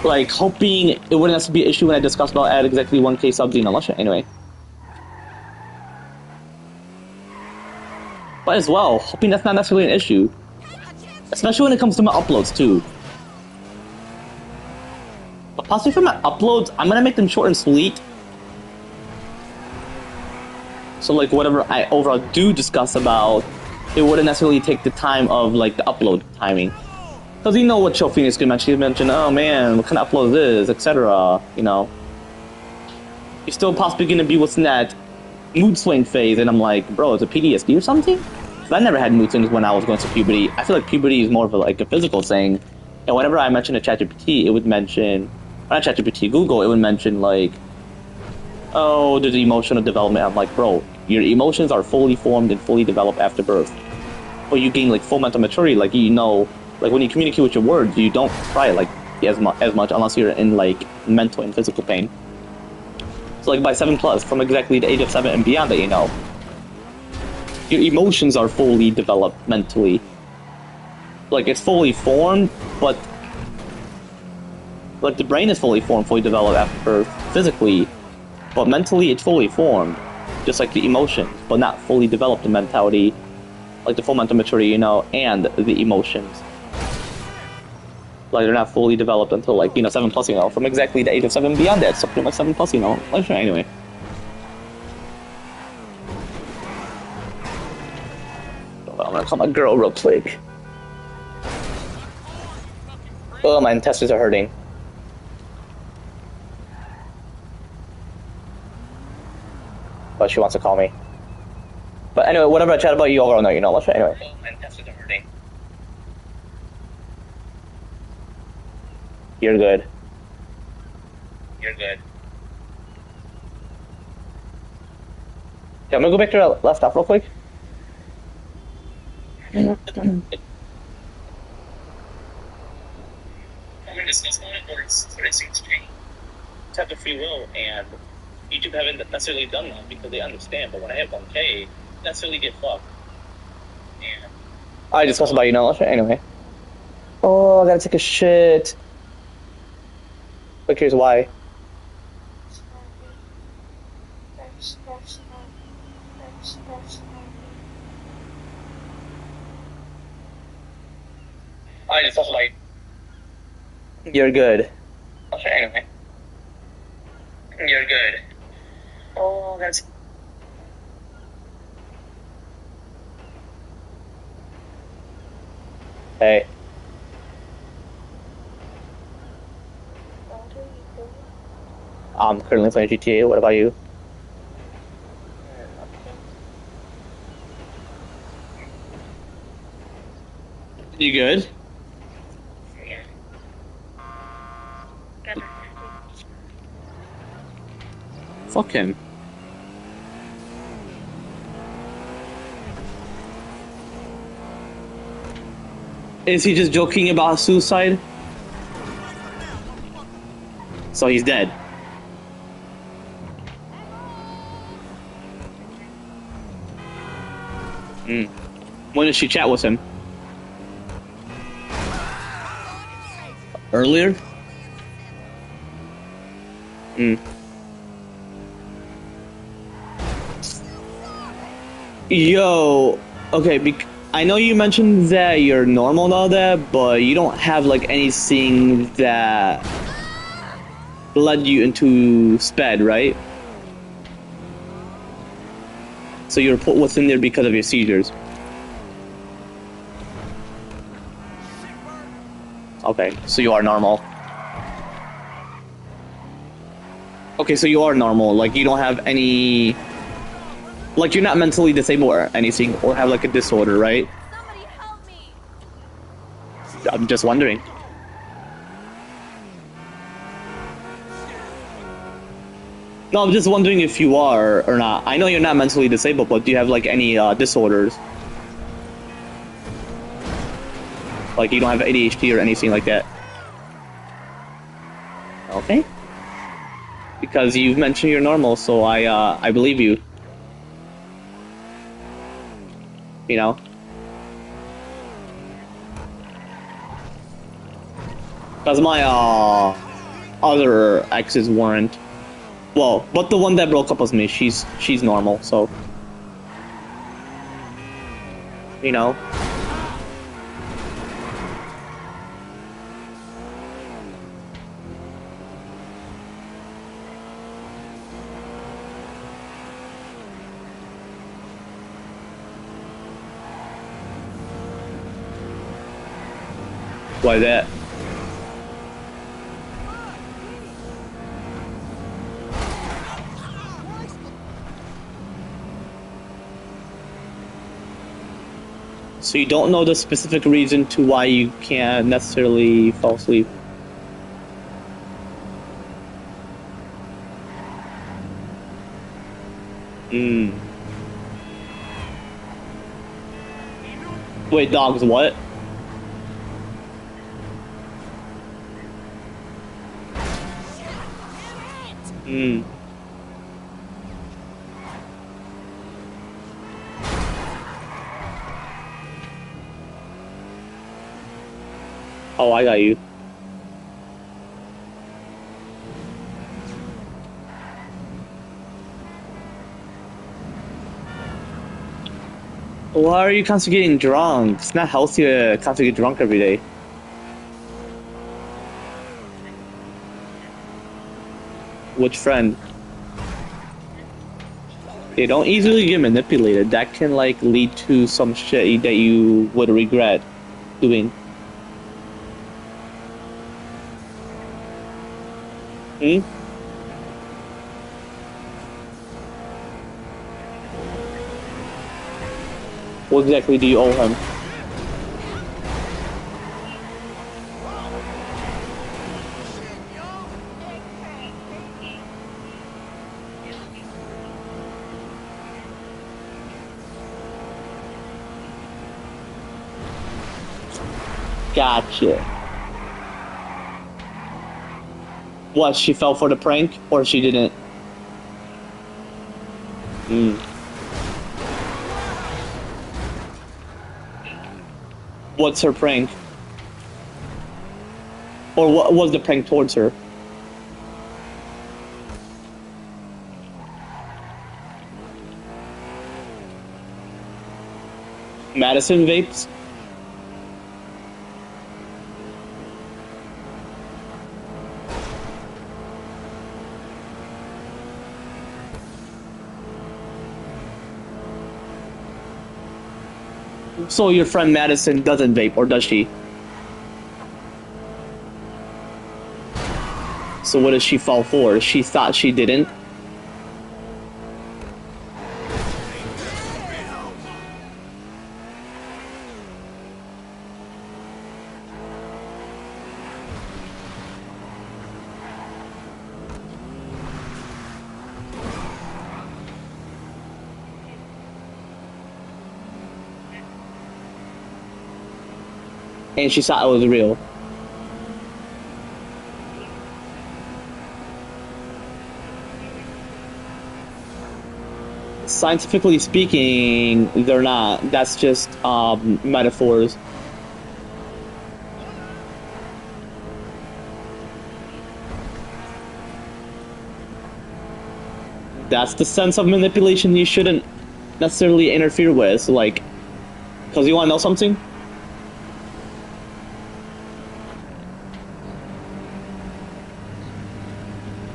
D: Like, hoping it wouldn't have to be an issue when I discuss about at exactly 1K subs, you know. Anyway. But as well, hoping that's not necessarily an issue. Especially when it comes to my uploads, too. But possibly for my uploads, I'm gonna make them short and sweet. So, like, whatever I overall do discuss about, it wouldn't necessarily take the time of, like, the upload timing. Because you know what Chill Phoenix could mention. He mentioned, oh man, what kind of upload is this, etc. You know. He's still possibly gonna be what's in that mood swing phase, and I'm like, bro, is it PTSD or something? I never had mood swings when I was going through puberty. I feel like puberty is more of a physical thing. And whenever I mentioned a ChatGPT, it would mention, not ChatGPT, Google, it would mention like, oh, there's emotional development. I'm like, bro, your emotions are fully formed and fully developed after birth. But you gain like full mental maturity, like you know, like when you communicate with your words, you don't cry like as much unless you're in like mental and physical pain. So like by 7+, from exactly the age of 7 and beyond, that you know, your emotions are fully developed mentally. Like it's fully formed, but like the brain is fully formed, fully developed after birth physically, but mentally it's fully formed, just like the emotions, but not fully developed in mentality, like the full mental maturity, you know, and the emotions. Like they're not fully developed until like, you know, 7+, you know, from exactly the age of 7 beyond that, so pretty much 7+, you know. Like, anyway. I'm gonna call my girl real quick. Oh, my intestines are hurting. But she wants to call me. But anyway, whatever I chat about, you overall know, you know. Let's try anyway. Oh, my intestines are hurting. You're good. You're good. Yeah, I'm gonna go back to our last stop real quick. We're gonna discuss on it, or it's exchange. Have the free will, and YouTube haven't necessarily done that because they understand. But when I hit 1K, necessarily get fucked. And I discussed about, you know. Anyway. Oh, I gotta take a shit. But here's why. I just felt like you're good. Anyway, you're good. Oh, that's. Hey. I'm currently playing GTA. What about you? You good?
G: Yeah.
D: Fuck him. Is he just joking about suicide? So he's dead. When did she chat with him? Earlier? Yo, okay, I know you mentioned that you're normal and all that, but you don't have like anything that led you into SPED, right? So you're put within there because of your seizures. Okay, so you are normal. Okay, so you are normal. Like, you don't have any... Like, you're not mentally disabled or anything, or have, like, a disorder, right?
G: Somebody help me!
D: I'm just wondering. No, I'm just wondering if you are or not. I know you're not mentally disabled, but do you have, like, any disorders? Like, you don't have ADHD or anything like that? Okay. Because you've mentioned you're normal, so I believe you. You know? Because my other exes weren't. Well, but the one that broke up with me, she's normal, so. You know? Why that? So you don't know the specific reason to why you can't necessarily fall asleep? Wait, dogs what? Hmm. Oh, I got you. Why are you constantly getting drunk? It's not healthy to constantly get drunk every day. Which friend? Hey, don't easily get manipulated. That can like lead to some shit that you would regret doing. Hmm? What exactly do you owe him? Gotcha. What, she fell for the prank? Or she didn't? Hmm. What's her prank? Or what was the prank towards her? Madison vapes? So your friend Madison doesn't vape, or does she? So what does she fall for? She thought she didn't? And she thought it was real. Scientifically speaking, they're not. That's just metaphors. That's the sense of manipulation you shouldn't necessarily interfere with. Like, because you want to know something?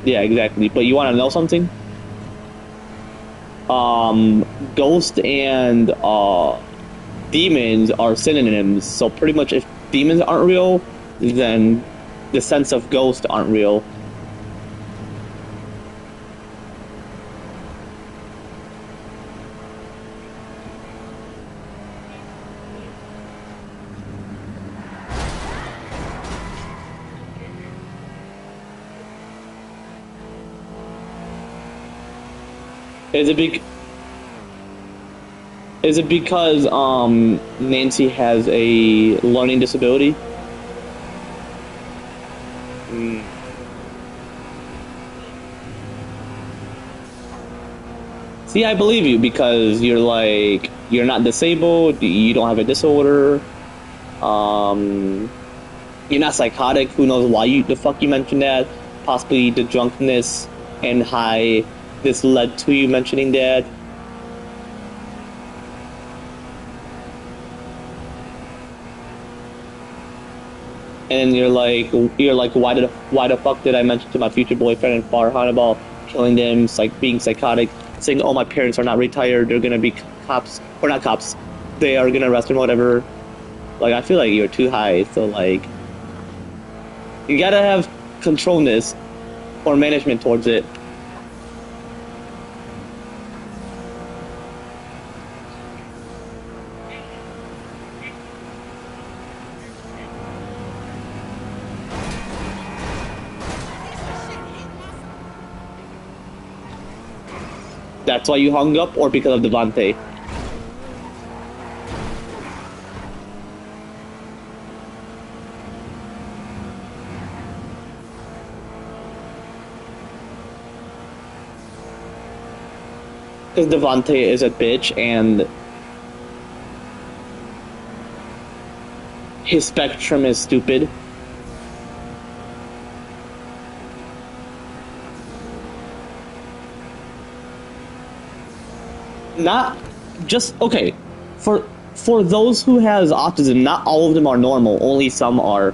D: Yeah, exactly. But you want to know something? Ghost and demons are synonyms. So pretty much if demons aren't real, then the sense of ghost aren't real. Is it because Nancy has a learning disability? Hmm. See, I believe you because you're like you're not disabled, you don't have a disorder, you're not psychotic. Who knows why the fuck you mentioned that? Possibly the drunkenness and high. This led to you mentioning that. And you're like, why the fuck did I mention to my future boyfriend and Farhan about killing them, like being psychotic, saying, oh, my parents are not retired, they're gonna be cops, or not cops, they are gonna arrest him, whatever. Like, I feel like you're too high, so like, you gotta have controlness or management towards it. That's why you hung up, or because of Devante? Because Devante is a bitch and his spectrum is stupid. Not just okay. For those who has autism, not all of them are normal. Only some are.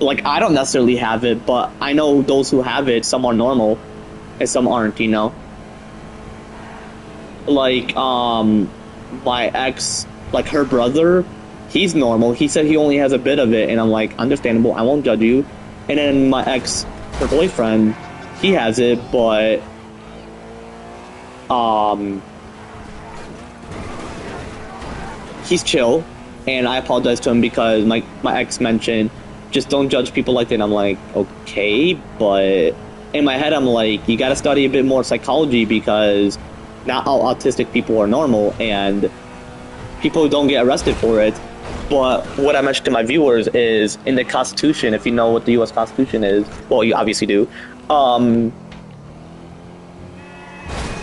D: Like, I don't necessarily have it, but I know those who have it, some are normal, and some aren't, you know? Like, my ex, like, her brother, he's normal. He said he only has a bit of it, and I'm like, understandable, I won't judge you. And then my ex, her boyfriend, he has it, but, he's chill, and I apologize to him because my ex mentioned, just don't judge people like that. And I'm like, okay, but in my head I'm like, you gotta study a bit more psychology because not all autistic people are normal and people don't get arrested for it. But what I mentioned to my viewers is in the Constitution, if you know what the US Constitution is, well, you obviously do,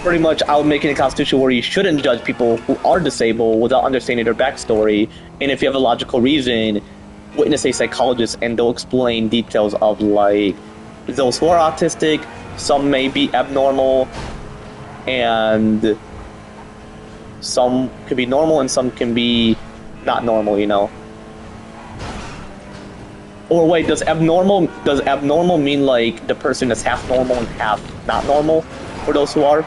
D: pretty much I would make it a constitution where you shouldn't judge people who are disabled without understanding their backstory, and if you have a logical reason, witness a psychologist and they'll explain details of, like, those who are autistic, some may be abnormal, and some can be normal and some can be not normal, you know? Or wait, does abnormal mean like the person is half normal and half not normal for those who are?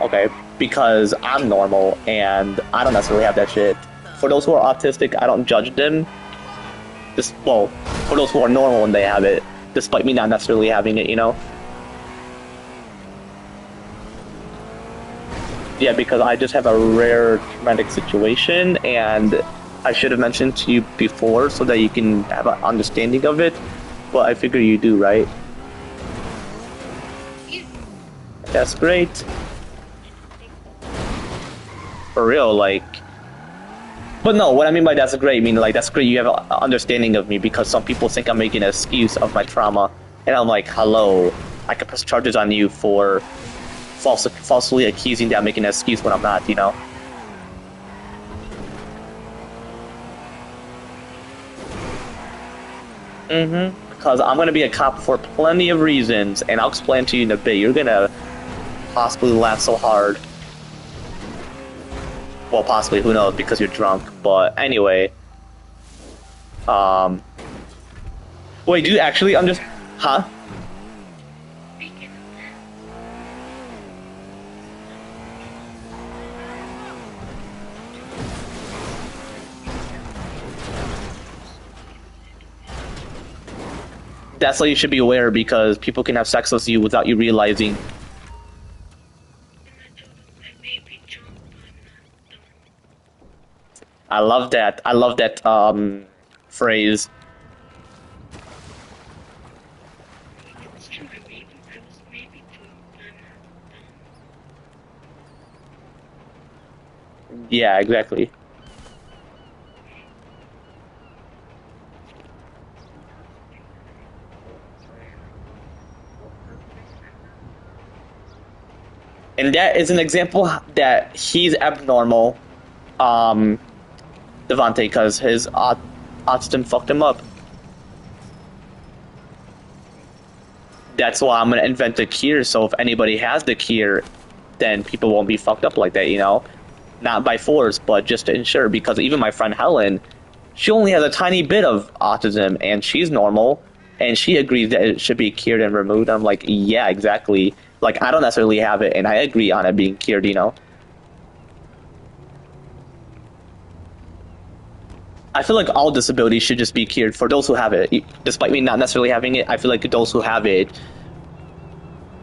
D: Okay, because I'm normal and I don't necessarily have that shit. For those who are autistic, I don't judge them. Well, for those who are normal and they have it, despite me not necessarily having it, you know? Yeah, because I just have a rare traumatic situation, and I should have mentioned to you before so that you can have an understanding of it, but I figure you do, right? That's great. For real, like... But no, what I mean by that's great, I mean, like, that's great you have an understanding of me, because some people think I'm making an excuse of my trauma, and I'm like, hello, I could press charges on you for falsely accusing that I'm making an excuse when I'm not, you know? Because I'm gonna be a cop for plenty of reasons, and I'll explain to you in a bit. You're gonna possibly laugh so hard. Well, possibly, who knows, because you're drunk, but anyway. Wait, do you actually huh? That's why you should be aware, because people can have sex with you without you realizing. I love that. I love that phrase. Yeah, exactly. And that is an example that he's abnormal, Devante, because his autism fucked him up. That's why I'm gonna invent the cure, so if anybody has the cure, then people won't be fucked up like that, you know? Not by force, but just to ensure, because even my friend Helen, she only has a tiny bit of autism, and she's normal, and she agrees that it should be cured and removed. I'm like, yeah, exactly. Like, I don't necessarily have it, and I agree on it being cured, you know? I feel like all disabilities should just be cured for those who have it. Despite me not necessarily having it, I feel like those who have it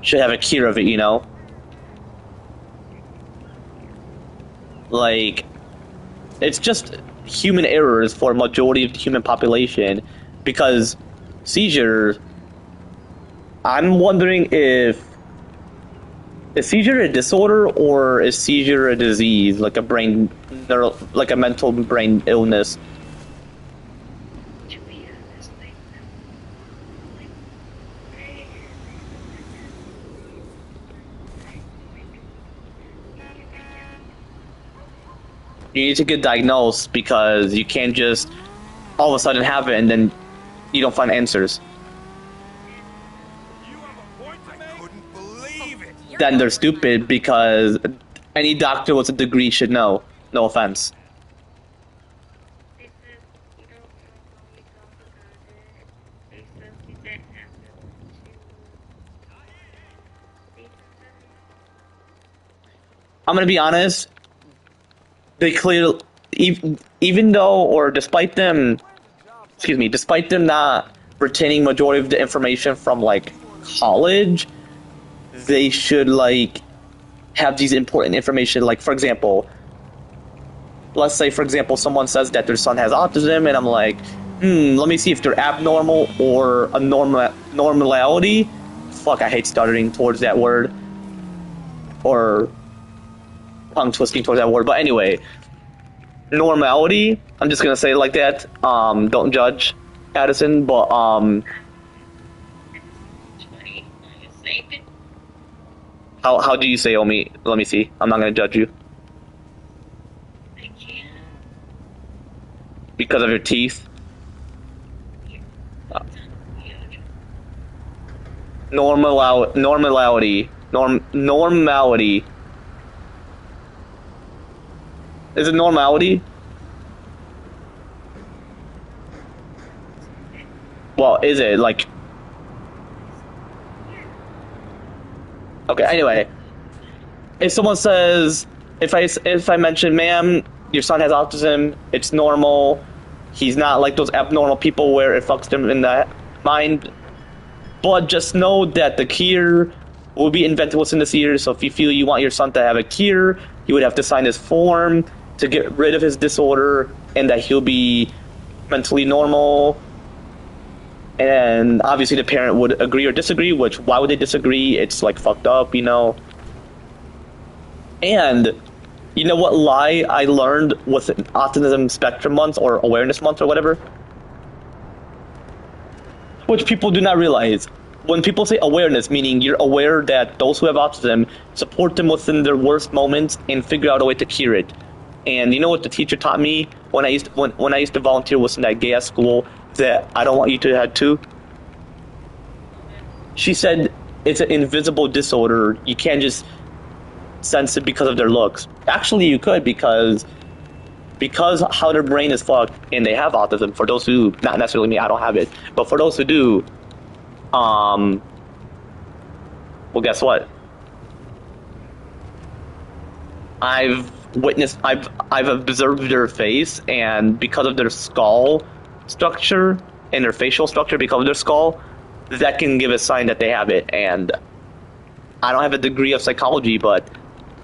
D: should have a cure of it, you know? Like, it's just human errors for a majority of the human population, because seizure, I'm wondering if is seizure a disorder or is seizure a disease, like a like a mental brain illness? You need to get diagnosed because you can't just all of a sudden have it and then you don't find answers.
C: You have a point to make? Couldn't believe it.
D: Then they're stupid because any doctor with a degree should know. No offense.
G: They said you don't know how we talk about it. They said we didn't have to.
D: I'm gonna be honest. They clearly, even though, or despite them, despite them not retaining majority of the information from like college, they should like have these important information. Like for example, let's say for example someone says that their son has autism, and I'm like, let me see if they're abnormal or a normality. Fuck, I hate stuttering towards that word, or tongue twisting towards that word. But anyway, normality. I'm just gonna say it like that. Don't judge, Addison. But how do you say Omi? Let me see. I'm not gonna judge you.
G: I can't.
D: Because of your teeth. Normality. Is it normality? Well, is it like? Okay. Anyway, if someone says, if I mention, ma'am, your son has autism, it's normal. He's not like those abnormal people where it fucks them in the mind. But just know that the cure will be invented within this year. So if you feel you want your son to have a cure, you would have to sign this form to get rid of his disorder, and that he'll be mentally normal. And obviously the parent would agree or disagree, which why would they disagree? It's like fucked up, you know. And you know what lie I learned with Autism Spectrum Month or Awareness Month or whatever? Which people do not realize. When people say awareness, meaning you're aware that those who have autism, support them within their worst moments and figure out a way to cure it. And you know what the teacher taught me when I used to volunteer within that gay ass school that I don't want you to have too? She said it's an invisible disorder. You can't just sense it because of their looks. Actually, you could because how their brain is fucked and they have autism. For those who, not necessarily me, I don't have it, but for those who do, well, guess what? I've observed their face, and because of their skull structure and their facial structure, because of their skull, that can give a sign that they have it. And I don't have a degree of psychology, but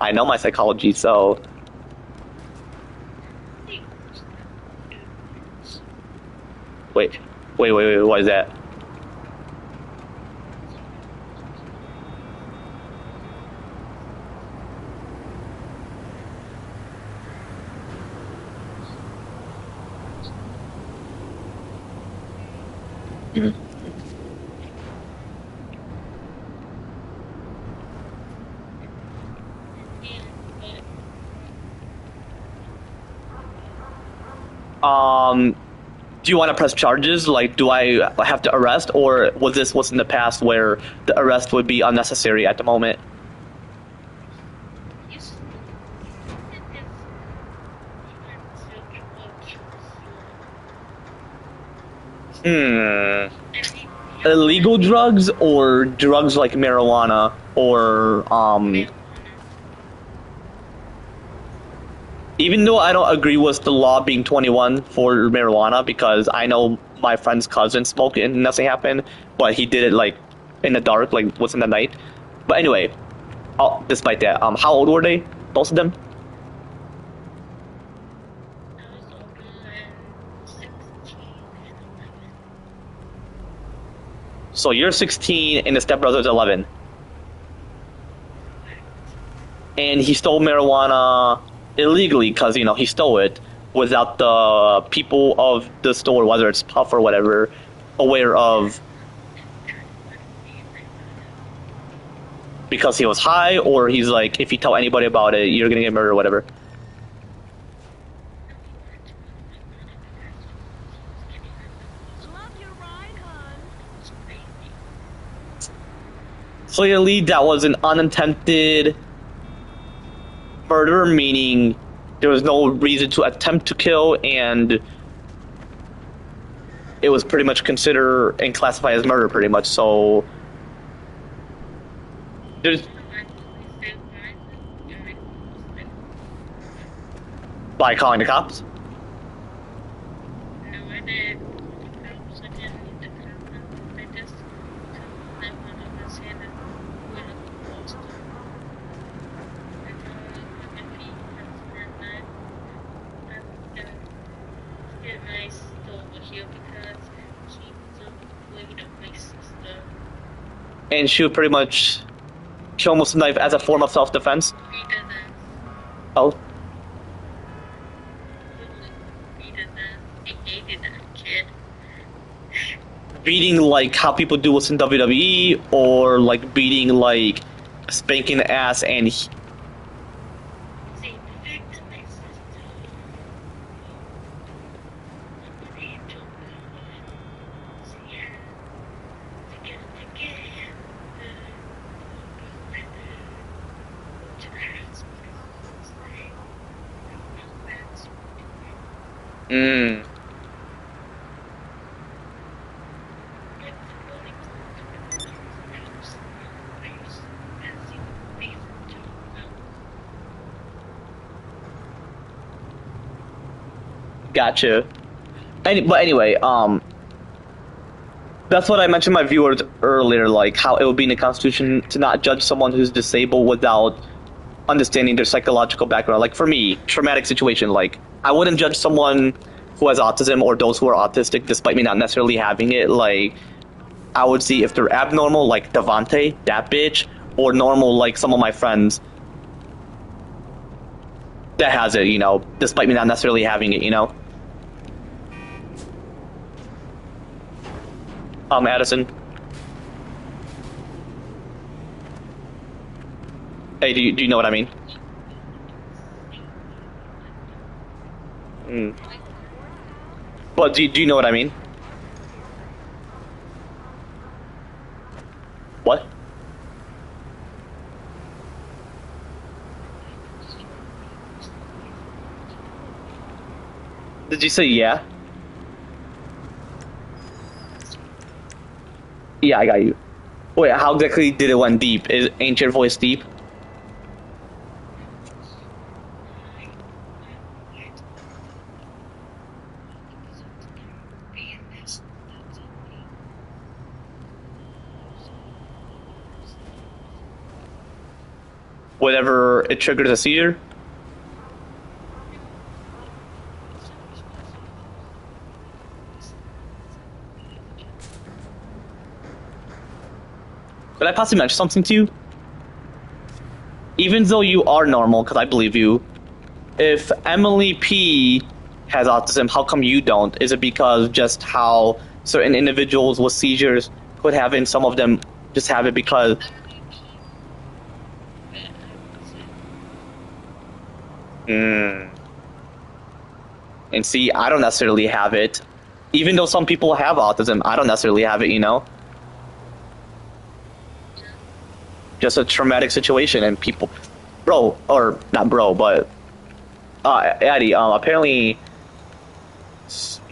D: I know my psychology, so. Wait, what is that? Do you want to press charges? Like, do I have to arrest, or was this in the past where the arrest would be unnecessary at the moment? Illegal drugs or drugs like marijuana or even though I don't agree with the law being 21 for marijuana, because I know my friend's cousin smoked it and nothing happened, but he did it like in the dark, like within the night. But anyway, despite that, how old were they, both of them? So you're 16 and the stepbrother's 11. And he stole marijuana illegally because, you know, he stole it without the people of the store, whether it's Puff or whatever, aware of. Because he was high, or he's like, if you tell anybody about it, you're gonna get murdered or whatever. clearly that was an unintended murder, meaning there was no reason to attempt to kill, and it was pretty much considered and classified as murder, pretty much. So there's by calling the cops. And she would pretty much kill him with a knife as a form of self-defense. Oh. Beating like how people do what's in WWE, or like beating like spanking the ass and Gotcha. But anyway, that's what I mentioned to my viewers earlier, like how it would be in the Constitution to not judge someone who's disabled without understanding their psychological background. Like for me, traumatic situation, like I wouldn't judge someone who has autism or those who are autistic despite me not necessarily having it. Like I would see if they're abnormal, like Devante, that bitch, or normal, like some of my friends that has it, you know, despite me not necessarily having it, you know. Addison. Hey, do you know what I mean? But do you know what I mean? What? Did you say yeah? Yeah, I got you. Wait, how exactly did it went deep? Ain't your voice deep? Whatever it triggers a seizure? Could I possibly mention something to you? Even though you are normal, because I believe you, if Emily P has autism, how come you don't? Is it because just how certain individuals with seizures could have it, and some of them just have it because... And see, I don't necessarily have it. Even though some people have autism, I don't necessarily have it, you know? Just a traumatic situation, and people, bro, or not bro, but Addie, apparently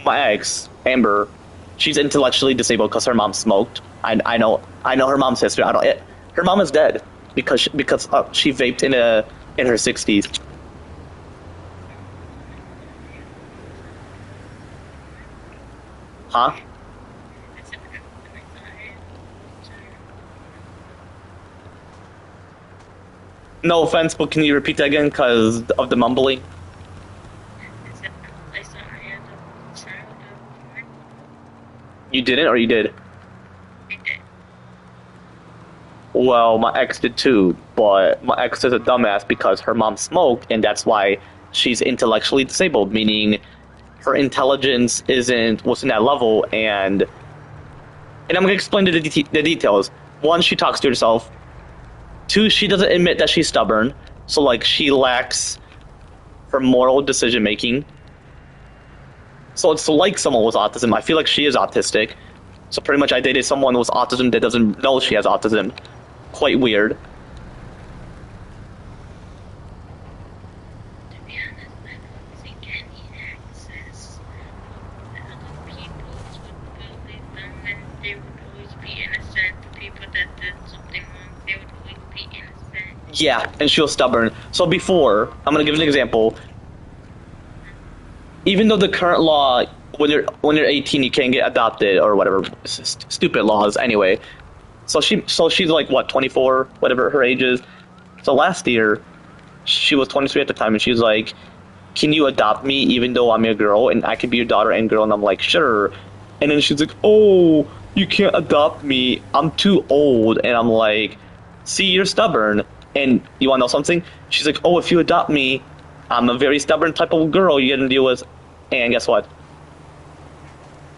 D: my ex, Amber, she's intellectually disabled because her mom smoked. I know her mom's history. Her mom is dead because she vaped in her 60s. Huh? No offense, but can you repeat that again because of the mumbling? You didn't, or you did? Well, my ex did too, but my ex is a dumbass because her mom smoked, and that's why she's intellectually disabled, meaning her intelligence wasn't that level, and I'm going to explain the details. One, she talks to herself. Two, she doesn't admit that she's stubborn, so like she lacks her moral decision making. So it's like someone with autism. I feel like she is autistic. So pretty much I dated someone with autism that doesn't know she has autism. quite weird.
G: To be honest, I don't think any access people would believe them and they would always be innocent. People that did something wrong, they would always be innocent.
D: Yeah, and she was stubborn. So before, I'm gonna give an example. Even though the current law, when you're 18, you can't get adopted or whatever, stupid laws anyway. So she's like what, 24, whatever her age is. So last year, she was 23 at the time, and she was like, "Can you adopt me even though I'm your girl and I can be your daughter and girl?" And I'm like, "Sure." And then she's like, "Oh, you can't adopt me. I'm too old." And I'm like, "See, you're stubborn." And you want to know something? She's like, "Oh, if you adopt me, I'm a very stubborn type of girl you gotta deal with." And guess what?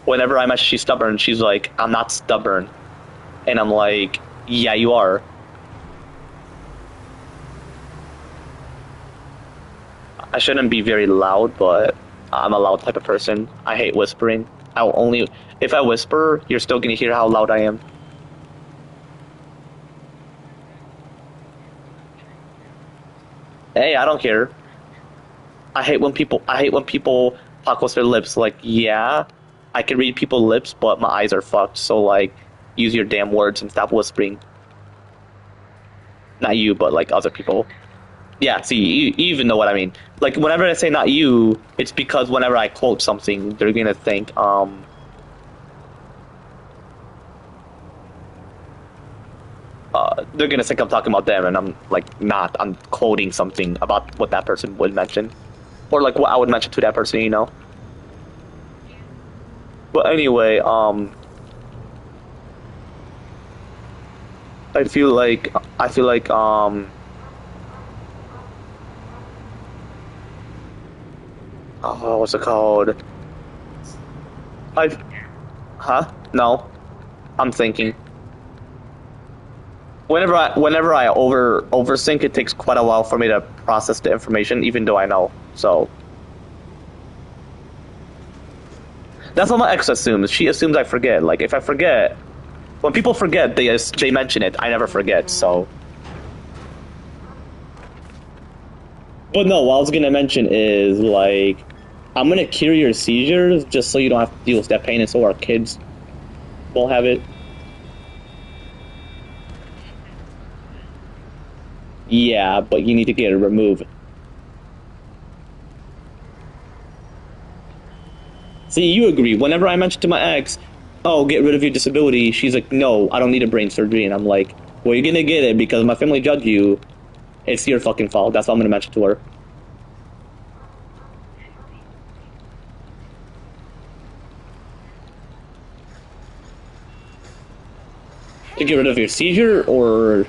D: Whenever I mention she's stubborn, she's like, "I'm not stubborn." And I'm like, "Yeah, you are." I shouldn't be very loud, but I'm a loud type of person. I hate whispering. If I whisper, you're still gonna hear how loud I am. Hey, I don't care. I hate when people talk with their lips. Like, yeah, I can read people's lips, but my eyes are fucked. So like, use your damn words and stop whispering. Not you, but like other people. Yeah, see, you even know what I mean. Like, whenever I say not you, it's because whenever I quote something, they're gonna think, they're gonna think I'm talking about them, and I'm like, not. I'm quoting something about what that person would mention. Or like what I would mention to that person, you know? But anyway, I feel like, oh, what's it called? No, I'm thinking. Whenever I overthink, it takes quite a while for me to process the information, even though I know. So that's what my ex assumes. She assumes I forget. Like, if I forget, when people forget, they mention it. I never forget. So, but no, what I was gonna mention is like, I'm gonna cure your seizures just so you don't have to deal with that pain, and so our kids won't have it. Yeah, but you need to get it removed. See, you agree. Whenever I mention to my ex, "Oh, get rid of your disability," she's like, "No, I don't need a brain surgery." And I'm like, "Well, you're gonna get it because my family judged you. It's your fucking fault." That's what I'm gonna mention to her. To get rid of your seizure, or...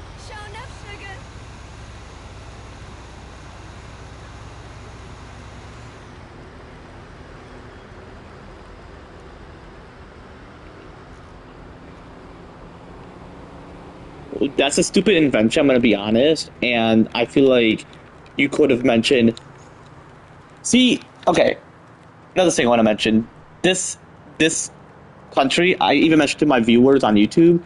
D: That's a stupid invention, I'm gonna be honest, and I feel like you could have mentioned... See, okay, another thing I want to mention. This country, I even mentioned to my viewers on YouTube,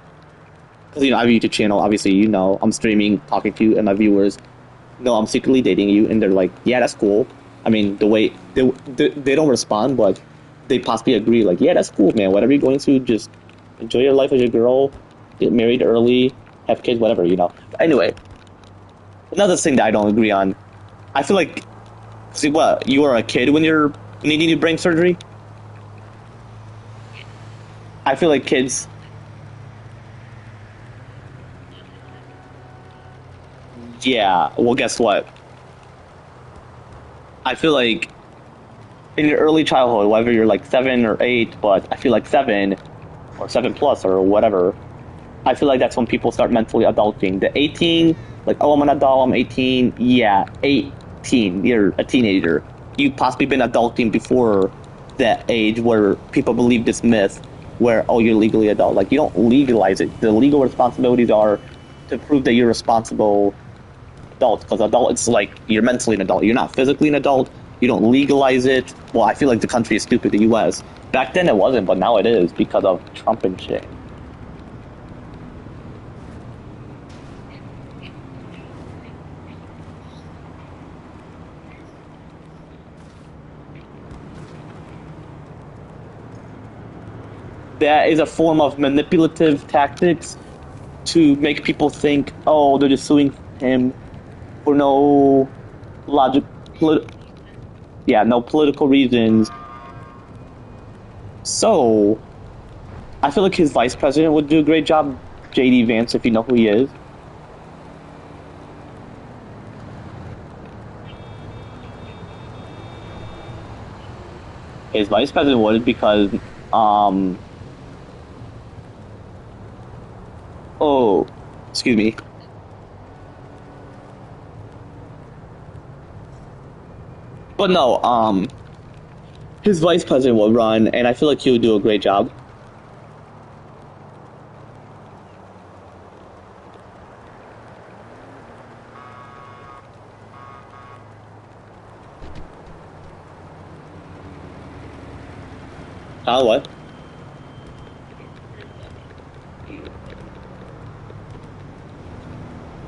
D: because, you know, I have a YouTube channel, obviously, you know, I'm streaming, talking to you, and my viewers know I'm secretly dating you, and they're like, "Yeah, that's cool." I mean, the way, they don't respond, but they possibly agree, like, "Yeah, that's cool, man, whatever you're going through, just enjoy your life as a girl, get married early, have kids, whatever, you know." But anyway, another thing that I don't agree on, I feel like, see, what, you were a kid when you needed brain surgery? I feel like kids... Yeah, well, guess what? I feel like in your early childhood, whether you're like 7 or 8, but I feel like 7 or 7 plus or whatever, I feel like that's when people start mentally adulting. The 18, like, "Oh, I'm an adult, I'm 18. Yeah, 18, you're a teenager. You've possibly been adulting before that age where people believe this myth where, "Oh, you're legally adult." Like, you don't legalize it. The legal responsibilities are to prove that you're responsible adult, because adult, it's like you're mentally an adult. You're not physically an adult. You don't legalize it. Well, I feel like the country is stupid, the U.S. Back then it wasn't, but now it is because of Trump and shit. that is a form of manipulative tactics to make people think, oh, they're just suing him for no logic, no political reasons. So, I feel like his vice president would do a great job, J.D. Vance, if you know who he is. His vice president would because, oh, excuse me. But no, his vice president will run, and I feel like he would do a great job. What?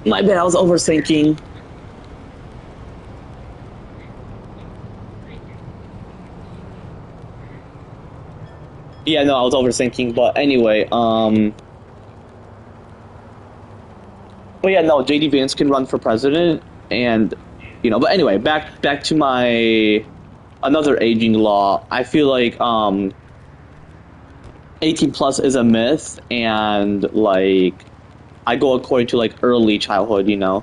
D: My bad, I was overthinking. Yeah, no, I was overthinking, but anyway, but yeah, no, JD Vance can run for president, and, you know, but anyway, back to my, another aging law. I feel like, 18 plus is a myth, and, like, I go according to, like, early childhood, you know?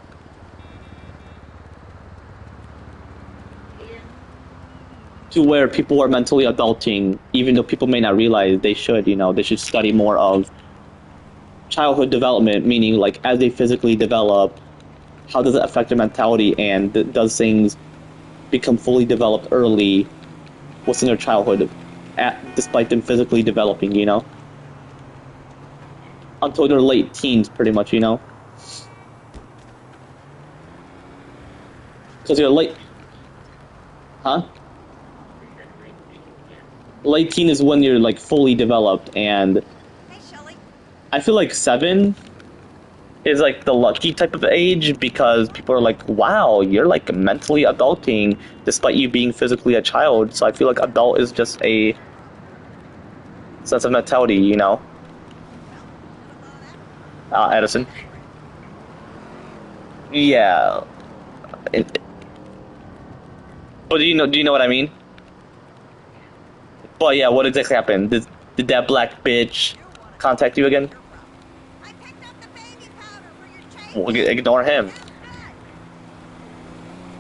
D: To where people are mentally adulting, even though people may not realize they should, you know, they should study more of childhood development, meaning like as they physically develop, how does it affect their mentality, and does things become fully developed early within their childhood, despite them physically developing, you know? Until their late teens, pretty much, you know? Because you're late... Huh? Late teen is when you're like fully developed, and I feel like 7 is like the lucky type of age because people are like, wow, you're like mentally adulting despite you being physically a child. So I feel like adult is just a sense of mentality, you know? Edison. Yeah. But do you know what I mean? But yeah, what exactly happened? Did that black bitch contact you again?
H: I picked up the baby powder for your chain.
D: Well, ignore him.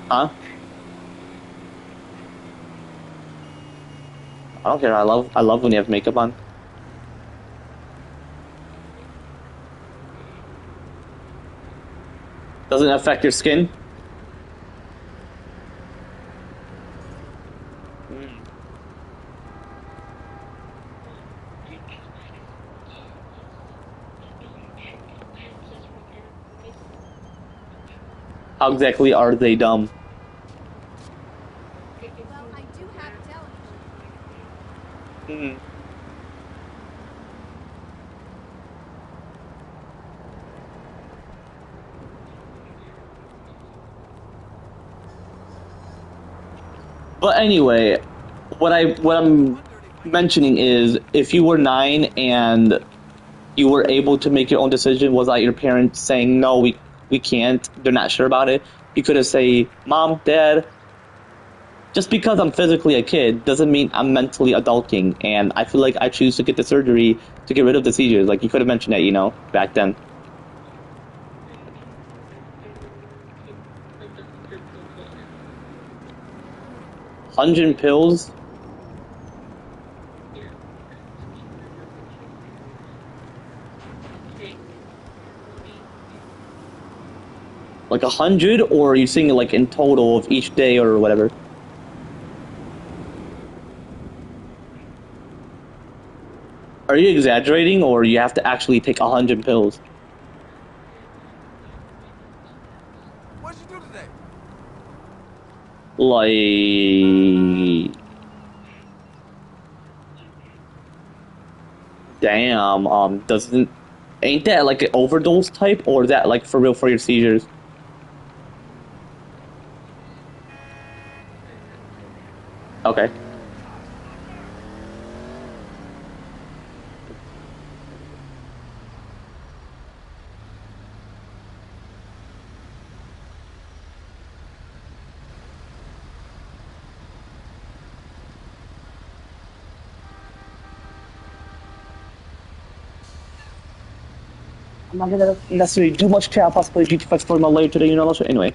D: Huh? I don't care. I love when you have makeup on. Doesn't it affect your skin? How exactly are they dumb?
H: Well, I do have television.
D: But anyway, what I'm mentioning is, if you were 9 and you were able to make your own decision, was that your parents saying no, we can't, they're not sure about it, you could have said, Mom, Dad, just because I'm physically a kid doesn't mean I'm mentally adulting, and I feel like I choose to get the surgery to get rid of the seizures. Like, you could have mentioned that, you know, back then. $100 pills? Like 100, or are you saying like in total of each day or whatever? Are you exaggerating, or you have to actually take 100 pills?
C: What'd you do today?
D: Like... Damn, ain't that like an overdose type, or is that like for real for your seizures? Okay. I'm not gonna necessarily do much chat. Possibly GT5 story mode later today, you know. Anyway.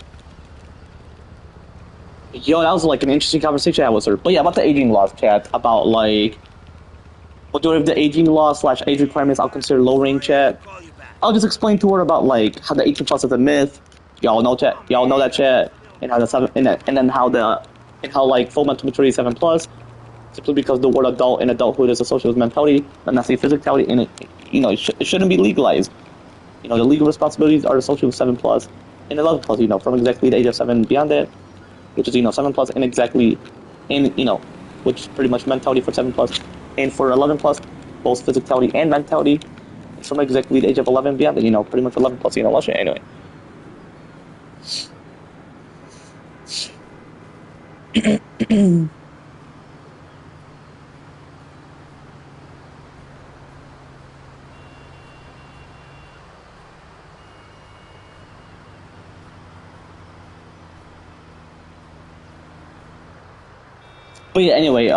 D: Yo, that was like an interesting conversation I had with her. But yeah, about the aging laws, chat. About like majority of the aging laws / age requirements I'll consider lowering, chat. I'll just explain to her about like how the 18 plus is a myth. Y'all know chat. Y'all know that, chat. And how the 7 and then how like full mental maturity is 7 plus. Simply because the word adult and adulthood is associated with mentality, not necessarily physicality, and it shouldn't be legalized. The legal responsibilities are associated with 7 plus and 11 plus. From exactly the age of 7 beyond that, which is 7 plus and exactly, and which is pretty much mentality for 7 plus, and for 11 plus, both physicality and mentality. It's from exactly the age of 11 beyond that. Pretty much 11 plus. Anyway. But yeah, anyway,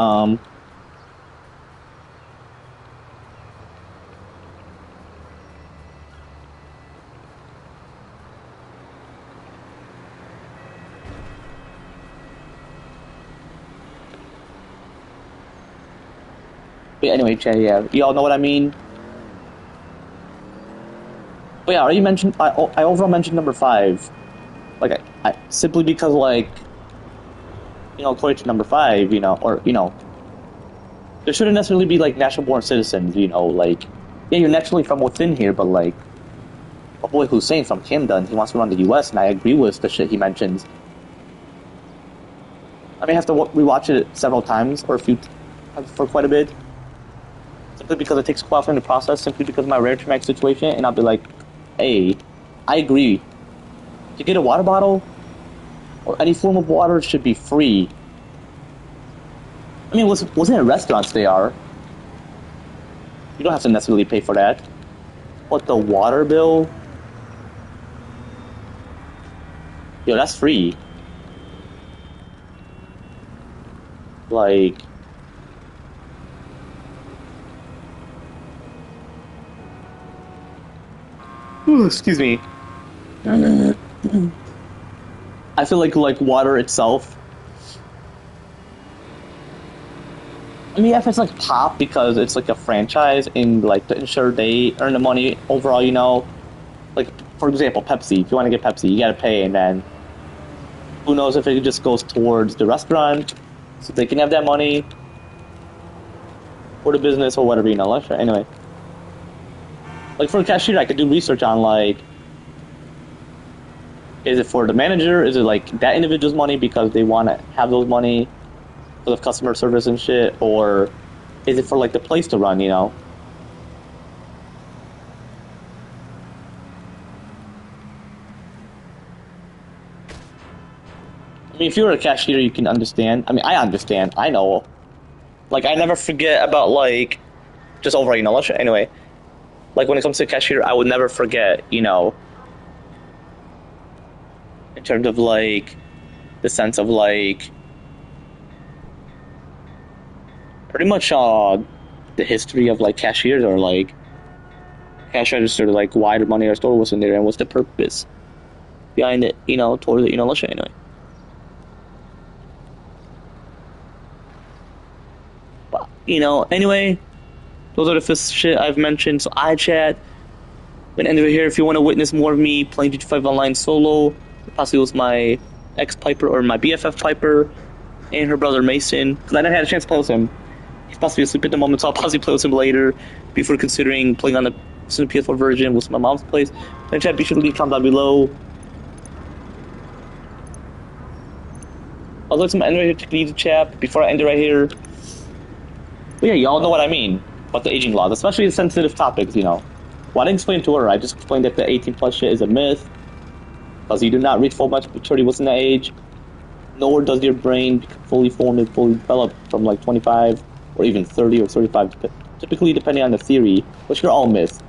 D: chat, yeah, y'all know what I mean? But yeah, I already mentioned, I overall mentioned number 5. Like, I simply because, like, according to number 5, there shouldn't necessarily be, like, natural-born citizens, like, yeah, you're naturally from within here, but, like, a boy Hussein from Canada, and he wants to run the U.S., and I agree with the shit he mentions. I may have to rewatch it several times, or for quite a bit, simply because it takes a while for me to process, simply because of my rare traumatic situation, and I'll be like, hey, I agree. To get a water bottle, or any form of water, should be free. I mean, wasn't it restaurants they are? You don't have to necessarily pay for that. But the water bill? Yo, that's free. Like... Ooh, excuse me. I feel like water itself. I mean, if it's like pop because it's like a franchise and like to ensure they earn the money overall, like for example, Pepsi. If you want to get Pepsi, you gotta pay, and then who knows if it just goes towards the restaurant, so they can have that money, or the business or whatever, Anyway, like for a cashier, I could do research on like. Is it for the manager? Is it like that individual's money because they want to have those money for the customer service and shit? Or is it for like the place to run, I mean, if you're a cashier, you can understand. I mean, I understand. I know. Like, I never forget about like, just overall, anyway. Like when it comes to cashier, I would never forget, in terms of like the sense of like pretty much the history of like cashiers or like cash register, like why the money or store was in there and what's the purpose behind it, towards it, anyway. But anyway, those are the first shit I've mentioned. So iChat, and end over here. If you want to witness more of me playing GT5 Online solo, possibly with my ex-Piper or my BFF Piper and her brother Mason, because I never had a chance to play with him. He's possibly asleep at the moment, so I'll possibly play with him later before considering playing on the PS4 version with my mom's place. And chat, be sure to leave a comment down below. I'll let some end right here to leave the chat before I end it right here. But yeah, y'all know what I mean about the aging laws, especially the sensitive topics, Well, I didn't explain to her, I just explained that the 18 plus shit is a myth. Because you do not reach full maturity within that age, nor does your brain become fully formed and fully developed from like 25 or even 30 or 35, typically depending on the theory, which are all myths.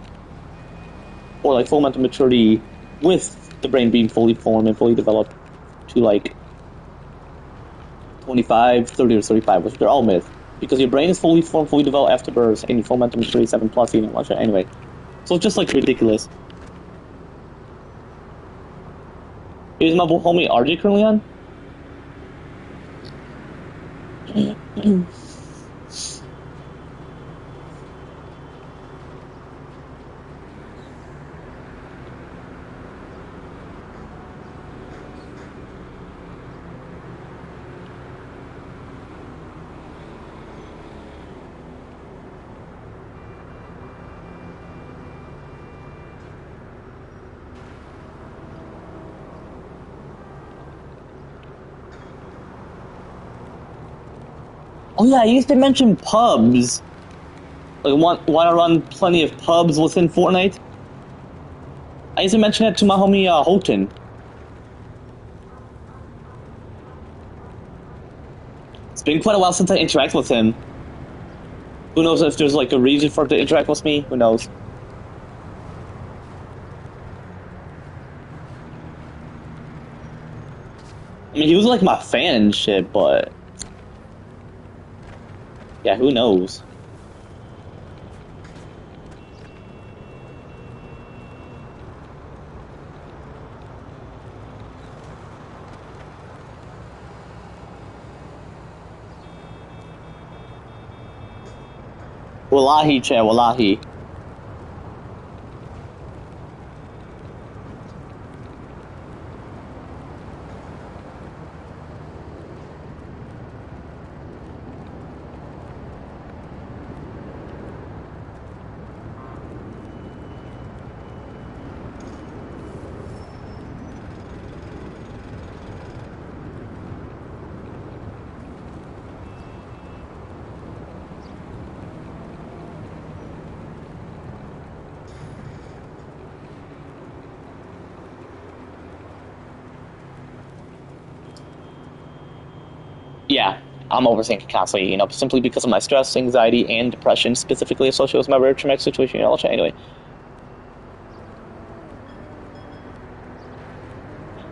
D: Or like full mental maturity with the brain being fully formed and fully developed to like 25, 30 or 35, which are all myths. Because your brain is fully formed, fully developed after birth, and your full mental maturity 7 plus, Anyway, so it's just like ridiculous. Is my homie RJ currently on? Oh yeah, I used to mention pubs. Like, want to run plenty of pubs within Fortnite? I used to mention it to my homie Houghton. It's been quite a while since I interacted with him. Who knows if there's like a reason for him to interact with me? Who knows? I mean, he was like my fan and shit, but yeah, who knows? Wallahi, chat, wallahi. Yeah, I'm overthinking constantly, you know, simply because of my stress, anxiety, and depression, specifically associated with my very traumatic situation. You know, anyway.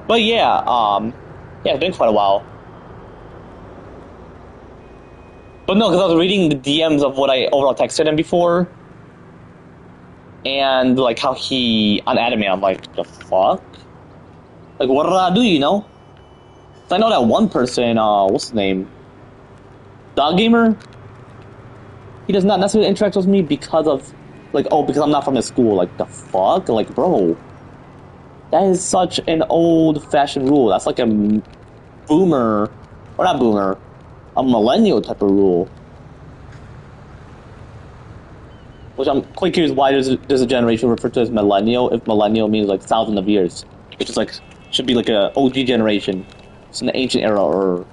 D: But yeah, yeah, it's been quite a while. But no, because I was reading the DMs of what I overall texted him before, and like how he on anime, I'm like, the fuck? Like, what did I do? You know? 'Cause I know that one person, what's his name? Dog Gamer. He does not necessarily interact with me because of, like, oh, because I'm not from his school. Like, the fuck? Like, bro, that is such an old-fashioned rule. That's like a boomer, or not boomer, a millennial type of rule. Which I'm quite curious why there's a generation referred to as millennial if millennial means like thousands of years. Which is like, should be like a OG generation. It's in the ancient era or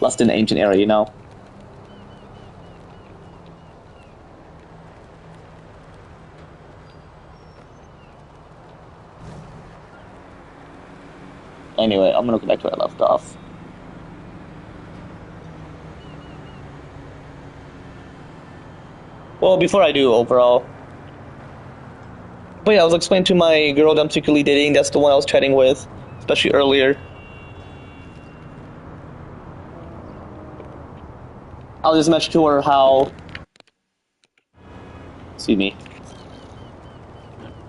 D: less than the ancient era, you know? Anyway, I'm gonna go back to where I left off. Well, before I do, overall. But yeah, I was explaining to my girl that I'm secretly dating. That's the one I was chatting with, especially earlier. I'll just mention to her how... Excuse me.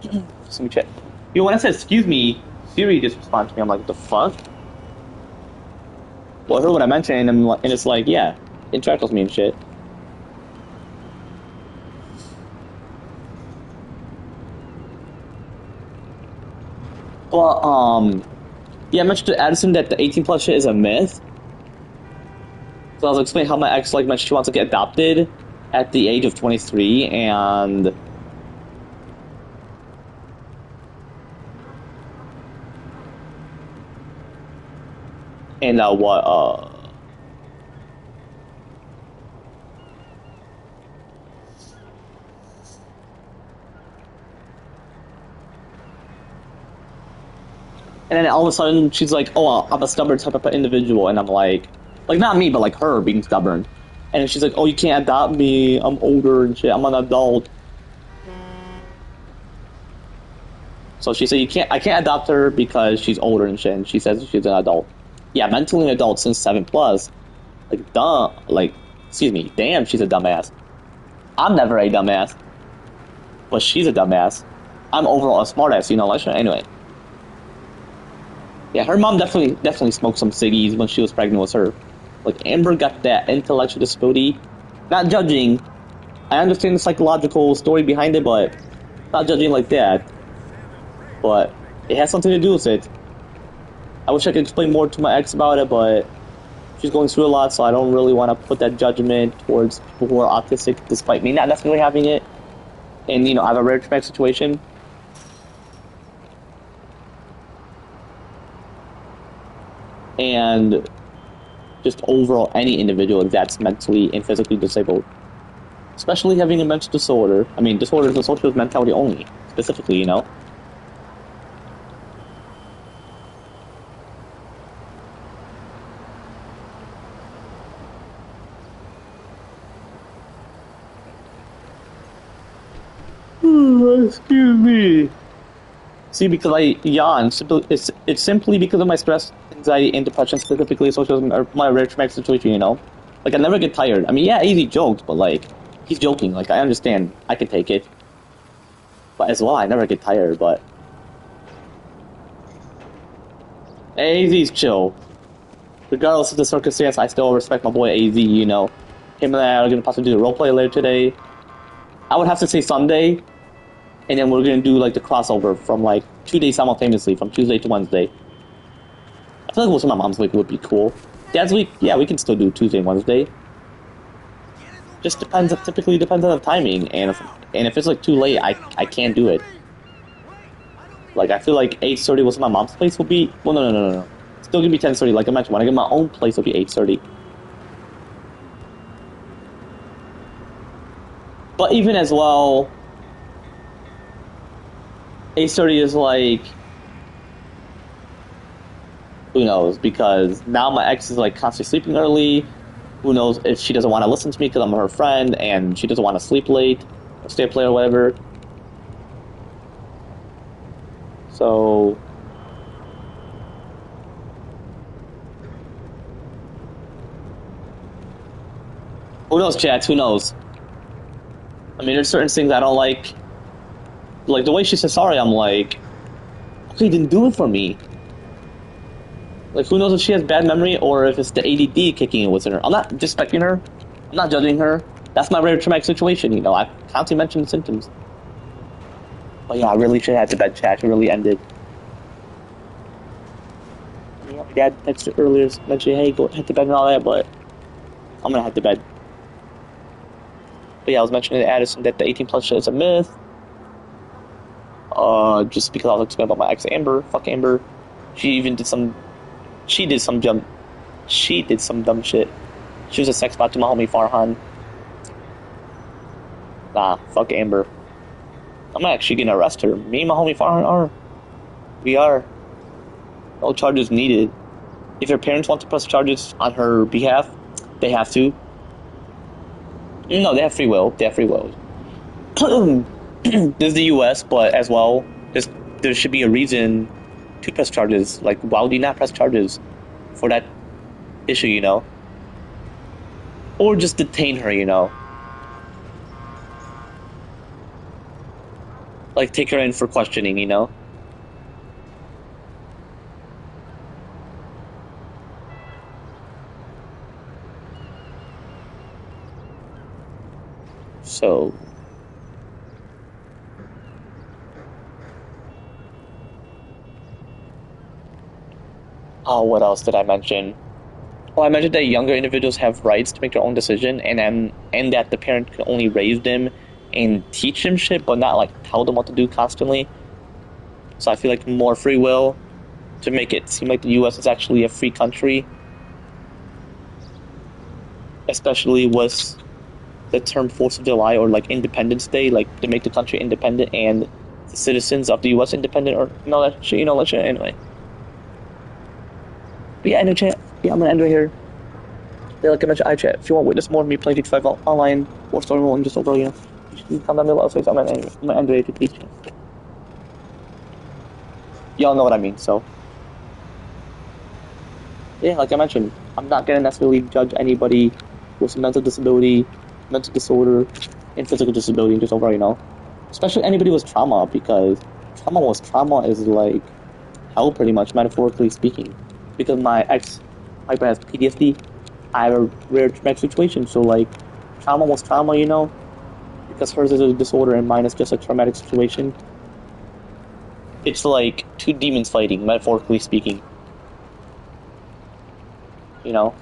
D: Let me check. You know, when I said excuse me, Siri just responded to me. I'm like, what the fuck? Well, I heard what I mentioned, and it's like, yeah, interact with me and shit. Well, yeah, I mentioned to Addison that the 18 plus shit is a myth. So I was explaining how my ex like mentioned she wants to get adopted at the age of 23, and what and then all of a sudden she's like, oh, I'm a stubborn type of individual, and I'm like not me, but like her being stubborn. And then she's like, oh, you can't adopt me, I'm older and shit, I'm an adult. So she said I can't adopt her because she's older and shit, and she says she's an adult. Yeah, mentally an adult since 7 plus. Like, duh, like, excuse me, damn, she's a dumbass. I'm never a dumbass. But she's a dumbass. I'm overall a smartass, you know, like, anyway. Yeah, her mom definitely smoked some ciggies when she was pregnant with her. Like, Amber got that intellectual disability. Not judging. I understand the psychological story behind it, but not judging like that. But it has something to do with it. I wish I could explain more to my ex about it, but she's going through a lot, so I don't really want to put that judgment towards people who are autistic, despite me not necessarily having it. And, you know, I have a rare traumatic situation. And just overall any individual that's mentally and physically disabled. Especially having a mental disorder. I mean, disorders associated with mentality only, specifically, you know. Excuse me. See, because I yawn, it's simply because of my stress, anxiety, and depression, specifically associated with my rare traumatic situation, you know? Like, I never get tired. I mean, yeah, easy jokes, but, like, he's joking. Like, I understand. I can take it. But as well, I never get tired, but... AZ's chill. Regardless of the circumstance, I still respect my boy AZ, you know? Him and I are going to possibly do the roleplay later today. I would have to say Sunday. And then we're going to do, like, the crossover from, like, 2 days simultaneously, from Tuesday to Wednesday. I feel like most of my mom's week would be cool. Dad's week, yeah, we can still do Tuesday and Wednesday. Just depends, typically depends on the timing, and if it's, like, too late, I can't do it. Like, I feel like 8:30 was my mom's place would be, well, no. Still gonna be 10:30, like I mentioned, when I get my own place, it'll be 8:30. But even as well... 8:30 is like, who knows, because now my ex is like constantly sleeping early. Who knows if she doesn't want to listen to me because I'm her friend and she doesn't want to sleep late or stay up late or whatever. So who knows, chat, who knows? I mean, there's certain things I don't like. Like, the way she said sorry, I'm like, okay, then do it for me. Like, who knows if she has bad memory or if it's the ADD kicking in within her. I'm not disrespecting her. I'm not judging her. That's my rare traumatic situation, you know. I constantly mention the symptoms. But yeah, I really should have had the bed chat to really ended. Yeah, my dad texted earlier, mentioned, hey, go head to bed and all that, but I'm gonna head to bed. But yeah, I was mentioning to Addison that the 18 plus shit is a myth. Just because I was explaining about my ex Amber. Fuck Amber. She did some dumb shit. She was a sex bot to my homie Farhan. Nah, fuck Amber. I'm actually gonna arrest her. Me and my homie Farhan are. We are. No charges needed. If her parents want to press charges on her behalf, they have to. No, they have free will. This is the US, but as well, there should be a reason to press charges. Like, why would you not press charges for that issue, you know? Or just detain her, you know? Like, take her in for questioning, you know? So... oh, what else did I mention? Well, I mentioned that younger individuals have rights to make their own decision, and that the parent can only raise them and teach them shit, but not, like, tell them what to do constantly. So I feel like more free will to make it seem like the U.S. is actually a free country. Especially with the term 4th of July or, like, Independence Day, like, to make the country independent and the citizens of the U.S. independent, or, that shit, anyway. But yeah, anyway, chat. Yeah, I'm gonna end right here. Yeah, like I mentioned, iChat. If you want to witness more of me playing GTA 5 online or story mode and just overall, you know, you can comment down below. So I'm gonna end right here, please. Y'all know what I mean, so. Yeah, like I mentioned, I'm not gonna necessarily judge anybody with mental disability, mental disorder, and physical disability, and just overall, you know. Especially anybody with trauma, because trauma is like, hell, pretty much, metaphorically speaking. Because my ex-wife has PTSD, I have a rare traumatic situation, so, like, trauma was trauma, you know? Because hers is a disorder and mine is just a traumatic situation. It's like two demons fighting, metaphorically speaking. You know?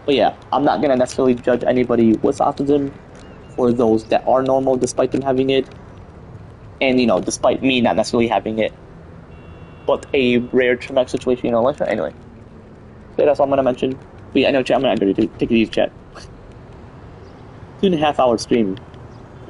D: But yeah, I'm not gonna necessarily judge anybody with autism for those that are normal despite them having it. And, you know, despite me not necessarily having it. But a rare traumatic situation, you know, like that. Anyway. So that's all I'm gonna mention. But yeah, I know, chat, I'm gonna take it easy, chat. 2.5 hour stream.